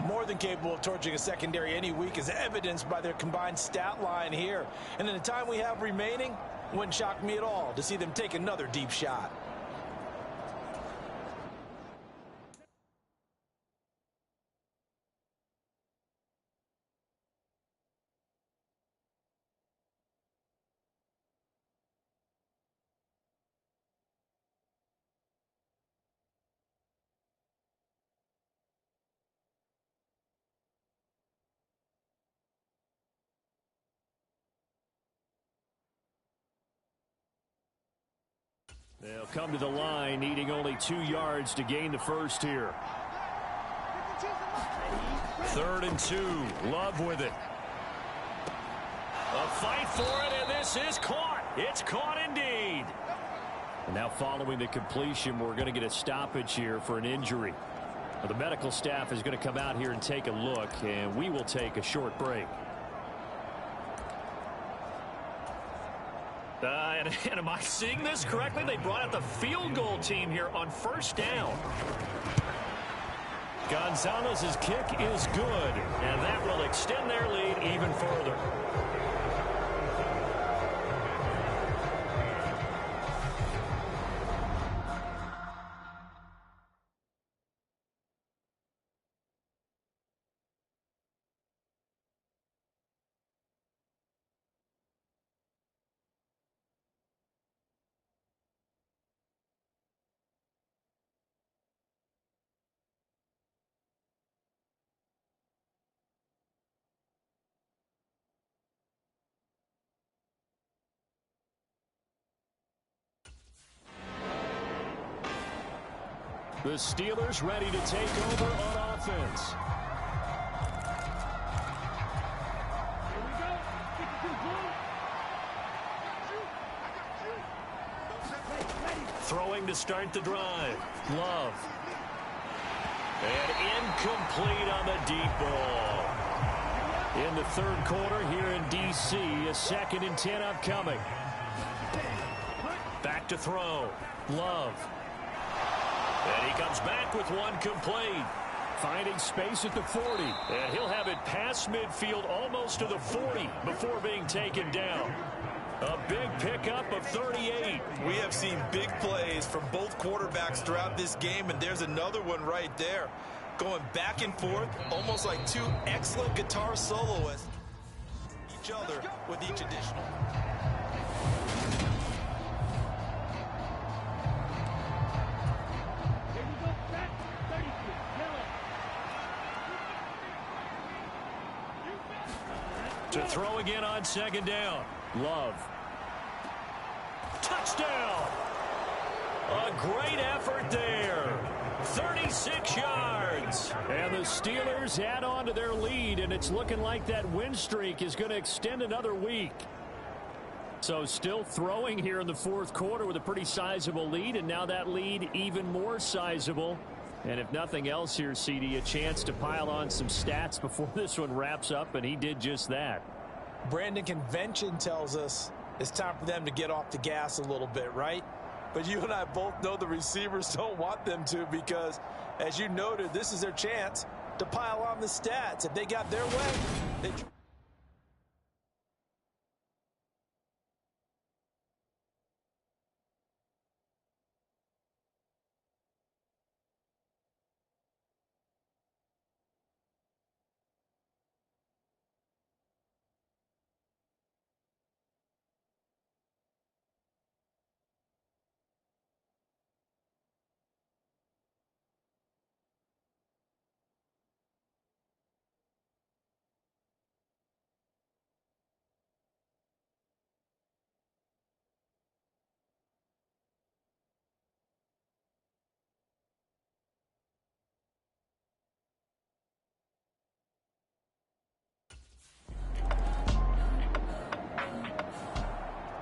more than capable of torching a secondary any week, as evidenced by their combined stat line here. And in the time we have remaining, wouldn't shock me at all to see them take another deep shot. They'll come to the line, needing only 2 yards to gain the first here. 3rd and 2. Love with it. A fight for it, and this is caught. It's caught indeed. And now following the completion, we're going to get a stoppage here for an injury. Well, the medical staff is going to come out here and take a look, and we will take a short break. And am I seeing this correctly? They brought out the field goal team here on first down. Gonzalez's kick is good, and that will extend their lead even further. The Steelers ready to take over on offense. Here we go. 52, Throwing to start the drive. Love. And incomplete on the deep ball. In the 3rd quarter here in D.C., a 2nd and 10 upcoming. Back to throw. Love. And he comes back with one complete. Finding space at the 40. And he'll have it past midfield almost to the 40 before being taken down. A big pickup of 38. We have seen big plays from both quarterbacks throughout this game, and there's another one right there. Going back and forth, almost like two excellent guitar soloists. Each other with each additional. To throw again on second down. Love. Touchdown. A great effort there. 36 yards. And the Steelers add on to their lead, and it's looking like that win streak is going to extend another week. So still throwing here in the fourth quarter with a pretty sizable lead, and now that lead even more sizable. And if nothing else here, CD, a chance to pile on some stats before this one wraps up, and he did just that. Brandon, convention tells us it's time for them to get off the gas a little bit, right? But you and I both know the receivers don't want them to, because, as you noted, this is their chance to pile on the stats. If they got their way, they...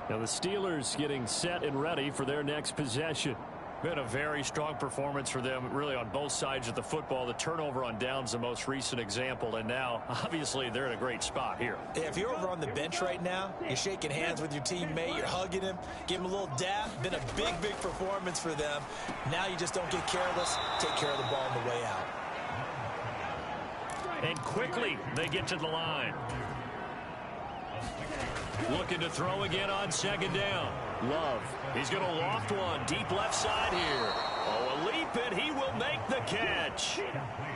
Now the Steelers getting set and ready for their next possession. Been a very strong performance for them, really, on both sides of the football. The turnover on downs, the most recent example, and now, obviously, they're in a great spot here. Yeah, if you're over on the bench right now, you're shaking hands with your teammate, you're hugging him, give him a little dap. Been a big, big performance for them. Now you just don't get careless. Take care of the ball on the way out. And quickly, they get to the line. Looking to throw again on second down. Love. He's going to loft one deep left side here. Oh, a leap, and he will make the catch.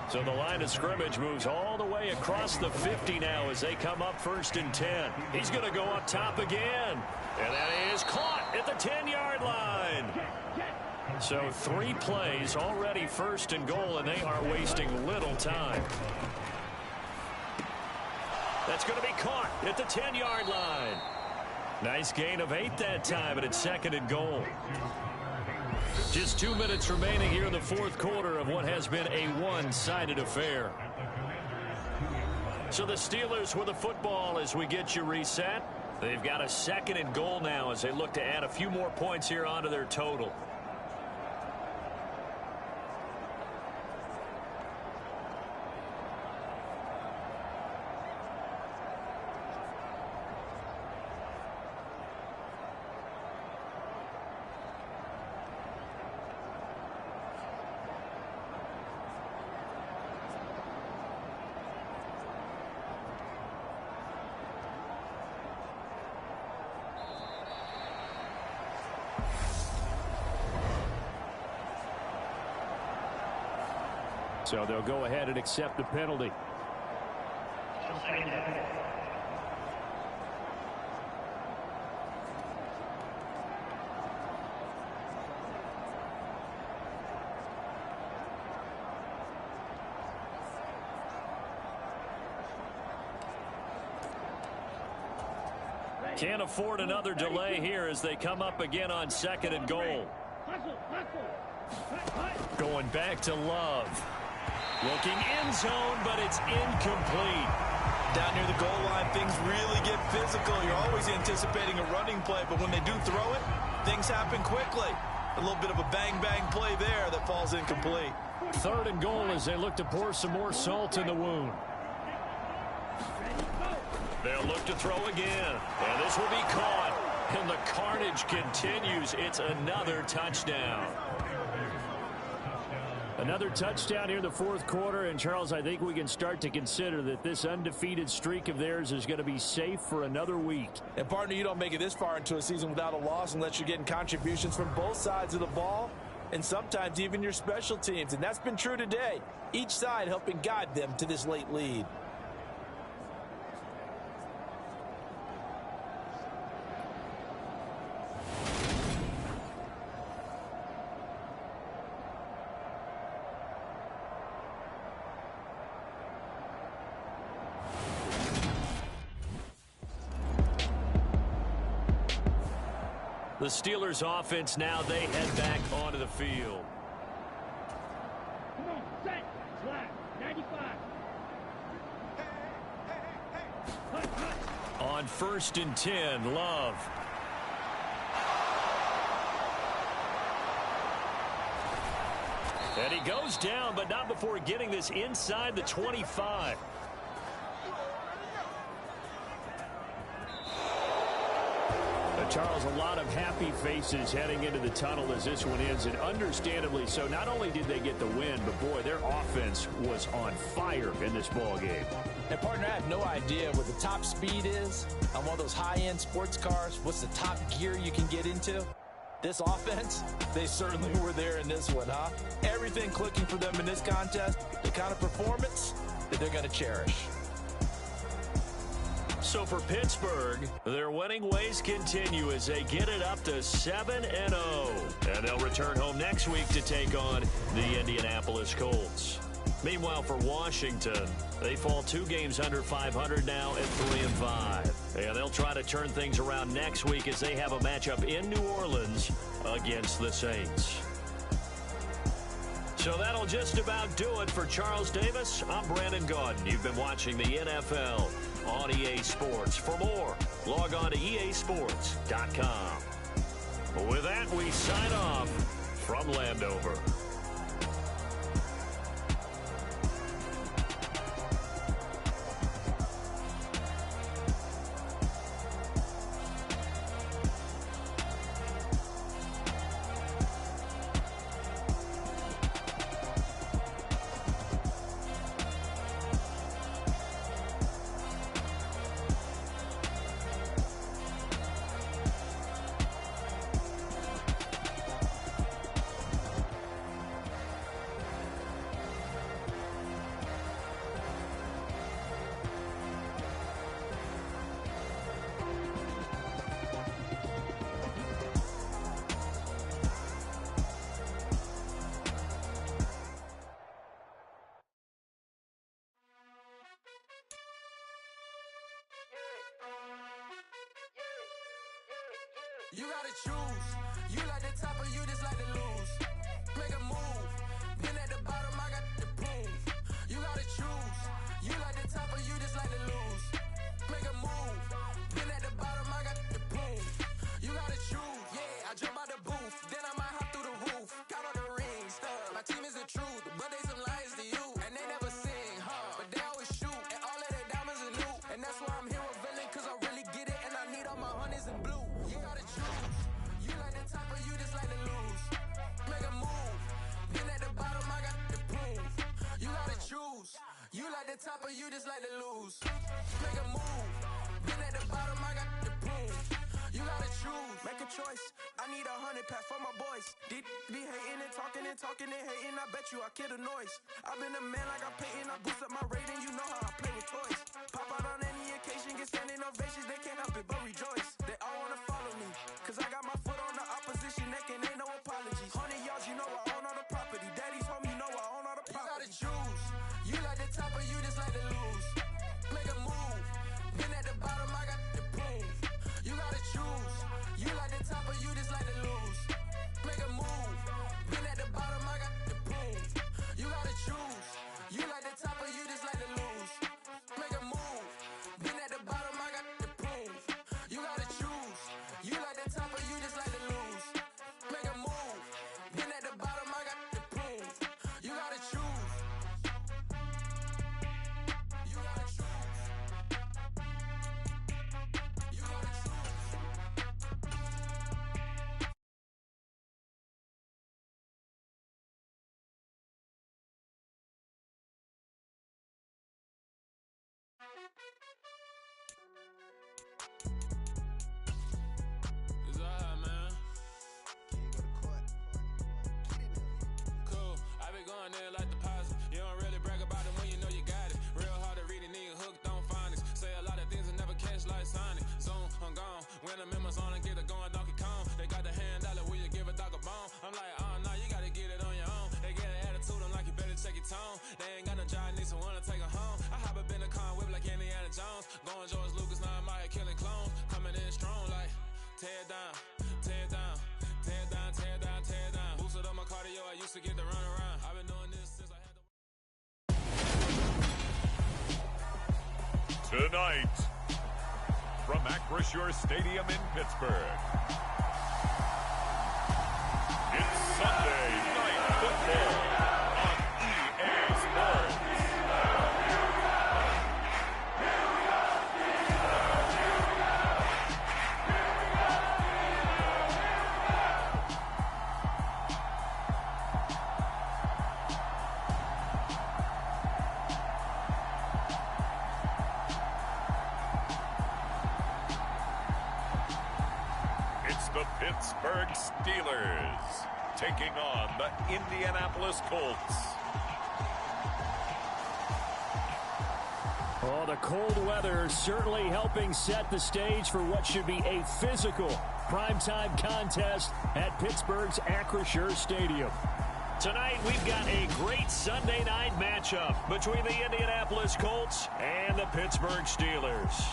So the line of scrimmage moves all the way across the 50 now as they come up 1st and 10. He's going to go up top again. And that is caught at the 10-yard line. So 3 plays already 1st and goal, and they are wasting little time. That's going to be caught at the 10-yard line. Nice gain of 8 that time, but it's 2nd and goal. Just 2 minutes remaining here in the fourth quarter of what has been a one-sided affair. So the Steelers with the football as we get you reset. They've got a 2nd and goal now as they look to add a few more points here onto their total. So they'll go ahead and accept the penalty. Can't afford another delay here as they come up again on 2nd and goal. Going back to Love. Looking end zone, but it's incomplete. Down near the goal line, things really get physical. You're always anticipating a running play, but when they do throw it, things happen quickly. A little bit of a bang-bang play there that falls incomplete. 3rd and goal as they look to pour some more salt in the wound. They'll look to throw again, and this will be caught. And the carnage continues. It's another touchdown. Another touchdown here in the fourth quarter, and Charles, I think we can start to consider that this undefeated streak of theirs is going to be safe for another week. And partner, you don't make it this far into a season without a loss unless you're getting contributions from both sides of the ball and sometimes even your special teams, and that's been true today. Each side helping guide them to this late lead. The Steelers offense now, they head back onto the field. Come on, set, slide, 95. On 1st and 10, Love. And he goes down, but not before getting this inside the 25. Charles, a lot of happy faces heading into the tunnel as this one ends, and understandably so. Not only did they get the win, but boy, their offense was on fire in this ball game. And partner, I have no idea what the top speed is on one of those high-end sports cars. What's the top gear you can get into? This offense, they certainly were there in this one, huh? Everything clicking for them in this contest, the kind of performance that they're going to cherish. So for Pittsburgh, their winning ways continue as they get it up to 7-0. And they'll return home next week to take on the Indianapolis Colts. Meanwhile, for Washington, they fall 2 games under 500 now at 3-5. And they'll try to turn things around next week as they have a matchup in New Orleans against the Saints. So that'll just about do it for Charles Davis. I'm Brandon Gaudin. You've been watching the NFL on EA Sports. For more, log on to easports.com. With that, we sign off from Landover. You gotta choose. You like the top or you just like to lose. Make a move. Been at the bottom, I got the proof. You gotta choose. You like the top or you just like to lose. Make a move. Been at the bottom, I got the proof. You gotta choose. Yeah, I jump out the booth. Then I might hop through the roof. Count all the rings. My team is the truth, but they some liars to you. And they never sing, huh? But they always shoot. And all of their diamonds are new. And that's why I'm here with villain, cause I really get it. And I need all my honeys in blue. You gotta choose. You like the top or you just like to lose. Make a move. Been at the bottom, I got the proof. You gotta choose. You like the top or you just like to lose. Make a move. Been at the bottom, I got the proof. You gotta choose. Make a choice. I need 100 pack for my boys. Deep be hating and talking and hating. I bet you I kill the noise. I've been a man like I'm Peyton. I boost up my rating. You know how I play with toys. Pop out on any occasion, get standing ovations. They can't help it but rejoice. They all wanna follow me, cause I got my foot on the opposition neck and ain't no apologies. 100 yards, you know I own all the property. Daddy's home, you know I own all the property. You gotta choose. You like the top or you just like to lose. Make a move. Been at the bottom, I got the proof. You gotta choose. You like the top or you just like to lose. Make a move. Been at the bottom, I got the proof. You gotta choose. You like the top or you just like to lose. Make a move. Been at the bottom, I got the proof. You gotta choose. You like the top or you just like to lose. Make a move. Been at the bottom, I got the proof. You gotta choose. You gotta choose. You gotta choose. Young nigga like deposit. You don't really brag about it when you know you got it. Real hard to read a nigga hooked on phonics. Say a lot of things and never catch like Sonic. Zoom, I'm gone. When the members on and get it going Donkey Kong. They got the hand dollar, will you give a dog a bone? I'm like, oh no, you gotta get it on your own. They get an attitude, I'm like, you better check your tone. They ain't got no job, need someone to take her home. I hop up in the car, whip like Indiana Jones. Going George Lucas, now I'm out here killing clones. Coming in strong like, tear down, tear down, tear down, tear down, tear down. Boosted up my cardio, I used to get to run around. I've been doing this since I had to. Tonight, from Acrisure Stadium in Pittsburgh, it's Sunday Night Football on EA Sports. The Pittsburgh Steelers taking on the Indianapolis Colts. Oh, the cold weather certainly helping set the stage for what should be a physical primetime contest at Pittsburgh's Acrisure Stadium. Tonight, we've got a great Sunday night matchup between the Indianapolis Colts and the Pittsburgh Steelers.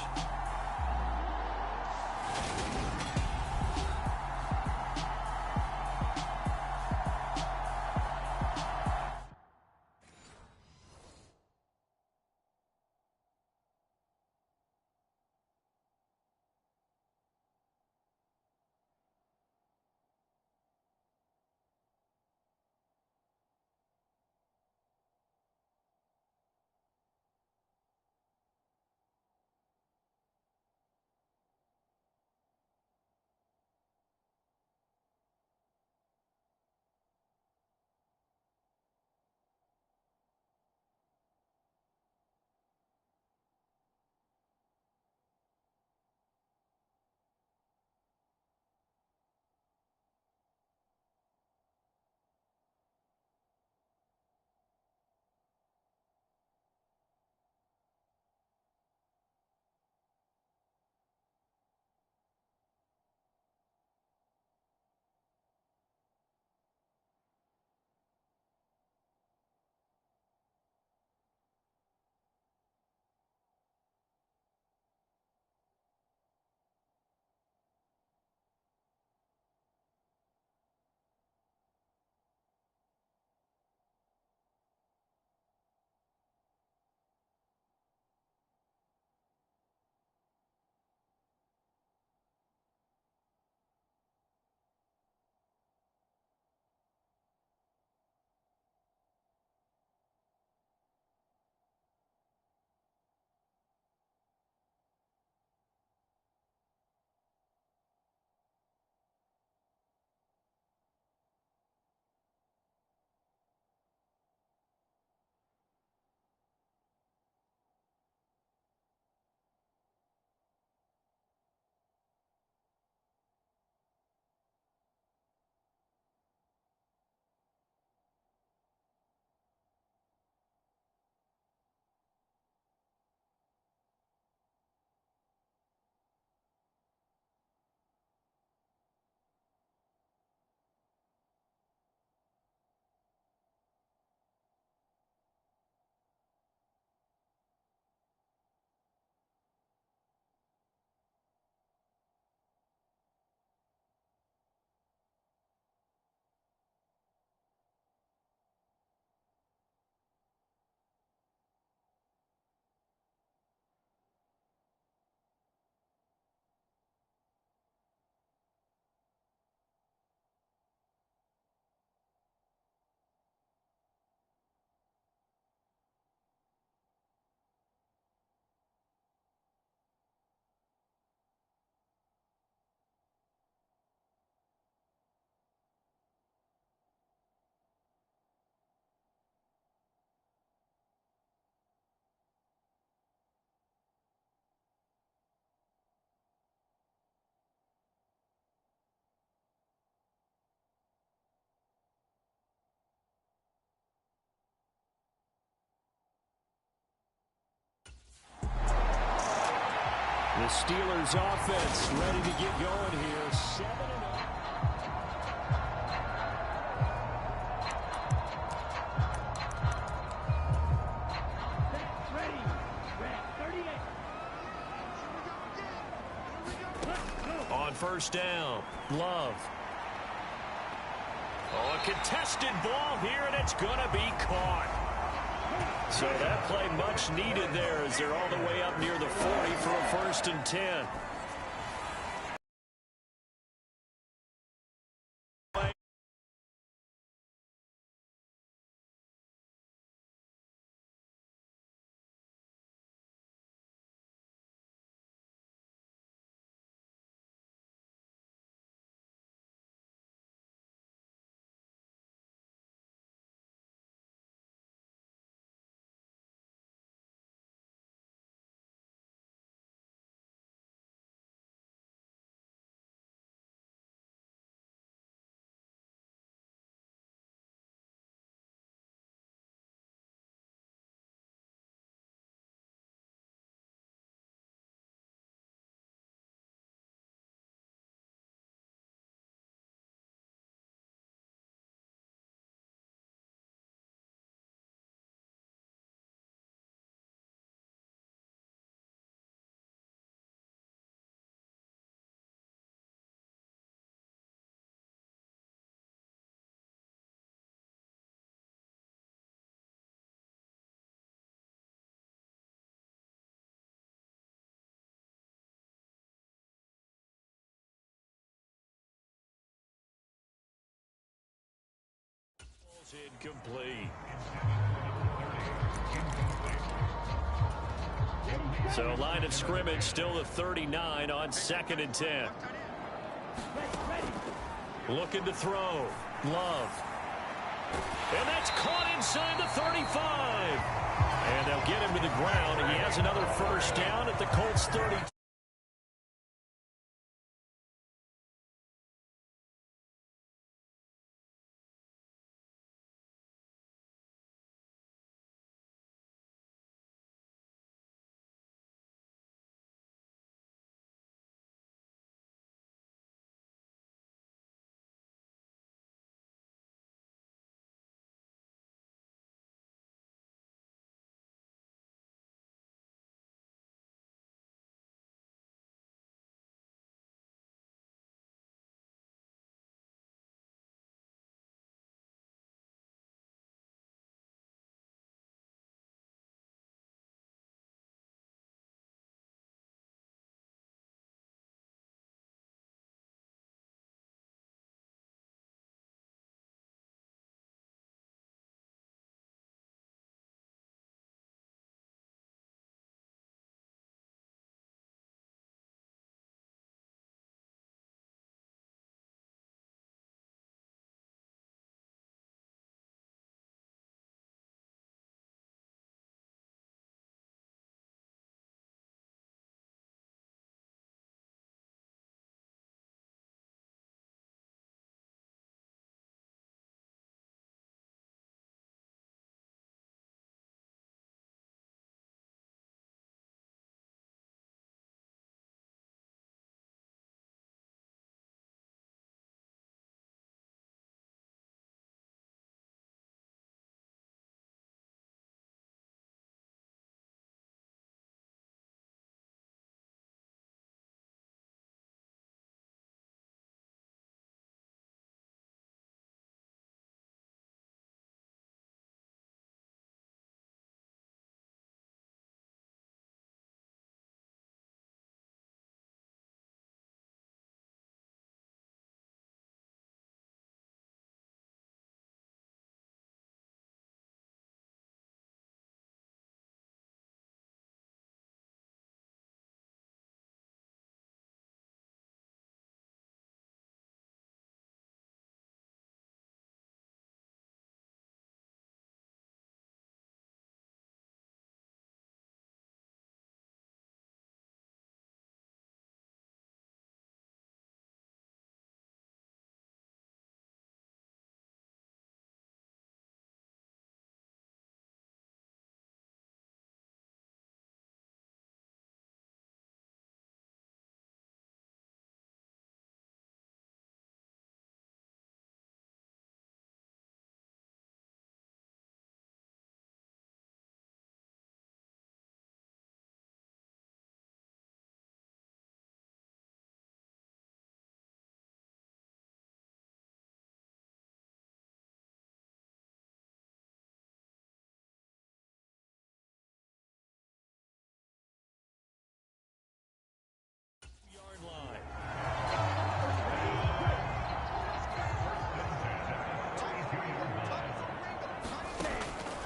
Steelers offense ready to get going here. 7-0. On first down, Love. Oh, a contested ball here, and it's going to be caught. So that play much needed there as they're all the way up near the 40 for a 1st and 10. Incomplete. So line of scrimmage still the 39 on 2nd and 10. Looking to throw. Love. And that's caught inside the 35. And they'll get him to the ground. He has another first down at the Colts 30.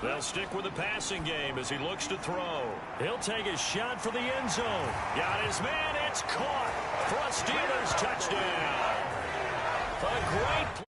They'll stick with the passing game as he looks to throw. He'll take a shot for the end zone. Got his man. It's caught for a Steelers touchdown. A great play.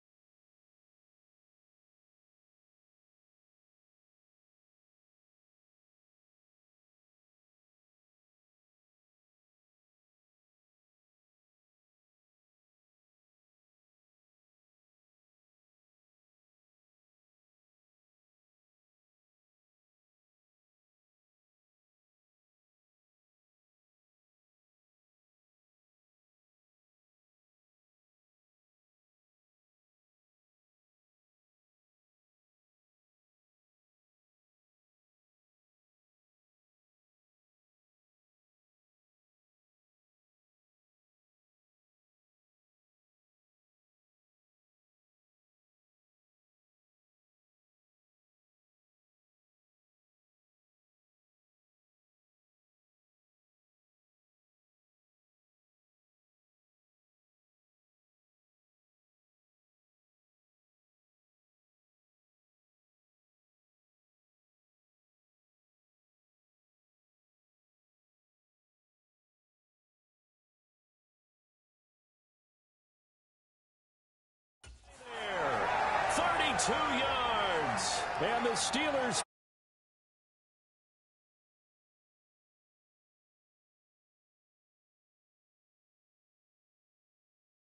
There, 32 yards. And the Steelers